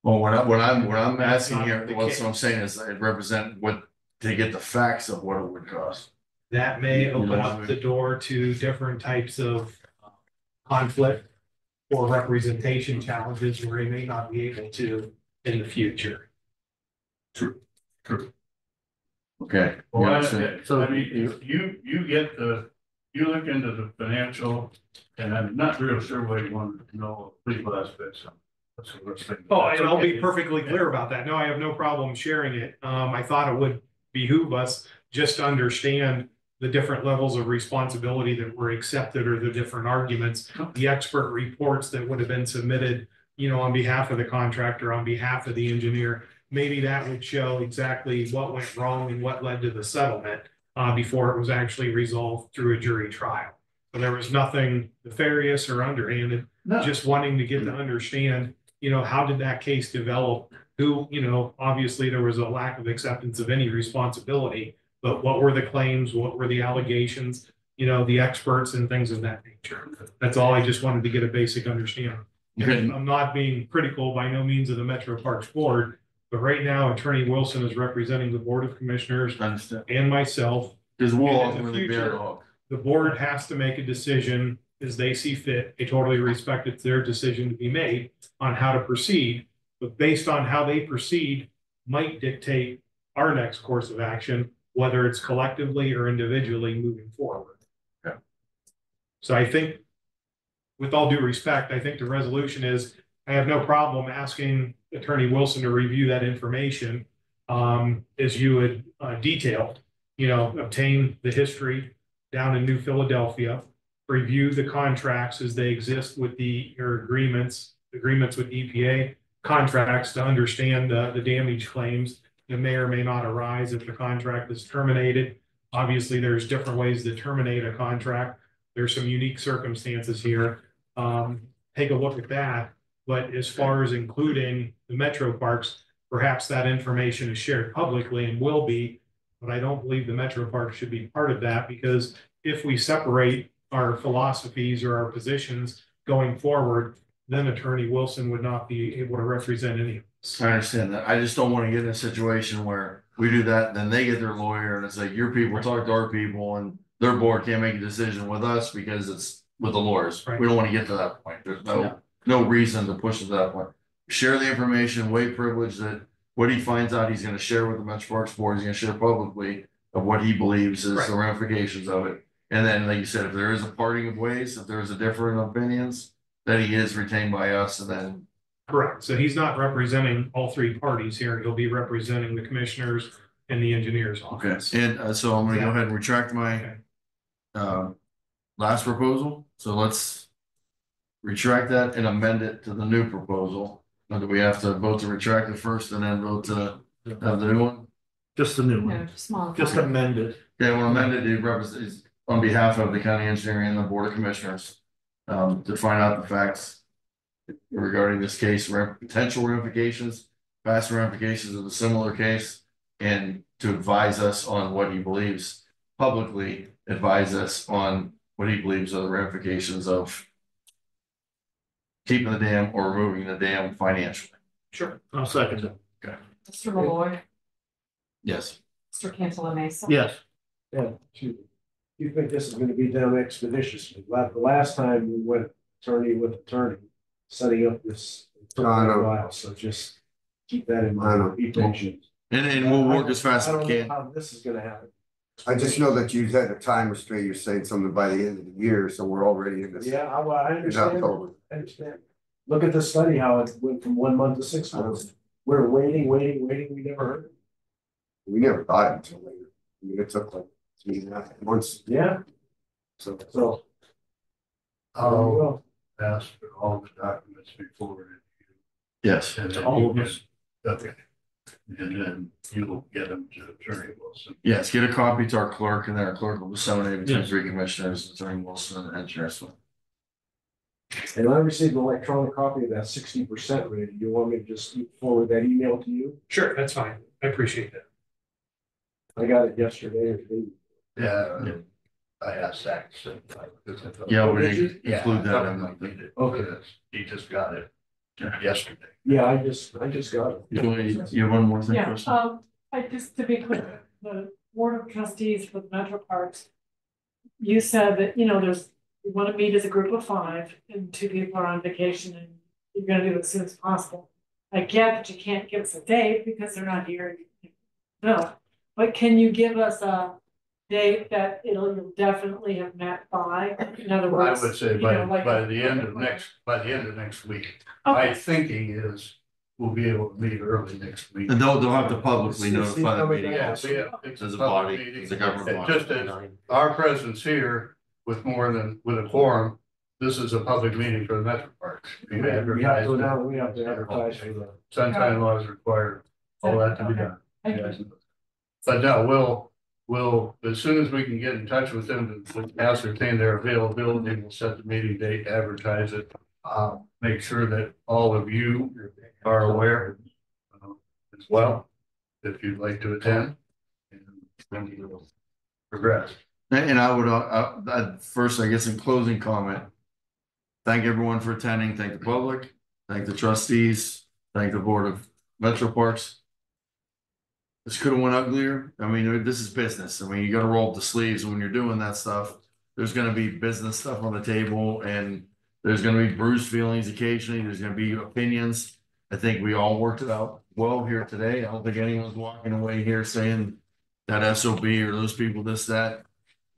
Well, what I'm That's asking not here, the what case. I'm saying is I represent what, to get the facts of what it would cost. That may You know open what I up mean? the door to different types of conflict or representation challenges where he may not be able to in the future. True. Okay. Well, Yeah, I mean, you get you look into the financial, and I'm not real sure what you want to know, legal aspects. Oh, and I'll be perfectly clear about that. No, I have no problem sharing it. I thought it would behoove us just to understand the different levels of responsibility that were accepted or the different arguments, the expert reports that would have been submitted, on behalf of the contractor, on behalf of the engineer. Maybe that would show exactly what went wrong and what led to the settlement before it was actually resolved through a jury trial. So there was nothing nefarious or underhanded, just wanting to get to understand, how did that case develop? Who, obviously there was a lack of acceptance of any responsibility, but what were the claims? What were the allegations? The experts and things of that nature. That's all. I just wanted to get a basic understanding. I'm not being critical by no means of the Metro Parks Board, but right now Attorney Wilson is representing the Board of Commissioners and myself. Because we'll And in the ultimately be future, the hook. the board has to make a decision as they see fit. I totally respect it's their decision to be made on how to proceed, but based on how they proceed might dictate our next course of action, whether it's collectively or individually moving forward. Okay. So I think, with all due respect, I think the resolution is, I have no problem asking Attorney Wilson to review that information as you had detailed, obtain the history down in New Philadelphia, review the contracts as they exist with your agreements with EPA, contracts to understand the damage claims that may or may not arise if the contract is terminated. Obviously, there's different ways to terminate a contract. There's some unique circumstances here. Take a look at that. But as far as including the metro parks, perhaps that information is shared publicly and will be, but I don't believe the metro parks should be part of that, because if we separate our philosophies or our positions going forward, then Attorney Wilson would not be able to represent any of us. I understand that. I just don't want to get in a situation where we do that, then they get their lawyer and it's like, your people talk to our people and their board can't make a decision with us because it's with the lawyers. Right. We don't want to get to that point. There's no reason to push it to that point. Share the information, waive privilege that what he finds out, he's going to share with the Metro Parks Board, he's going to share publicly of what he believes is the ramifications of it. And then, like you said, if there is a parting of ways, if there's a different opinions, then he is retained by us and then. Correct. So he's not representing all three parties here. He'll be representing the commissioners and the engineer's office. Okay. And so I'm going to go ahead and retract my last proposal. So let's retract that and amend it to the new proposal. Now, do we have to vote to retract it first and then vote to have the new one? Just the new one. No, small. Just amend it. Okay, well, amended, it represents on behalf of the county engineer and the board of commissioners. To find out the facts regarding this case, potential ramifications, past ramifications of a similar case, and to advise us on what he believes, publicly advise us on what he believes are the ramifications of keeping the dam or removing the dam financially. Sure. I'll second it. Okay. Mr. Malloy, Yes. Mr. Cantala Mesa. Yes. Yeah, you think this is gonna be done expeditiously? The last time we went attorney with attorney, setting up this. No, I know. While, so just keep that in mind, be patient. And we'll work as fast as we I can. don't know how this is gonna happen. I just know that you had a time restraint, you're saying something by the end of the year, so we're already in this. Yeah, I understand. October. I understand. Look at the study, how it went from 1 month to 6 months. We're waiting, we never heard. We never got it until later. I mean, it took like 3.5 months. Yeah. So. I'll ask for all the documents to be forwarded to you. Yes. And then all you of can- us. Okay. And then you will get them to Attorney Wilson. Yes, get a copy to our clerk, and then our clerk will disseminate between Yes. 3 commissioners, Attorney Wilson and Engineer Smith. And I received an electronic copy of that 60% rating. You want me to just forward that email to you? Sure, that's fine. I appreciate that. I got it yesterday or today. Yeah, I asked Zach. So, Yeah, we need to Yeah, include that I in thought the. he did. Okay. He just got it yesterday. Yeah, I just got it. You have one more thing, Yeah, Kristen? I just to be clear, the Board of Trustees for the Metro Parks. You said that, you know, you want to meet as a group of 5 and 2 people are on vacation and you're gonna do it as soon as possible. I get that you can't give us a date because they're not here. No, but can you give us a date that you'll definitely have met by? In other I words. would say you know, by the end of next week. Okay. My thinking is we'll be able to meet early next week. And they'll have to publicly It's notify the coming meeting down. also. It's As a public body, meeting. as a government It body. just as our presence here with a quorum, this is a public meeting for the Metro Parks. We have to advertise for the. Sunshine laws require all that to be done. Thank you. But no, we'll, as soon as we can get in touch with them to ascertain their availability, we'll set the meeting date, advertise it. Make sure that all of you are aware as well, if you'd like to attend. And then we'll progress. And I would, first, I guess in closing comment, thank everyone for attending, thank the public, thank the trustees, thank the Board of Metro Parks. This could have went uglier. I mean, this is business. I mean, you gotta roll up the sleeves when you're doing that stuff. There's gonna be business stuff on the table and there's gonna be bruised feelings occasionally. There's gonna be opinions. I think we all worked it out well here today. I don't think anyone's walking away here saying that SOB or those people, this, that.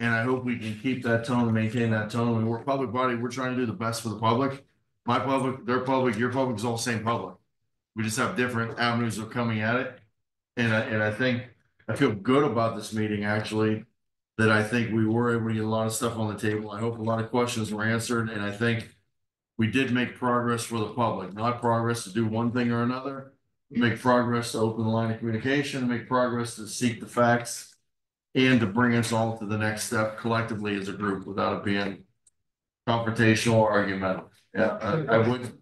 And I hope we can keep that tone and maintain that tone. I mean, we're a public body. We're trying to do the best for the public. My public, their public, your public is all the same public. We just have different avenues of coming at it. And I think I feel good about this meeting, actually, that I think we were able to get a lot of stuff on the table. I hope a lot of questions were answered. And I think we did make progress for the public, not progress to do one thing or another. Make progress to open the line of communication, make progress to seek the facts. And to bring us all to the next step collectively as a group without it being confrontational or argumentative. Yeah,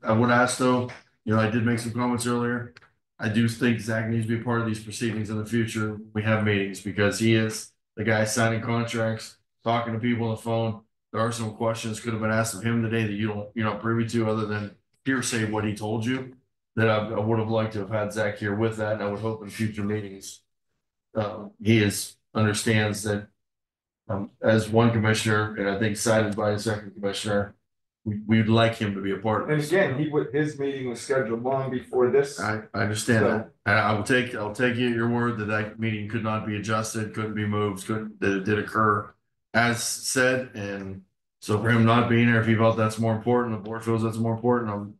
I would ask though, you know, I did make some comments earlier. I do think Zach needs to be part of these proceedings in the future. We have meetings because he is the guy signing contracts, talking to people on the phone. There are some questions could have been asked of him today that you're not privy to other than hearsay what he told you. That I would have liked to have had Zach here with that, and I would hope in future meetings. He understands that as one commissioner, and I think cited by a second commissioner, we'd like him to be a part of And this. again, his meeting was scheduled long before this. I understand that. And I'll take you at your word that meeting could not be adjusted, couldn't be moved, that it did occur as said. And so for him not being there, if he felt that's more important, the board feels that's more important, I'll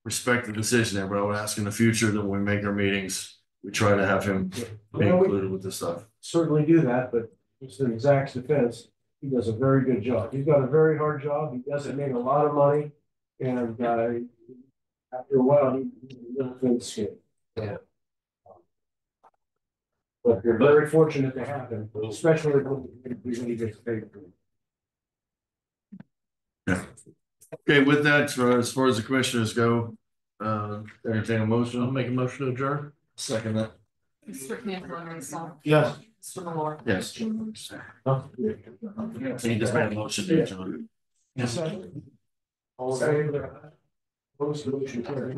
respect the decision there, but I would ask in the future that when we make our meetings, we try to have him be included with this stuff. Certainly do that, but it's in Zach's defense, he does a very good job. He's got a very hard job. He doesn't make a lot of money. And after a while, he's a little thin skinned. Yeah. But you're very fortunate to have him, especially when he gets paid for it. Yeah. Okay, with that, as far as the commissioners go, entertain a motion. I'll make a motion to adjourn. Second that. Mr. Cantala Mesa. Yes. Mr. Malloy. Yes. He just made a motion to adjourn. Yes. All in favor? Opposed, motion carried.